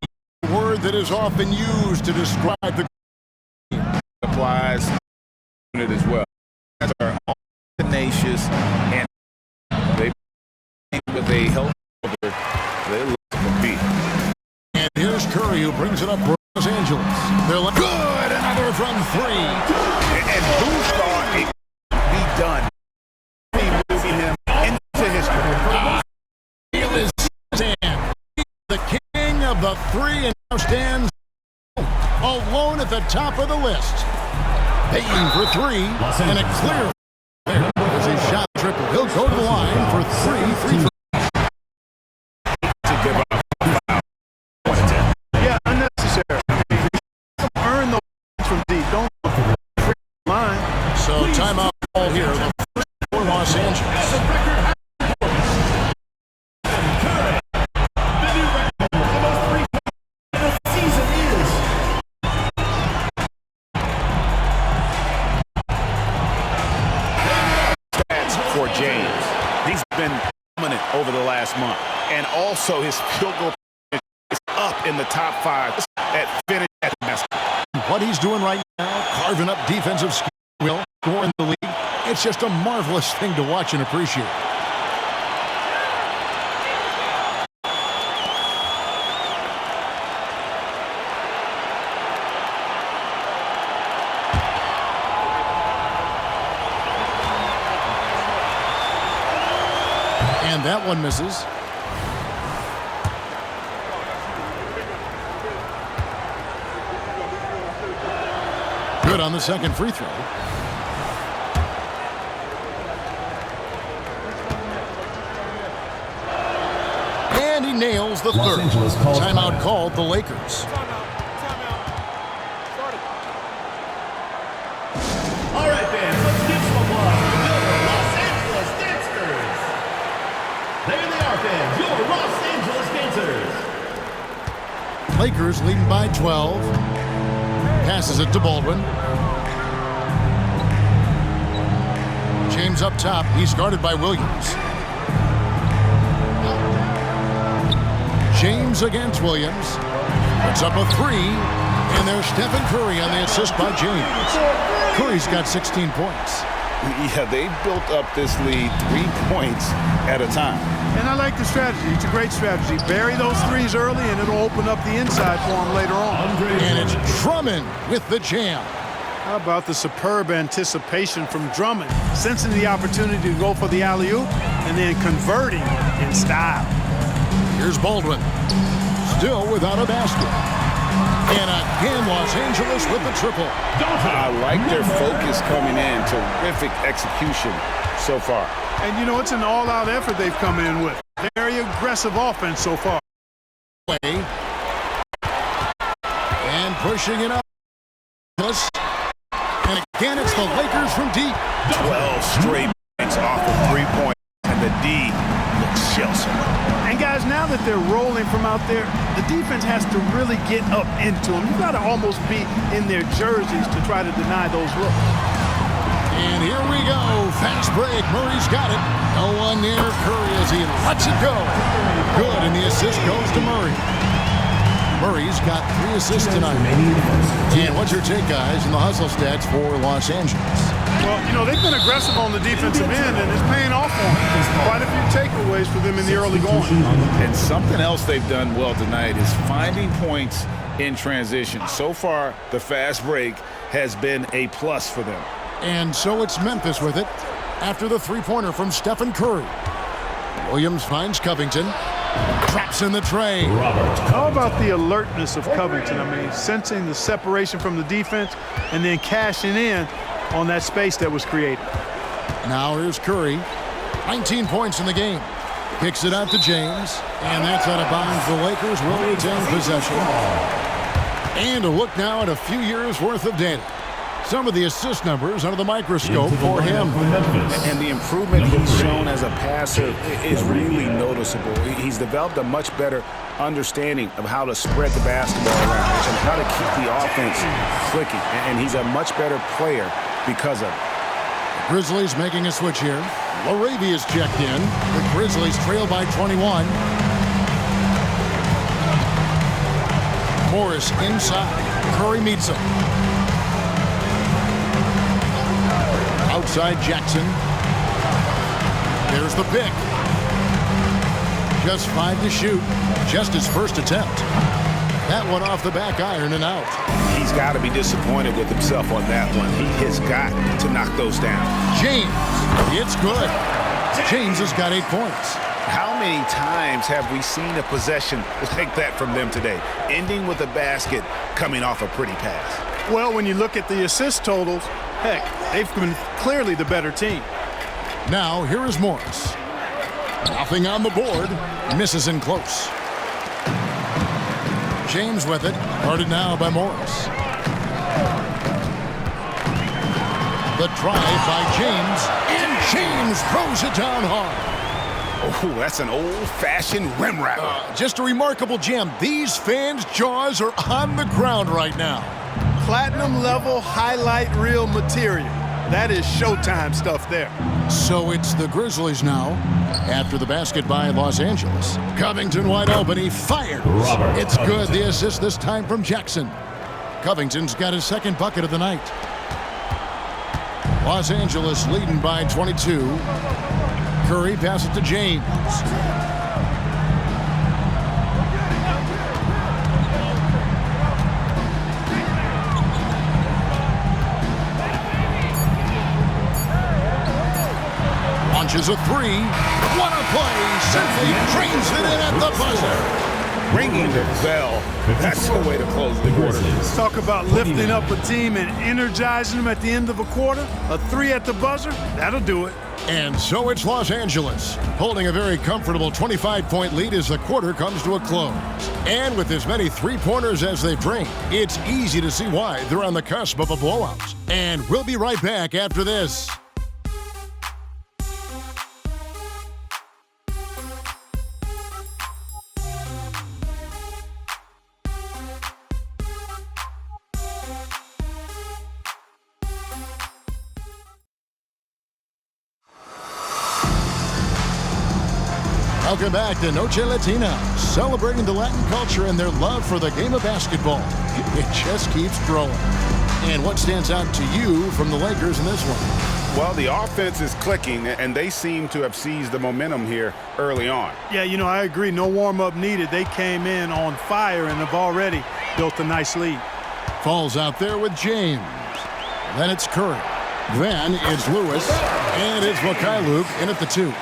word that is often used to describe the applies it as well. Are all tenacious and they with a healthy they look to compete. And here's Curry who brings it up for Los Angeles. They're like, good, another from 3. And who thought it could be done three and now stands alone at the top of the list. Payton for three and a clear. There's his shot triple. He'll go to the line for three. To give up. Yeah, unnecessary. Earn the from deep. Don't line. So timeout ball here. The first for Los Angeles. For James. He's been dominant over the last month. And also his field goal is up in the top 5 at finish at the basket. What he's doing right now, carving up defensive skill, scoring the league, it's just a marvelous thing to watch and appreciate. And that one misses. Good on the second free throw. And he nails the third. Timeout called the Lakers. All right, fans, let's give some applause to the Los Angeles Dancers. There they are, fans, your Los Angeles Dancers. Lakers leading by 12. Passes it to Baldwin. James up top. He's guarded by Williams. James against Williams. Puts up a three. And there's Stephen Curry on the assist by James. Curry's got 16 points. Yeah, they built up this lead 3 points at a time. And I like the strategy. It's a great strategy. Bury those threes early, and it'll open up the inside for him later on. And it's Drummond with the jam. How about the superb anticipation from Drummond, sensing the opportunity to go for the alley-oop and then converting in style. Here's Baldwin. Still without a basket. And again, Los Angeles with the triple. I like their focus coming in. Terrific execution so far. And, you know, it's an all-out effort they've come in with. Very aggressive offense so far. And pushing it up. And again, it's the Lakers from deep. 12 straight points off of 3 points, and the D looks Chelsea. And guys, now that they're rolling from out there, the defense has to really get up into them. You've got to almost be in their jerseys to try to deny those looks. And here we go. Fast break. Murray's got it. No one near Curry as he lets it go. Good, and the assist goes to Murray. Murray's got 3 assists tonight. And what's your take, guys, in the hustle stats for Los Angeles? Well, you know, they've been aggressive on the defensive end, and it's paying off for them. Quite a few takeaways for them in the early going. And something else they've done well tonight is finding points in transition. So far, the fast break has been a plus for them. And so it's Memphis with it after the three-pointer from Stephen Curry. Williams finds Covington. Traps in the tray. How about the alertness of Covington? I mean, sensing the separation from the defense and then cashing in on that space that was created. Now here's Curry. 19 points in the game. Kicks it out to James. And that's out of bounds. The Lakers will retain possession. And a look now at a few years' worth of data. Some of the assist numbers under the microscope for him. And the improvement he's shown as a passer is really noticeable. He's developed a much better understanding of how to spread the basketball around and how to keep the offense clicking. And he's a much better player because of it. Grizzlies making a switch here. Laravia's checked in. The Grizzlies trail by 21. Morris inside. Curry meets him. Outside Jackson. There's the pick. Just 5 to shoot. Just his first attempt. That one off the back iron and out. He's got to be disappointed with himself on that one. He has got to knock those down. James. It's good. James has got 8 points. How many times have we seen a possession like that from them today, ending with a basket coming off a pretty pass? Well, when you look at the assist totals, heck, they've been clearly the better team. Now, here is Morris. Nothing on the board. Misses in close. James with it. Guarded now by Morris. The drive by James. And James throws it down hard. Oh, that's an old-fashioned rim wrapper. Just a remarkable jam. These fans' jaws are on the ground right now. Platinum level highlight reel material. That is Showtime stuff there. So it's the Grizzlies now. After the basket by Los Angeles. Covington wide open. He fires. It's good. The assist this time from Jackson. Covington's got his second bucket of the night. Los Angeles leading by 22. Curry passes to James. Launches a three. What a play. Simply trains it in at the buzzer. Ringing the bell. That's the way to close the quarter. Talk about lifting up a team and energizing them at the end of a quarter. A three at the buzzer, that'll do it. And so it's Los Angeles, holding a very comfortable 25-point lead as the quarter comes to a close. And with as many three-pointers as they bring, it's easy to see why they're on the cusp of a blowout. And we'll be right back after this. Welcome back to Noche Latina, celebrating the Latin culture and their love for the game of basketball. It just keeps growing. And what stands out to you from the Lakers in this one? Well, the offense is clicking, and they seem to have seized the momentum here early on. Yeah, I agree. No warm-up needed. They came in on fire and have already built a nice lead. Falls out there with James. Then it's Curry. Then it's Lewis. And it's Mikhailuk in at the 2.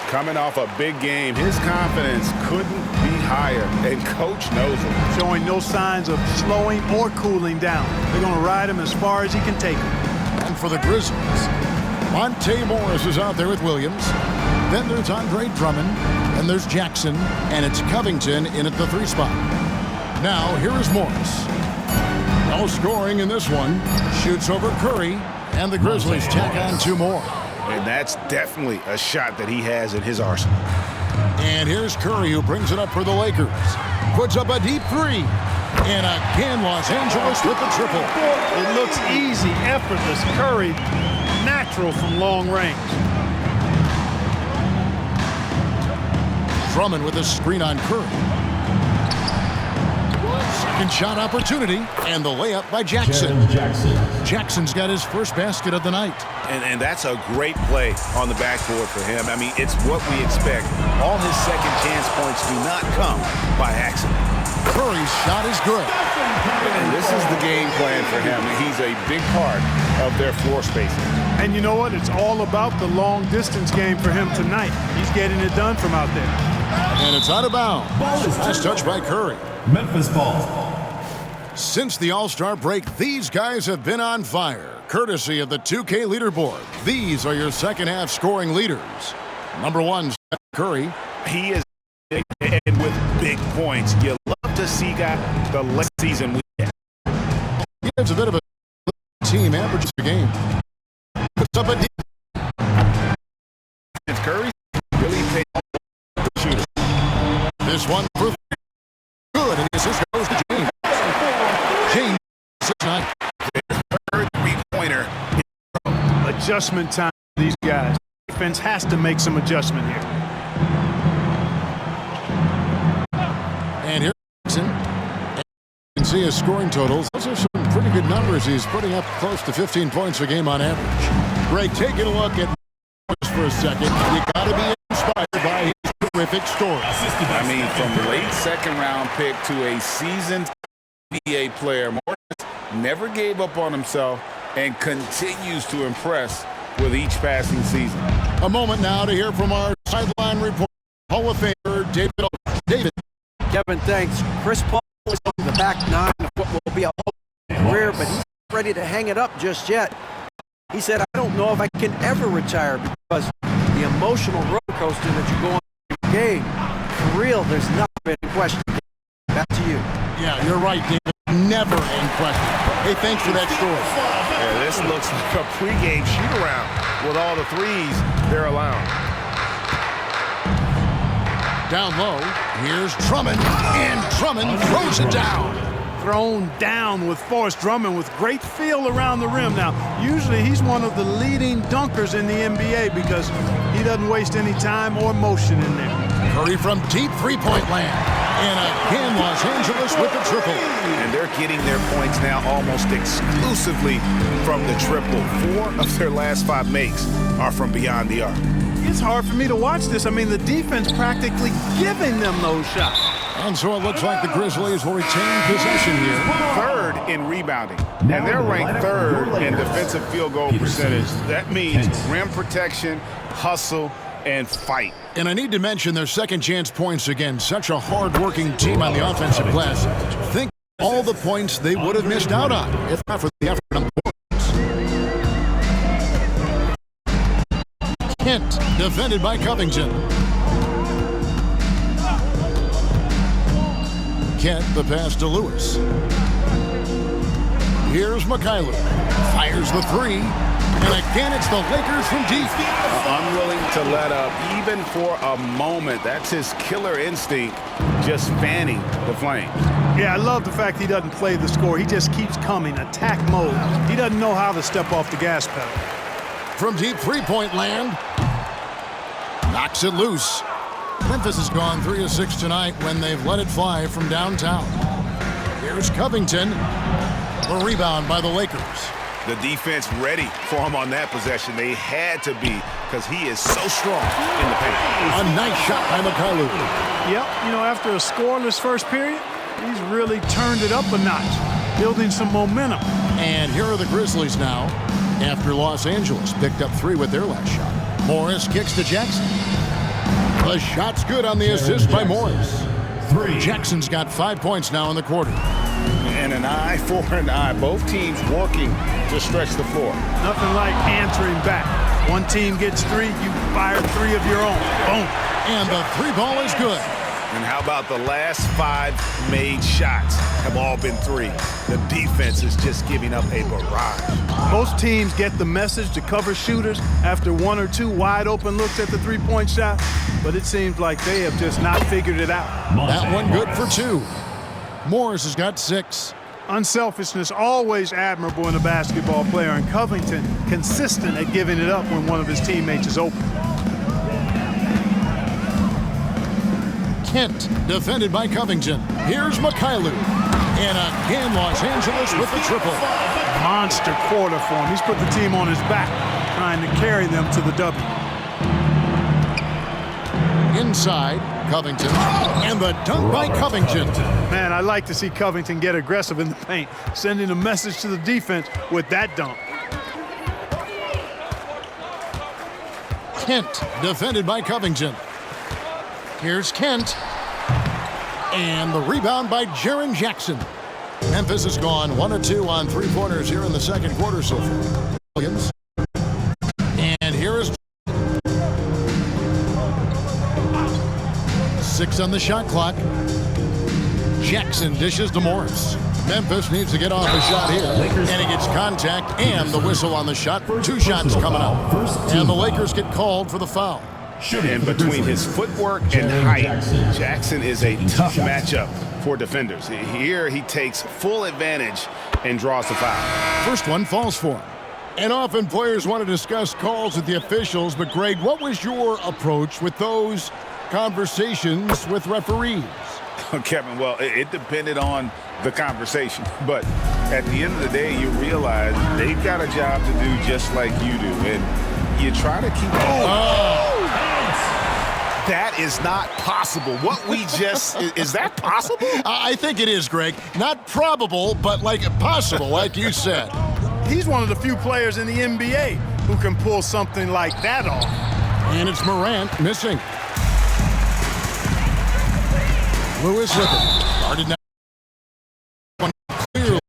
Coming off a big game, his confidence couldn't be higher, and Coach knows it. Showing no signs of slowing or cooling down. They're going to ride him as far as he can take him. And for the Grizzlies, Monte Morris is out there with Williams. Then there's Andre Drummond, and there's Jackson, and it's Covington in at the 3 spot. Now, here is Morris. No scoring in this one. Shoots over Curry, and the Grizzlies tack on 2 more. And that's definitely a shot that he has in his arsenal. And here's Curry, who brings it up for the Lakers. Puts up a deep 3. And again, Los Angeles with the triple. It looks easy, effortless. Curry, natural from long range. Drummond with a screen on Curry. Second shot opportunity, and the layup by Jackson. Jackson's got his first basket of the night. And that's a great play on the backboard for him. I mean, it's what we expect. All his second chance points do not come by accident. Curry's shot is good. And this is the game plan for him. He's a big part of their floor spacing. And you know what? It's all about the long distance game for him tonight. He's getting it done from out there. And it's out of bounds. Last touch by Curry. Memphis ball. Since the All-Star break, these guys have been on fire. Courtesy of the 2K leaderboard. These are your second-half scoring leaders. Number 1, Steph Curry. He is big and with big points. You love to see the late season we get. He has a bit of a team average a game. Puts up a deep. It's Curry really paid off the shooter. This one for good, and this goes to James. James, 6-9. Third three-pointer. Adjustment time for these guys. Defense has to make some adjustment here. And here's Jackson. You can see his scoring totals. Those are some pretty good numbers. He's putting up close to 15 points a game on average. Greg, taking a look at this for a second. You got to be inspired by his terrific story. I mean, from late second-round pick to a seasoned NBA player, Morris never gave up on himself and continues to impress with each passing season. A moment now to hear from our sideline report. Hall of Famer David. Kevin, thanks. Chris Paul is on the back nine of what will be a whole career, but he's not ready to hang it up just yet. He said, I don't know if I can ever retire because the emotional roller coaster that you go on in the game, for real, there's nothing in question. Back to you. Yeah, you're right, David. Never in question. Hey, thanks for that story. Yeah, this looks like a pregame shoot-around with all the threes they're allowing. Down low, here's Drummond, and Drummond throws it down. Thrown down with Forrest Drummond with great feel around the rim. Now, usually he's one of the leading dunkers in the NBA because he doesn't waste any time or motion in there. Curry from deep three-point land. And again, Los Angeles with the triple. And they're getting their points now almost exclusively from the triple. 4 of their last 5 makes are from beyond the arc. It's hard for me to watch this. I mean, the defense practically giving them those shots. And so it looks like the Grizzlies will retain possession here. 3rd in rebounding. And they're ranked 3rd in defensive field goal percentage. That means rim protection, hustle, and fight. And I need to mention their second chance points again. Such a hard-working team on the offensive glass. Think all the points they would have missed out on if not for the effort on the boards. Kent defended by Covington. Kent the pass to Lewis. Here's Mikhailuk. Fires the three. And again, it's the Lakers from deep. Unwilling to let up, even for a moment. That's his killer instinct, just fanning the flames. Yeah, I love the fact he doesn't play the score. He just keeps coming, attack mode. He doesn't know how to step off the gas pedal. From deep three-point land, knocks it loose. Memphis has gone 3 of 6 tonight when they've let it fly from downtown. Here's Covington. The rebound by the Lakers. The defense ready for him on that possession. They had to be because he is so strong in the paint. A nice shot by Mikhailuk. Yep, you know, after a scoreless first period, he's really turned it up a notch, building some momentum. And here are the Grizzlies now after Los Angeles picked up 3 with their last shot. Morris kicks to Jackson. The shot's good on the assist by Morris. Jackson's got 5 points now in the quarter. And an eye for an eye. Both teams working to stretch the floor. Nothing like answering back. One team gets 3, you fire 3 of your own. Boom. And the 3 ball is good. And how about the last 5 made shots have all been 3. The defense is just giving up a barrage. Most teams get the message to cover shooters after 1 or 2 wide open looks at the three-point shot, but it seems like they have just not figured it out. That one good for 2. Morris has got 6. Unselfishness always admirable in a basketball player, and Covington consistent at giving it up when one of his teammates is open. Kent defended by Covington. Here's Mikhailuk. And again, Los Angeles with the triple. Monster quarter for him. He's put the team on his back, trying to carry them to the W. Inside, Covington. And the dunk by Covington. Man, I like to see Covington get aggressive in the paint, sending a message to the defense with that dunk. Kent defended by Covington. Here's Kent. And the rebound by Jaren Jackson. Memphis has gone 1 of 2 on 3-pointers here in the second quarter so far. Williams. And here is 6 on the shot clock. Jackson dishes to Morris. Memphis needs to get off a shot here. And he gets contact and the whistle on the shot. 2 shots coming up. And the Lakers get called for the foul. And between his footwork and height, Jackson is a tough matchup for defenders. Here he takes full advantage and draws the foul. First one falls for him. And often players want to discuss calls with the officials, but Greg, what was your approach with those conversations with referees? Kevin, well, it depended on the conversation. But at the end of the day, you realize they've got a job to do just like you do. And you try to keep... That is not possible. What we just... is that possible? I think it is, Greg. Not probable, but like possible, like you said. He's one of the few players in the NBA who can pull something like that off. And it's Morant missing. Lewis with it. Guarded now. One clear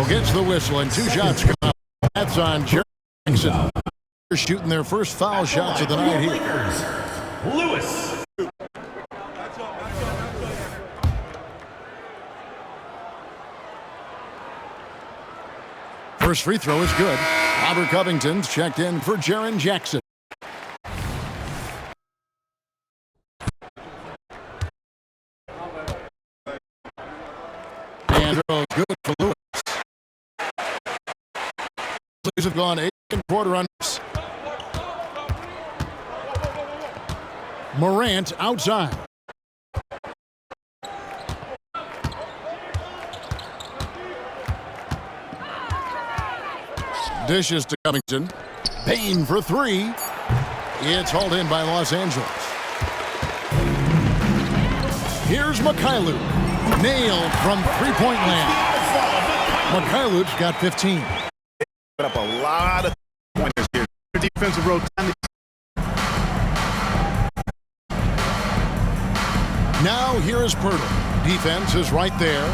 gets the whistle, and 2 shots come out. That's on Jackson. They're shooting their first foul shots of the night here. Lewis. First free throw is good. Robert Covington's checked in for Jaren Jackson. And throw good for Lewis. These have gone 8 quarter runners. Morant outside. Dishes to Covington. Payne for 3. It's hauled in by Los Angeles. Here's Mikhailuk. Nailed from three-point land. Mikhailuk's got 15. Put up a lot of pointers here. Defensive rotation. Now here is Pirtle. Defense is right there.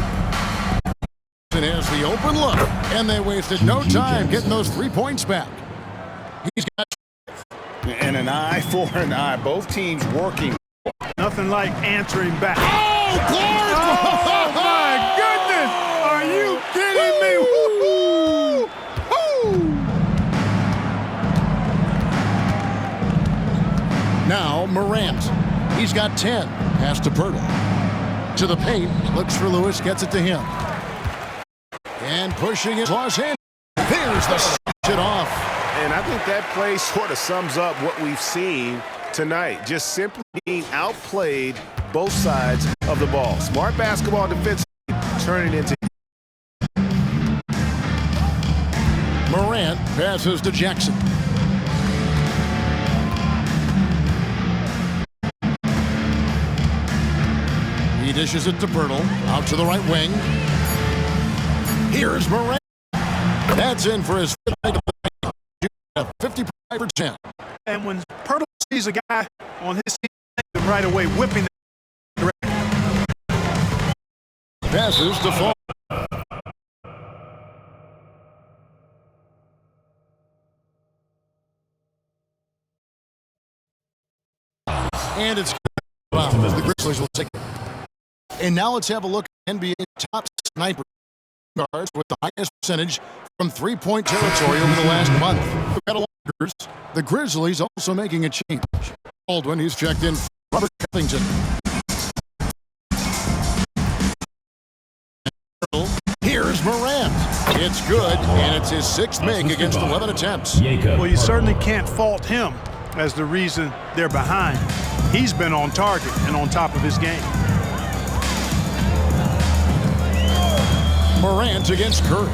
And has the open look. And they wasted no time getting those 3 points back. He's got... And an eye for an eye. Both teams working. Nothing like answering back. Oh, Clark! Oh, my goodness! Are you kidding me? Woo-hoo! Now Morant. He's got 10. Pass to Pirtle. To the paint. Looks for Lewis. Gets it to him. And pushing it. Los Angeles. There's the switch it off. And I think that play sort of sums up what we've seen tonight. Just simply being outplayed both sides of the ball. Smart basketball defense turning into... Morant passes to Jackson. He dishes it to Pirtle. Out to the right wing. Here's Morant. That's in for his 55%. And when Pirtle sees a guy on his team right away whipping the passes to Fall. And it's the Grizzlies will take it. And now let's have a look at NBA top sniper guards with the highest percentage from three-point territory over the last month. The Grizzlies also making a change. Baldwin, he's checked in. Robert Covington. Here's Morant. It's good, and it's his 6th make against 11 attempts. Well, you certainly can't fault him as the reason they're behind. He's been on target and on top of his game. Morant against Curry.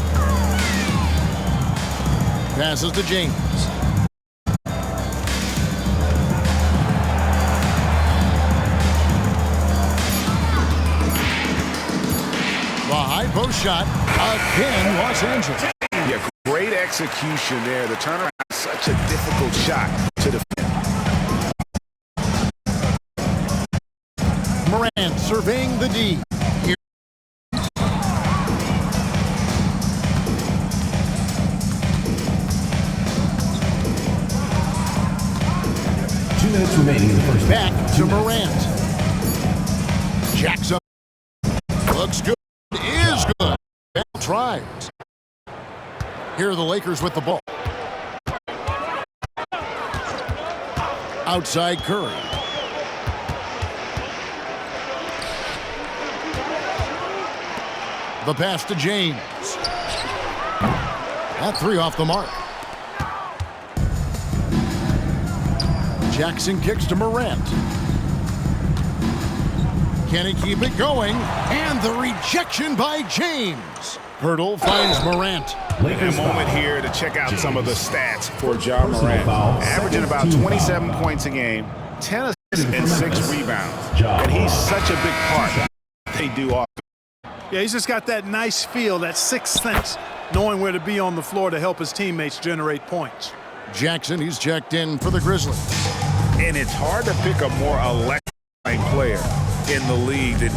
Passes to James. The high post shot again, Los Angeles. Yeah, great execution there. The turnaround is such a difficult shot to defend. Morant surveying the D. Here. 2 minutes remaining in the first. Back to Morant. Jackson looks good. Is good. Bell tries. Here are the Lakers with the ball. Outside Curry. The pass to James. That 3 off the mark. Jackson kicks to Morant. Can he keep it going? And the rejection by James. Pirtle finds Morant. A moment here to check out some of the stats for Ja Morant. Averaging about 27 points a game, 10 assists and 6 rebounds. And he's such a big part. They do often. Yeah, he's just got that nice feel, that sixth sense, knowing where to be on the floor to help his teammates generate points. Jackson, he's checked in for the Grizzlies. And it's hard to pick a more electrifying player in the league than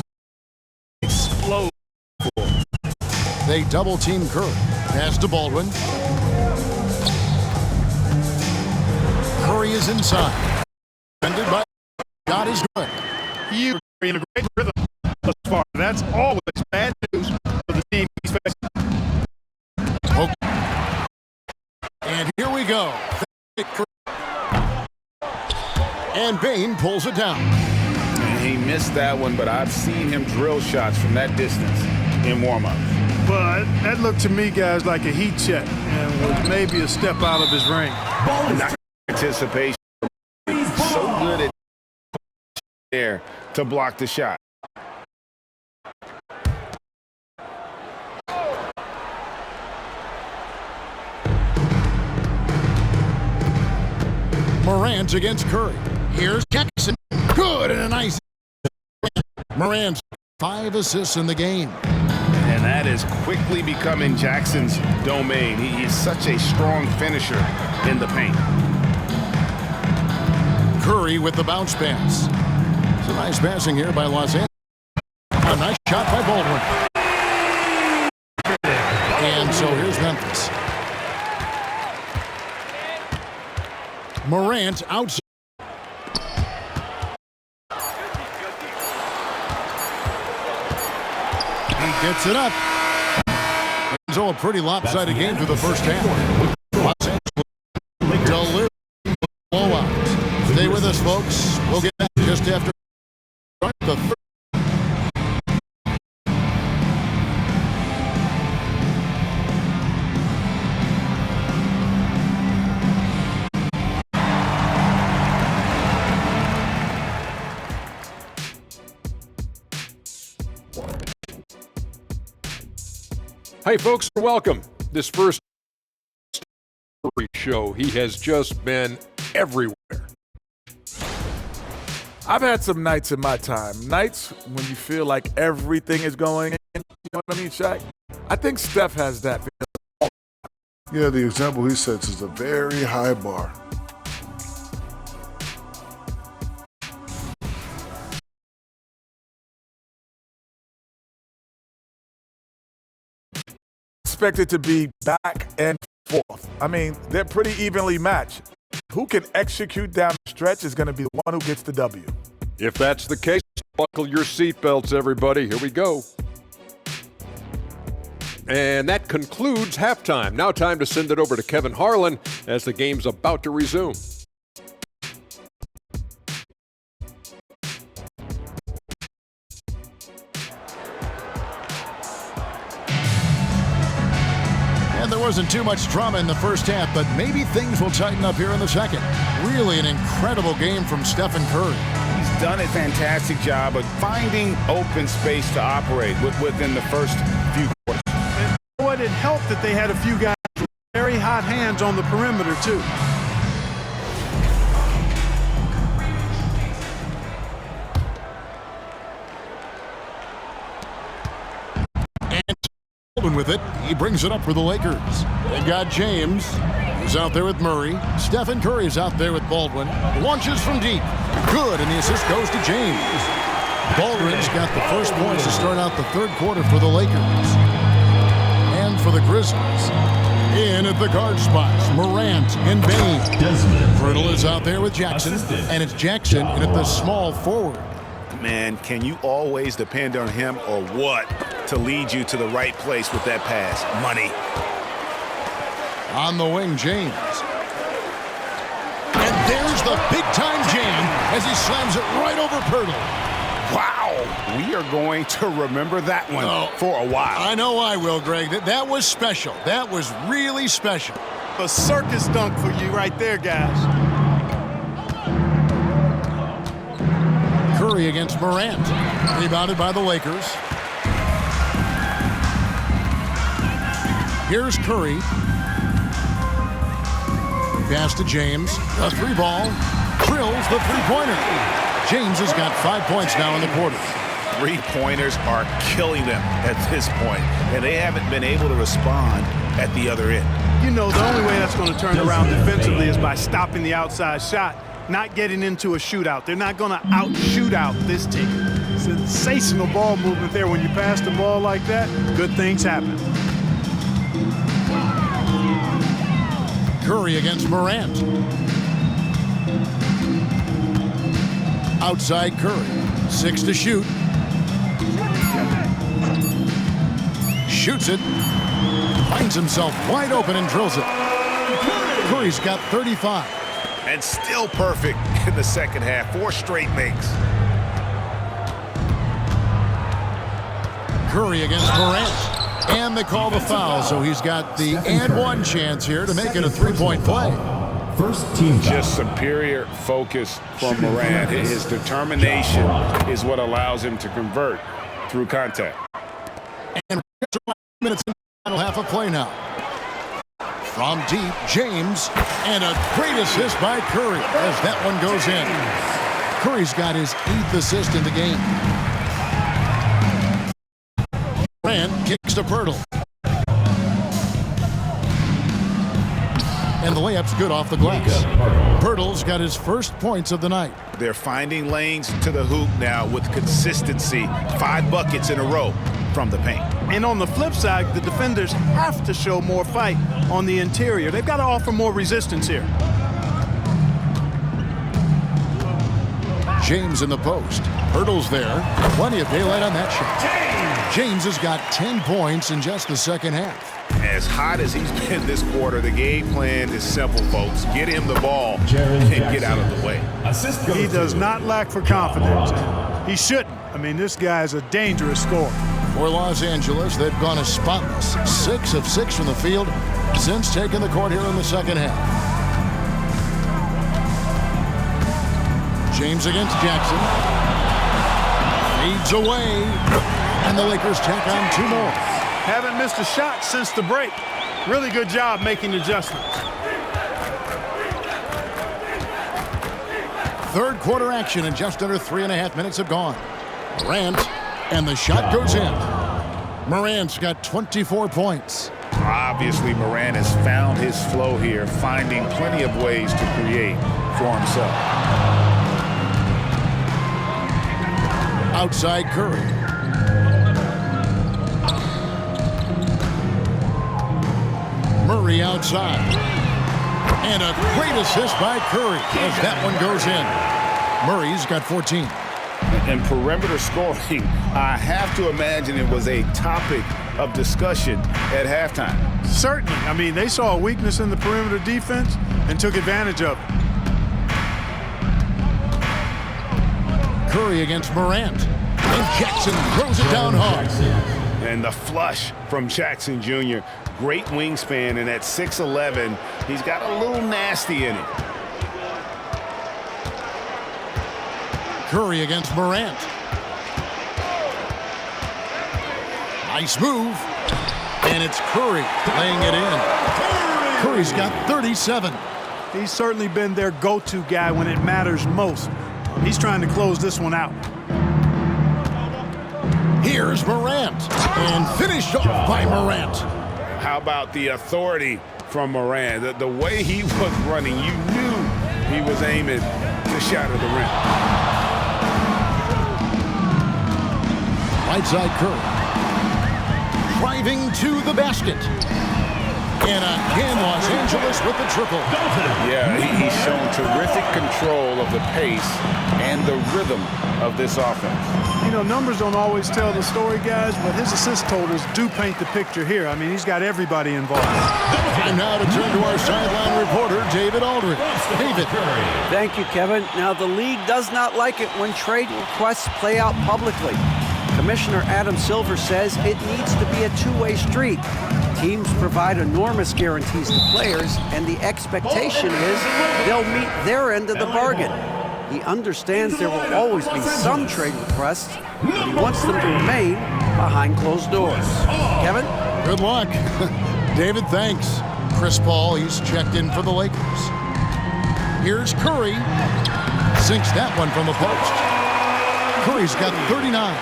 They double-team Curry. Pass to Baldwin. Curry is inside. Defended by shot is good. You are in a great rhythm thus far. That's always bad news for the team he's facing. Okay. And here we go. And Bane pulls it down. And he missed that one, but I've seen him drill shots from that distance in warm-ups. But that looked to me, guys, like a heat check and was maybe a step out of his ring. Not anticipation. So good at there to block the shot. Morant against Curry. Here's Jackson. Good and a nice. Morant's 5 assists in the game. And that is quickly becoming Jackson's domain. He is such a strong finisher in the paint. Curry with the bounce pass. It's a nice passing here by Los Angeles. A nice shot by Baldwin. And so here's Memphis. Morant outside. He gets it up. So a pretty lopsided game through the first half. Los Angeles delivers blowout. Stay with us, folks. We'll get back just after the third. Hey, folks, welcome. This first show, he has just been everywhere. I've had some nights in my time. Nights when you feel like everything is going in. You know what I mean, Shaq? I think Steph has that. Yeah, the example he sets is a very high bar. Expected to be back and forth. I mean, they're pretty evenly matched. Who can execute down the stretch is going to be the one who gets the W. If that's the case, buckle your seatbelts, everybody. Here we go. And that concludes halftime. Now time to send it over to Kevin Harlan as the game's about to resume. And there wasn't too much drama in the first half, but maybe things will tighten up here in the second. Really an incredible game from Stephen Curry. He's done a fantastic job of finding open space to operate within the first few quarters. And what it helped that they had a few guys with very hot hands on the perimeter, too. With it, he brings it up for the Lakers. They've got James. He's out there with Murray. Stephen Curry is out there with Baldwin. Launches from deep. Good, and the assist goes to James. Baldwin's got the first points to start out the third quarter for the Lakers. And for the Grizzlies, in at the guard spots, Morant and Bane. Brittle is out there with Jackson, and it's Jackson in at the small forward. Man, can you always depend on him or what to lead you to the right place with that pass? Money. On the wing, James. And there's the big-time jam as he slams it right over Pirtle. Wow. We are going to remember that one for a while. I know I will, Greg. That was special. That was really special. A circus dunk for you right there, guys. Curry against Morant. Rebounded by the Lakers. Here's Curry. Pass to James. A three ball. Drills the three-pointer. James has got 5 points now in the quarter. Three-pointers are killing them at this point, and they haven't been able to respond at the other end. You know, the only way that's going to turn around defensively is by stopping the outside shot, not getting into a shootout. They're not going to out-shootout this team. Sensational ball movement there. When you pass the ball like that, good things happen. Curry against Morant. Outside Curry. 6 to shoot. Shoots it. Finds himself wide open and drills it. Curry's got 35. And still perfect in the second half. 4 straight makes. Curry against Morant. And they call the foul, so he's got the and one chance here to make it a three-point play. First team just superior focus from Morant. His determination is what allows him to convert through contact. And minutes in the final half of play now. From deep, James, and a great assist by Curry as that one goes in. Curry's got his 8th assist in the game. Morant kicks to Pirtle. And the layup's good off the glass. Pirtle's got his first points of the night. They're finding lanes to the hoop now with consistency. 5 buckets in a row from the paint. And on the flip side, the defenders have to show more fight on the interior. They've got to offer more resistance here. James in the post. Pirtle's there. Plenty of daylight on that shot. James has got 10 points in just the second half. As hot as he's been this quarter, the game plan is simple, folks. Get him the ball and get out of the way. He does not lack for confidence. He shouldn't. I mean, this guy is a dangerous scorer. For Los Angeles, they've gone as spotless. 6 of 6 from the field since taking the court here in the second half. James against Jackson. Fades away. And the Lakers tack on 2 more. Haven't missed a shot since the break. Really good job making adjustments. Third quarter action and just under 3.5 minutes have gone. Morant, and the shot goes in. Morant's got 24 points. Obviously, Morant has found his flow here, finding plenty of ways to create for himself. Outside Curry. Murray outside. And a great assist by Curry as that one goes in. Murray's got 14. And perimeter scoring, I have to imagine it was a topic of discussion at halftime. Certainly. I mean, they saw a weakness in the perimeter defense and took advantage of it. Curry against Morant. And Jackson throws it down hard. And the flush from Jackson Jr. Great wingspan, and at 6'11", he's got a little nasty in it. Curry against Morant. Nice move. And it's Curry laying it in. Curry's got 37. He's certainly been their go-to guy when it matters most. He's trying to close this one out. Here's Morant. And finished off by Morant. How about the authority from Morant? The way he was running, you knew he was aiming to shatter the rim. Right side Curry. Driving to the basket. And again, Los Angeles with the triple. Yeah, he's shown terrific control of the pace and the rhythm of this offense. You know, numbers don't always tell the story, guys, but his assist totals do paint the picture here. I mean, he's got everybody involved. Time now to turn to our sideline reporter, David Aldridge. David. Thank you, Kevin. Now, the league does not like it when trade requests play out publicly. Commissioner Adam Silver says it needs to be a two-way street. Teams provide enormous guarantees to players, and the expectation is they'll meet their end of the bargain. He understands there will always be some trade requests, but he wants them to remain behind closed doors. Kevin? Good luck. David, thanks. Chris Paul, he's checked in for the Lakers. Here's Curry. Sinks that one from the post. Curry's got 39.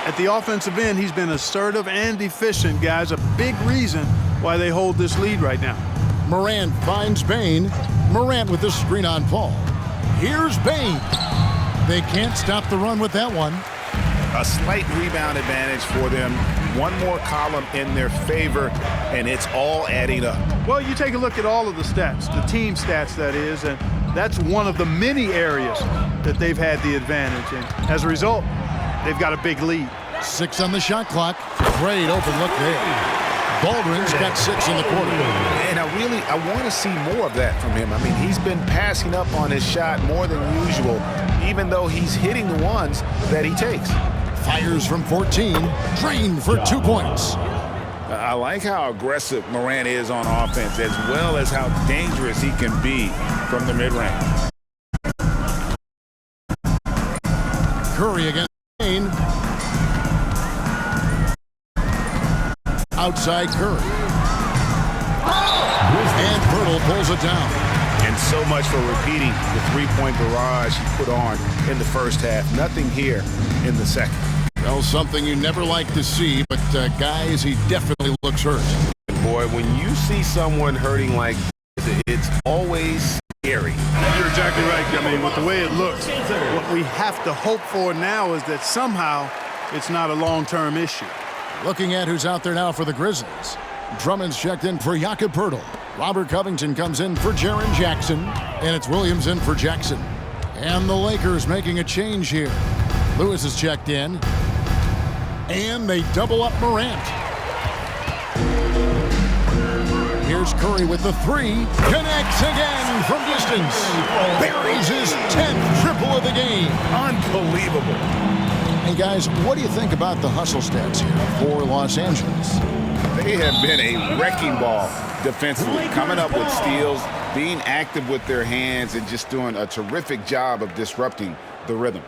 At the offensive end, he's been assertive and efficient, guys. A big reason why they hold this lead right now. Morant finds Bain. Morant with the screen on Paul. Here's Bain. They can't stop the run with that one. A slight rebound advantage for them one more column in their favor, and it's all adding up. Well, you take a look at all of the stats, the team stats, that is, and that's one of the many areas that they've had the advantage. And as a result, they've got a big lead. 6 on the shot clock. Great open look there. Baldwin's got 6 in the quarter. And I want to see more of that from him. I mean, he's been passing up on his shot more than usual, even though he's hitting the ones that he takes. Fires from 14, drained for 2 points. I like how aggressive Morant is on offense, as well as how dangerous he can be from the mid-range. Curry against Kane. Outside Curry. And Pirtle pulls it down. And so much for repeating the three-point barrage he put on in the first half. Nothing here in the second. Well, something you never like to see, but guys, he definitely looks hurt. Boy, when you see someone hurting like this, it's always scary. You're exactly right. I mean, with the way it looks, what we have to hope for now is that somehow it's not a long-term issue. Looking at who's out there now for the Grizzlies. Drummond's checked in for Jakob Poeltl. Robert Covington comes in for Jaren Jackson. And it's Williams in for Jackson. And the Lakers making a change here. Lewis is checked in. And they double up Morant. Here's Curry with the 3. Connects again from distance. Buries his 10th triple of the game. Unbelievable. Hey, guys, what do you think about the hustle stats here for Los Angeles? They have been a wrecking ball defensively, coming up with steals, being active with their hands, and just doing a terrific job of disrupting the rhythm.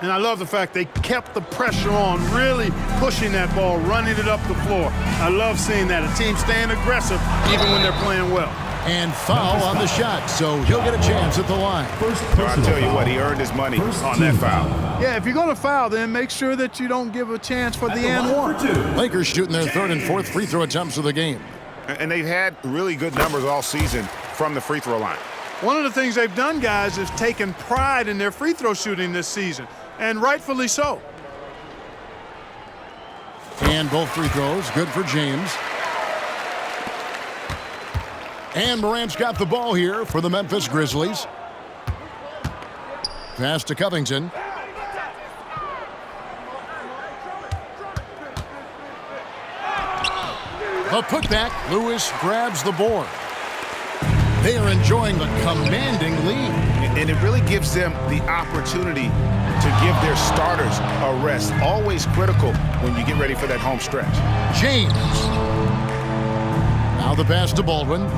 And I love the fact they kept the pressure on, really pushing that ball, running it up the floor. I love seeing that. A team staying aggressive even when they're playing well. And foul on the shot, so he'll get a chance at the line. I'll tell you what, he earned his money on that foul. Yeah, if you're going to foul, then make sure that you don't give a chance for the and one. Lakers shooting their 3rd and 4th free throw attempts of the game. And they've had really good numbers all season from the free throw line. One of the things they've done, guys, is taken pride in their free throw shooting this season, and rightfully so. And both free throws, good for James. And Morant's got the ball here for the Memphis Grizzlies. Pass to Covington. The putback, Lewis grabs the board. They are enjoying the commanding lead. And it really gives them the opportunity to give their starters a rest. Always critical when you get ready for that home stretch. James. Now the pass to Baldwin.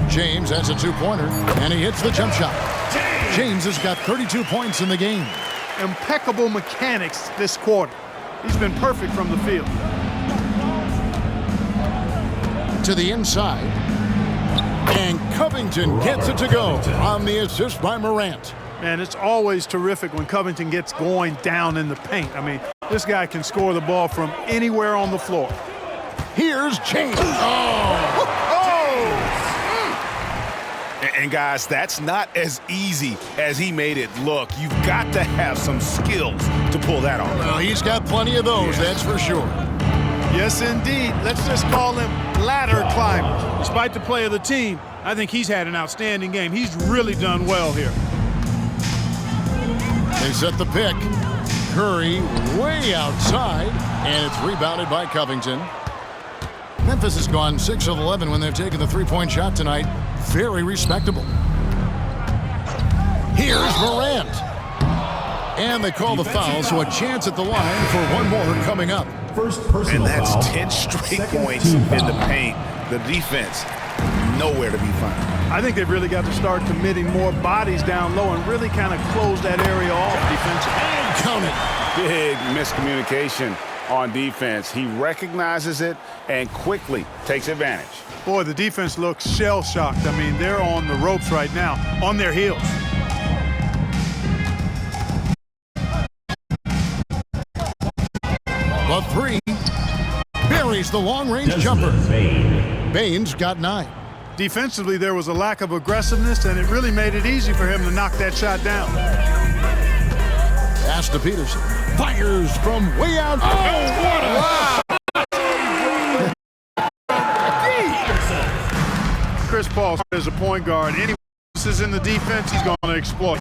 James has a 2-pointer, and he hits the jump shot. James has got 32 points in the game. Impeccable mechanics this quarter. He's been perfect from the field. To the inside. And Covington gets it to go on the assist by Morant. Man, it's always terrific when Covington gets going down in the paint. I mean, this guy can score the ball from anywhere on the floor. Here's James. And guys, that's not as easy as he made it look. You've got to have some skills to pull that off. Well, he's got plenty of those, that's for sure. Yes, indeed. Let's just call him ladder climber. Despite the play of the team, I think he's had an outstanding game. He's really done well here. They set the pick. Curry way outside, and it's rebounded by Covington. Memphis has gone 6 of 11 when they've taken the 3-point shot tonight. Very respectable. Here's Morant. And they call the foul, so a chance at the line for one more coming up. And that's 10 straight points in the paint. The defense, nowhere to be found. I think they've really got to start committing more bodies down low and really kind of close that area off defensively. Count it. Big miscommunication on defense. He recognizes it and quickly takes advantage. Boy, the defense looks shell-shocked. I mean, they're on the ropes right now, on their heels. The 3 buries the long-range jumper. Baines got 9. Defensively, there was a lack of aggressiveness, and it really made it easy for him to knock that shot down. Pass to Peterson. Fires from way out. Oh, what a... Chris Paul is a point guard. Any is in the defense, he's going to exploit.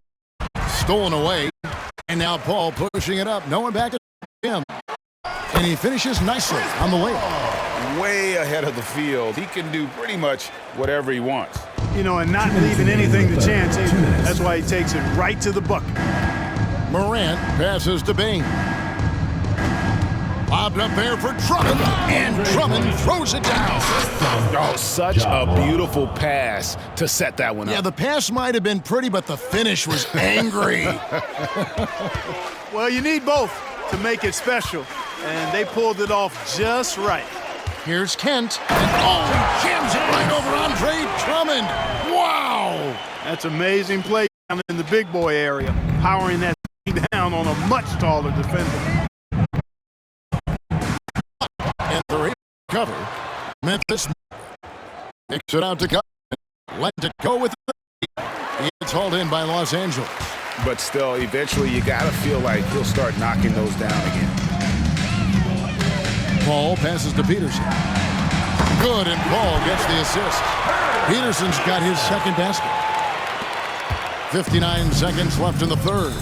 Stolen away. And now Paul pushing it up. No one back at him. And he finishes nicely on the layup. Way ahead of the field. He can do pretty much whatever he wants. You know, and not leaving anything to chance either. That's why he takes it right to the bucket. Morant passes to Bain. Lobbed up there for Drummond, and Drummond throws it down. Oh, such a beautiful pass to set that one up. Yeah, the pass might have been pretty, but the finish was angry. Well, you need both to make it special, and they pulled it off just right. Here's Kent, and he jams it right over Andre Drummond. Wow! That's amazing play down in the big boy area, powering that down on a much taller defender. And the cover. Memphis picks it out to cover. Let it go with it. It's hauled in by Los Angeles. But still, eventually you got to feel like he'll start knocking those down again. Paul passes to Peterson. Good, and Paul gets the assist. Peterson's got his second basket. 59 seconds left in the third.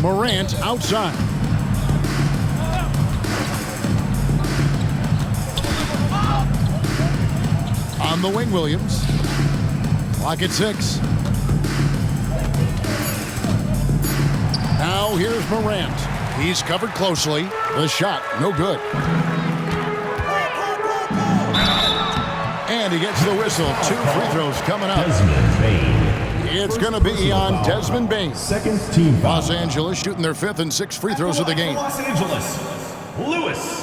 Morant outside. On the wing, Williams. Clock at 6. Now here's Morant. He's covered closely. The shot, no good. And he gets the whistle. 2 free throws coming up. It's going to be on Desmond Bain. Second team foul. Los Angeles shooting their 5th and 6th free throws of the game. Los Angeles, Lewis.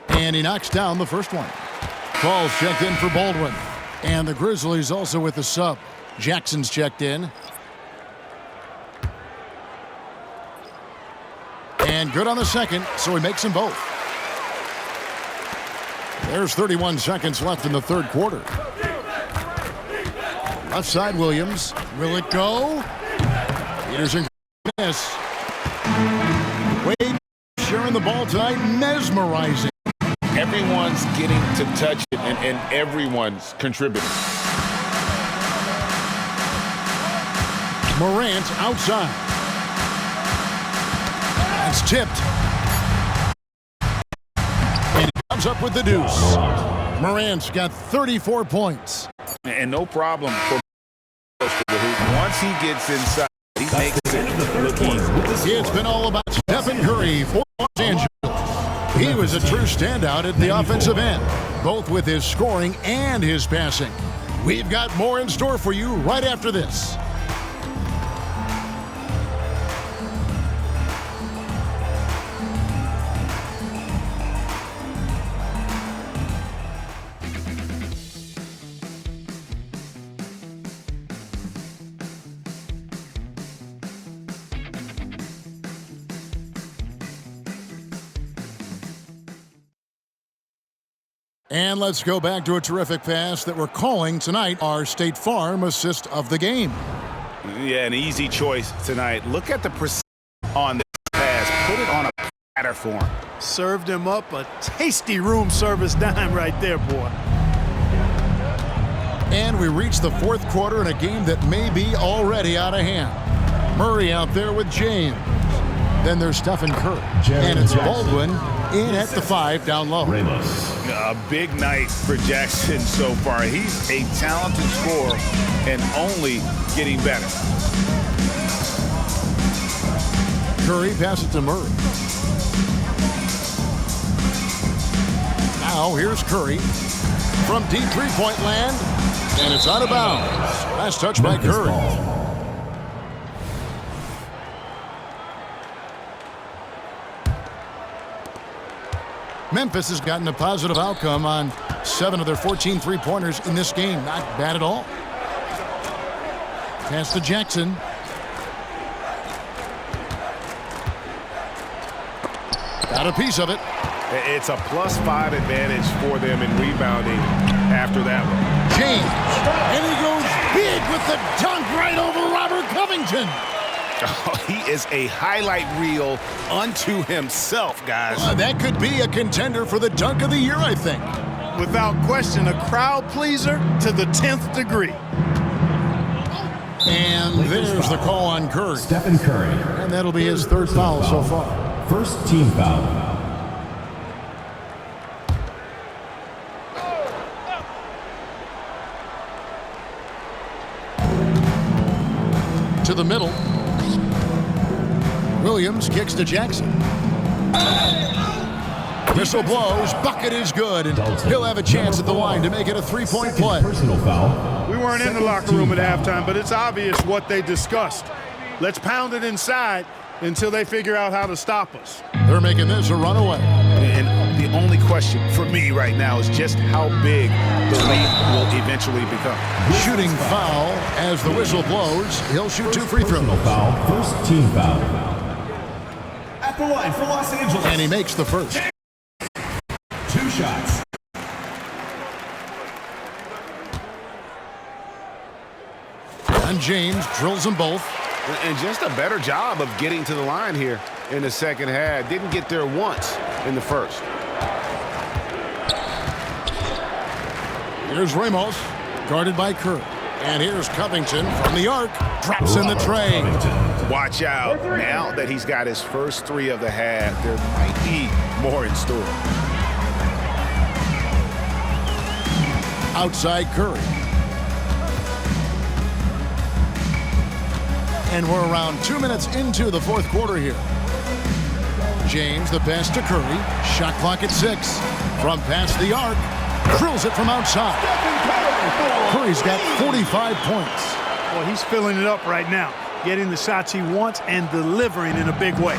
And he knocks down the first one. Paul's checked in for Baldwin. And the Grizzlies also with the sub. Jackson's checked in. And good on the second, so he makes them both. There's 31 seconds left in the third quarter. Left side, Williams. Will it go? Peterson miss. Wade sharing the ball tonight, mesmerizing. Everyone's getting to touch it, and everyone's contributing. Morant outside. It's tipped. And he comes up with the deuce. Morant's got 34 points. And no problem for once he gets inside, he makes it look easy. It's been all about Stephen Curry for Los Angeles. He was a true standout at the offensive end, both with his scoring and his passing. We've got more in store for you right after this. And let's go back to a terrific pass that we're calling tonight our State Farm assist of the game. Yeah, an easy choice tonight. Look at the precision on this pass. Put it on a platter for him. Served him up a tasty room service dime right there, boy. And we reach the fourth quarter in a game that may be already out of hand. Murray out there with James. Then there's Steph and Curry. And it's Baldwin in at the 5 down low. A big night for Jackson so far. He's a talented scorer and only getting better. Curry passes to Murray. Now here's Curry from deep three-point land. And it's out of bounds. Last touch by Curry. Memphis has gotten a positive outcome on 7 of their 14 three-pointers in this game. Not bad at all. Pass to Jackson. Got a piece of it. It's a +5 advantage for them in rebounding. after that one. James, and he goes big with the dunk right over Robert Covington. Oh, he is a highlight reel unto himself, guys. That could be a contender for the dunk of the year, I think. Without question, a crowd pleaser to the 10th degree. And there's the call on Curry. Stephen Curry. And that'll be his third foul so far. First team foul. To the middle. Williams kicks to Jackson. Whistle blows. Bucket is good. And he'll have a chance at the line to make it a three-point play. Personal foul. We weren't in the locker room at halftime, but it's obvious what they discussed. Let's pound it inside until they figure out how to stop us. They're making this a runaway. And the only question for me right now is just how big the lead will eventually become. Shooting foul as the whistle blows. He'll shoot 2 free throws. Foul. First team foul. At the line for Los Angeles. And he makes the first. 2 shots. And James drills them both. And just a better job of getting to the line here in the second half. Didn't get there once in the first. Here's Ramos, guarded by Curry. And here's Covington from the arc. Drops in the tray. Watch out. Now that he's got his first 3 of the half, there might be more in store. Outside Curry. And we're around 2 minutes into the fourth quarter here. James, the pass to Curry. Shot clock at 6. From past the arc. Drills it from outside. Curry's got 45 points. Well, he's filling it up right now. Getting the shots he wants and delivering in a big way.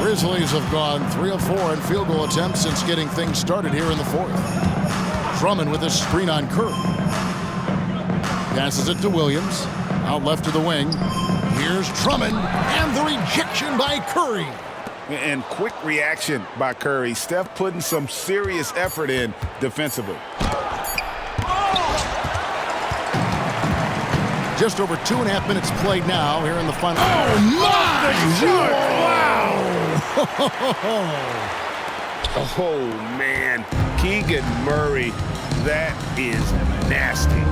Grizzlies have gone 3 of 4 in field goal attempts since getting things started here in the fourth. Drummond with a screen on Curry. Passes it to Williams. Out left to the wing. Here's Drummond, and the rejection by Curry. And quick reaction by Curry. Steph putting some serious effort in defensively. Just over 2.5 minutes played now here in the final. Oh, my! Wow! Oh, man. Keegan Murray, that is nasty.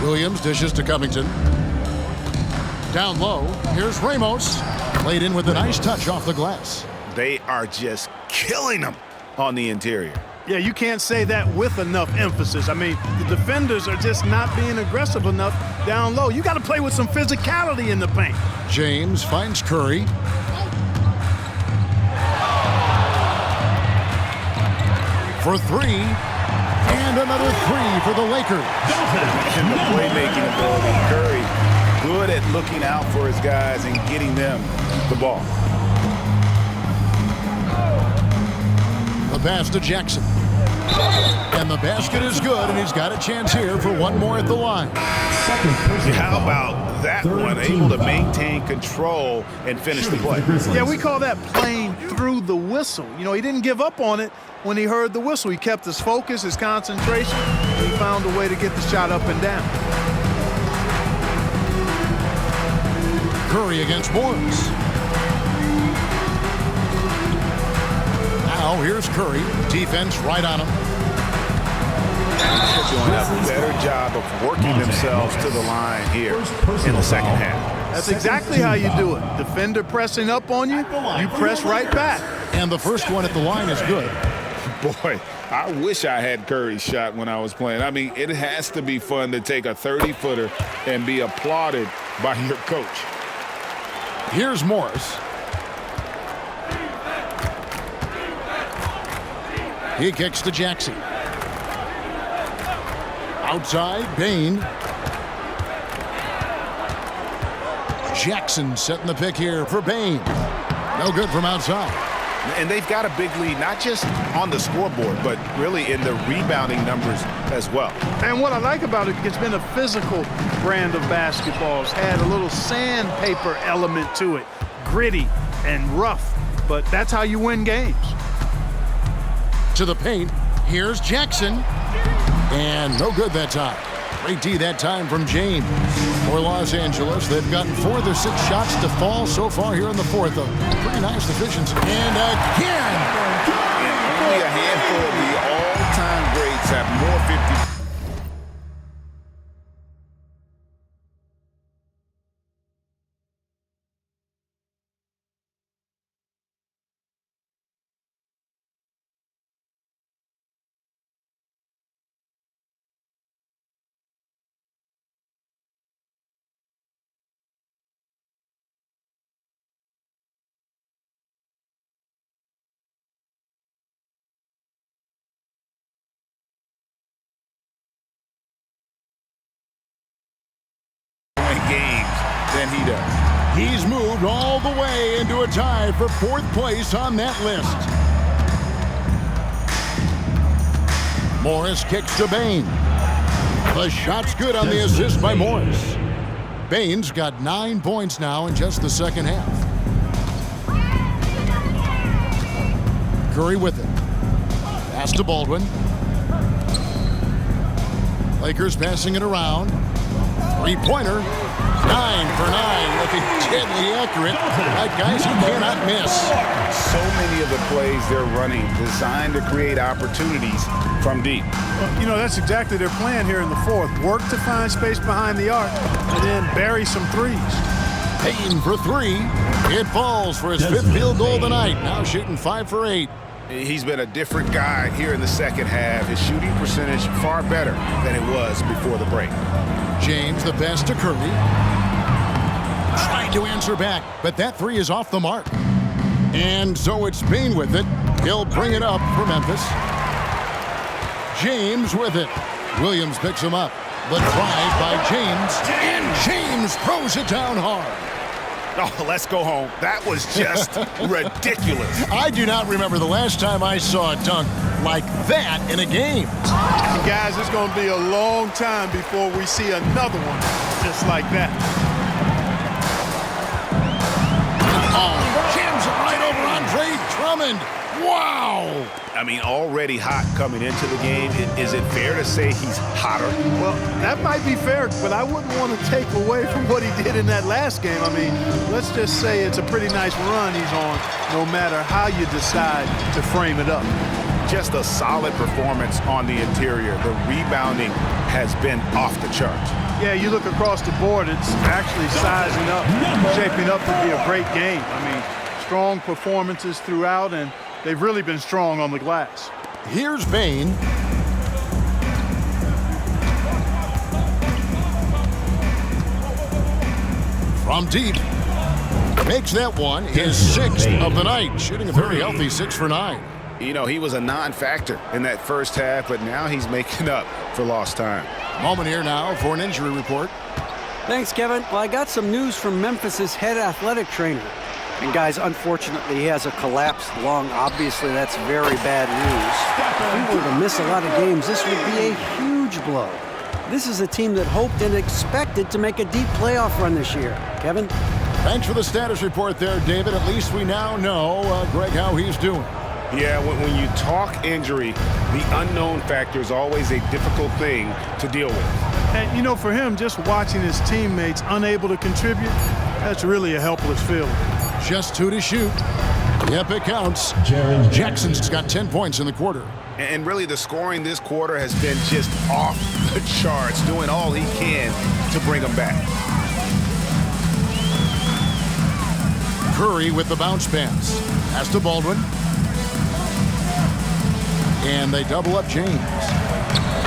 Williams dishes to Covington. Down low, here's Ramos. Played in with a nice touch off the glass. They are just killing them on the interior. Yeah, you can't say that with enough emphasis. I mean, the defenders are just not being aggressive enough down low. You got to play with some physicality in the paint. James finds Curry. For 3. And another 3 for the Lakers. And the playmaking ability. Curry, good at looking out for his guys and getting them the ball. The pass to Jackson. And the basket is good, and he's got a chance here for one more at the line. How about that one? Able to maintain control and finish the play. Yeah, we call that playing through the whistle. You know, he didn't give up on it when he heard the whistle. He kept his focus, his concentration, and he found a way to get the shot up and down. Curry against Morris. Now here's Curry. Defense right on him. Doing a better job of working themselves to the line here in the second half. That's exactly how you do it. Defender pressing up on you, you press right back. And the first one at the line is good. Boy, I wish I had Curry's shot when I was playing. I mean, it has to be fun to take a 30-footer and be applauded by your coach. Here's Morris. He kicks to Jackson. Outside, Bain. Jackson setting the pick here for Bain. No good from outside. And they've got a big lead, not just on the scoreboard, but really in the rebounding numbers as well. And what I like about it, it's been a physical brand of basketball. It's had a little sandpaper element to it, gritty and rough, but that's how you win games. To the paint. Here's Jackson. And no good that time. Great D that time from James. For Los Angeles, they've gotten 4 of their 6 shots to fall so far here in the fourth. A pretty nice efficiency. And again! And only a handful of the all-time greats have more 50. Games than he does. He's moved all the way into a tie for 4th place on that list. Morris kicks to Bain. The shot's good on the assist by Morris. Bain's got 9 points now in just the second half. Curry with it. Pass to Baldwin. Lakers passing it around. 3-pointer. 9 for 9, looking deadly accurate. Like guys you cannot miss. So many of the plays they're running designed to create opportunities from deep. Well, you know, that's exactly their plan here in the fourth. Work to find space behind the arc and then bury some threes. Payne for 3. It falls for his 5th field goal of the night. Now shooting 5 for 8. He's been a different guy here in the second half. His shooting percentage far better than it was before the break. James, the pass to Curry. Trying to answer back, but that 3 is off the mark. And so it's Bain with it. He'll bring it up for Memphis. James with it. Williams picks him up. The drive by James. And James throws it down hard. Oh, let's go home. That was just ridiculous. I do not remember the last time I saw a dunk like that in a game. And guys, it's going to be a long time before we see another one just like that. Jams it right over Andre Drummond. Wow! I mean, already hot coming into the game. Is it fair to say he's hotter? Well, that might be fair, but I wouldn't want to take away from what he did in that last game. I mean, let's just say it's a pretty nice run he's on, no matter how you decide to frame it up. Just a solid performance on the interior. The rebounding has been off the charts. Yeah, you look across the board, it's actually sizing up, shaping up to be a great game. I mean, strong performances throughout, and they've really been strong on the glass. Here's Bain. From deep. Makes that one his 6th of the night, shooting a very healthy 6 for 9. You know, he was a non-factor in that first half, but now he's making up for lost time. Moment here now for an injury report. Thanks, Kevin. Well, I got some news from Memphis's head athletic trainer. And guys, unfortunately, he has a collapsed lung. Obviously, that's very bad news. If he were to miss a lot of games, this would be a huge blow. This is a team that hoped and expected to make a deep playoff run this year. Kevin? Thanks for the status report there, David. At least we now know, Greg, how he's doing. Yeah, when you talk injury, the unknown factor is always a difficult thing to deal with. And, you know, for him, just watching his teammates unable to contribute, that's really a helpless feeling. Just 2 to shoot. Yep, it counts. Jackson's got 10 points in the quarter. And really, the scoring this quarter has been just off the charts, doing all he can to bring them back. Curry with the bounce pass. Pass to Baldwin. And they double up James.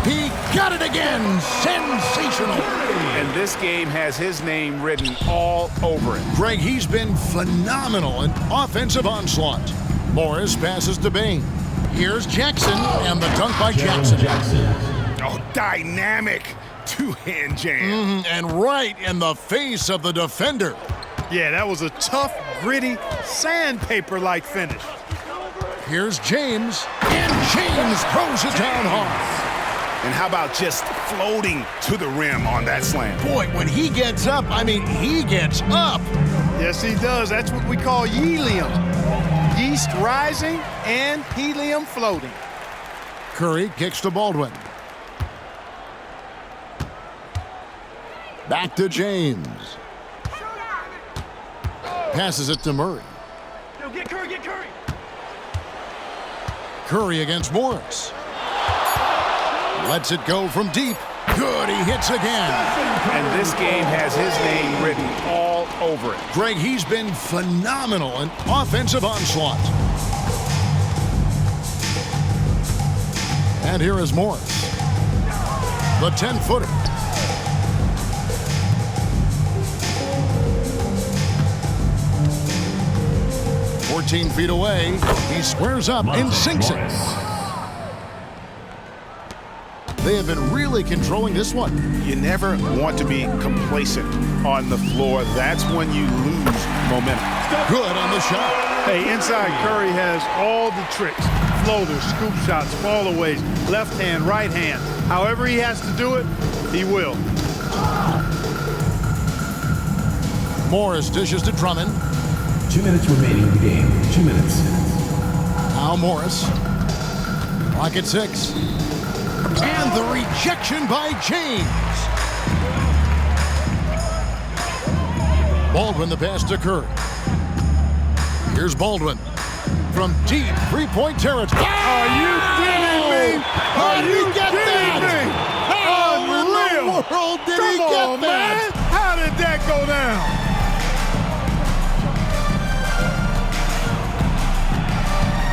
He got it again! Sensational! And this game has his name written all over it. Greg, he's been phenomenal in offensive onslaught. Morris passes to Bain. Here's Jackson, and the dunk by Jackson. Oh, dynamic two-hand jam. And right in the face of the defender. Yeah, that was a tough, gritty, sandpaper-like finish. Here's James, and James throws it down hard. And how about just floating to the rim on that slam? Boy, when he gets up, I mean, he gets up. Yes, he does. That's what we call helium. Yeast rising and helium floating. Curry kicks to Baldwin. Back to James. Passes it to Murray. Yo, get Curry, get Curry. Curry against Morris. Lets it go from deep. Good, he hits again. And this game has his name written all over it. Greg, he's been phenomenal in offensive onslaught. And here is Morris. The 10-footer. Feet away. He squares up and sinks it. They have been really controlling this one. You never want to be complacent on the floor. That's when you lose momentum. Good on the shot. Hey, inside Curry has all the tricks. Floaters, scoop shots, fallaways, left hand, right hand. However he has to do it, he will. Morris dishes to Drummond. 2 minutes remaining in the game. 2 minutes. Now Morris. Clock at 6. And the rejection by James. Baldwin the pass to Curry. Here's Baldwin. From deep three-point territory. Are you kidding me? How did he get that? How in the world did he get that? Man. How did that go down?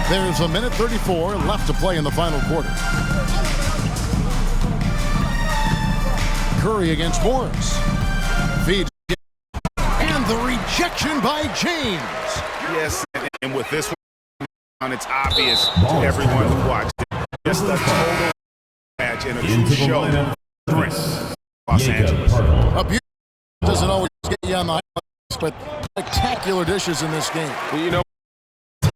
There's a minute 34 left to play in the final quarter. Curry against Morris. Feeds. And the rejection by James. Yes, and with this one, it's obvious to everyone who watched it. Just a total match and a true show. Los Angeles. Abuse doesn't always get you on the highlights, but spectacular dishes in this game. Well, you know,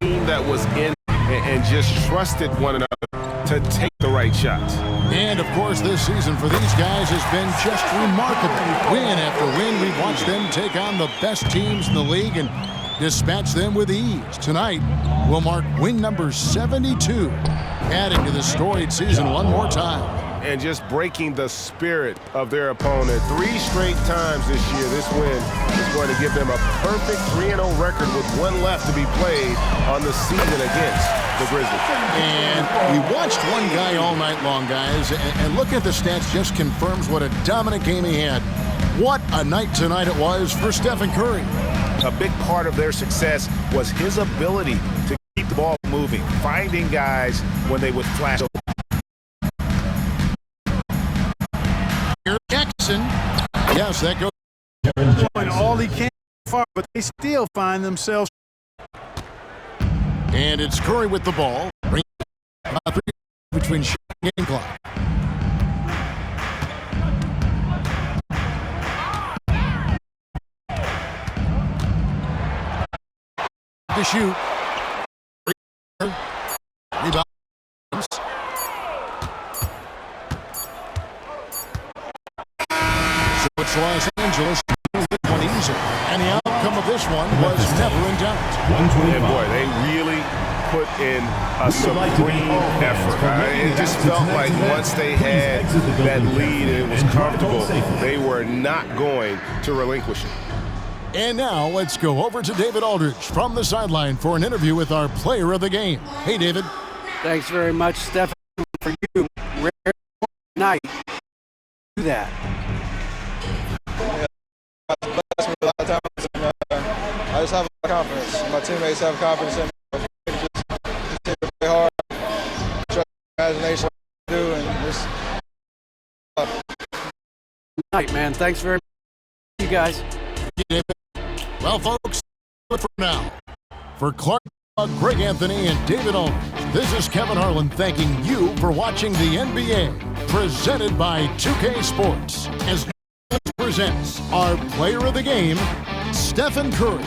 team that was in and just trusted one another to take the right shots. And, of course, this season for these guys has been just remarkable. Win after win, we've watched them take on the best teams in the league and dispatch them with ease. Tonight will mark win number 72, adding to the storied season one more time. And just breaking the spirit of their opponent. 3 straight times this year, this win is going to give them a perfect 3-0 record with one left to be played on the season against the Grizzlies. And we watched one guy all night long, guys, and look at the stats, just confirms what a dominant game he had. What a night tonight it was for Stephen Curry. A big part of their success was his ability to keep the ball moving, finding guys when they would flash. Jackson. Yes, that goes. Doing all he can far, but they still find themselves. And it's Curry with the ball. Between game clock. To shoot. Rebound. So it's Los Angeles. One easy. And the outcome of this one was never in doubt. And boy, they really put in a supreme effort. It just felt like once they had that lead and it was comfortable, they were not going to relinquish it. And now let's go over to David Aldridge from the sideline for an interview with our player of the game. Hey, David. Thanks very much, Steph, for you. Rare night. Do that. I just have a lot of confidence. My teammates have confidence in me. Just play hard, trust imagination, do, and just. Good night, man. Thanks very much, you guys. Well, folks, for now, for Clark, Greg Anthony, and David Aldridge, this is Kevin Harlan thanking you for watching the NBA, presented by 2K Sports, as presents our player of the game, Stephen Curry.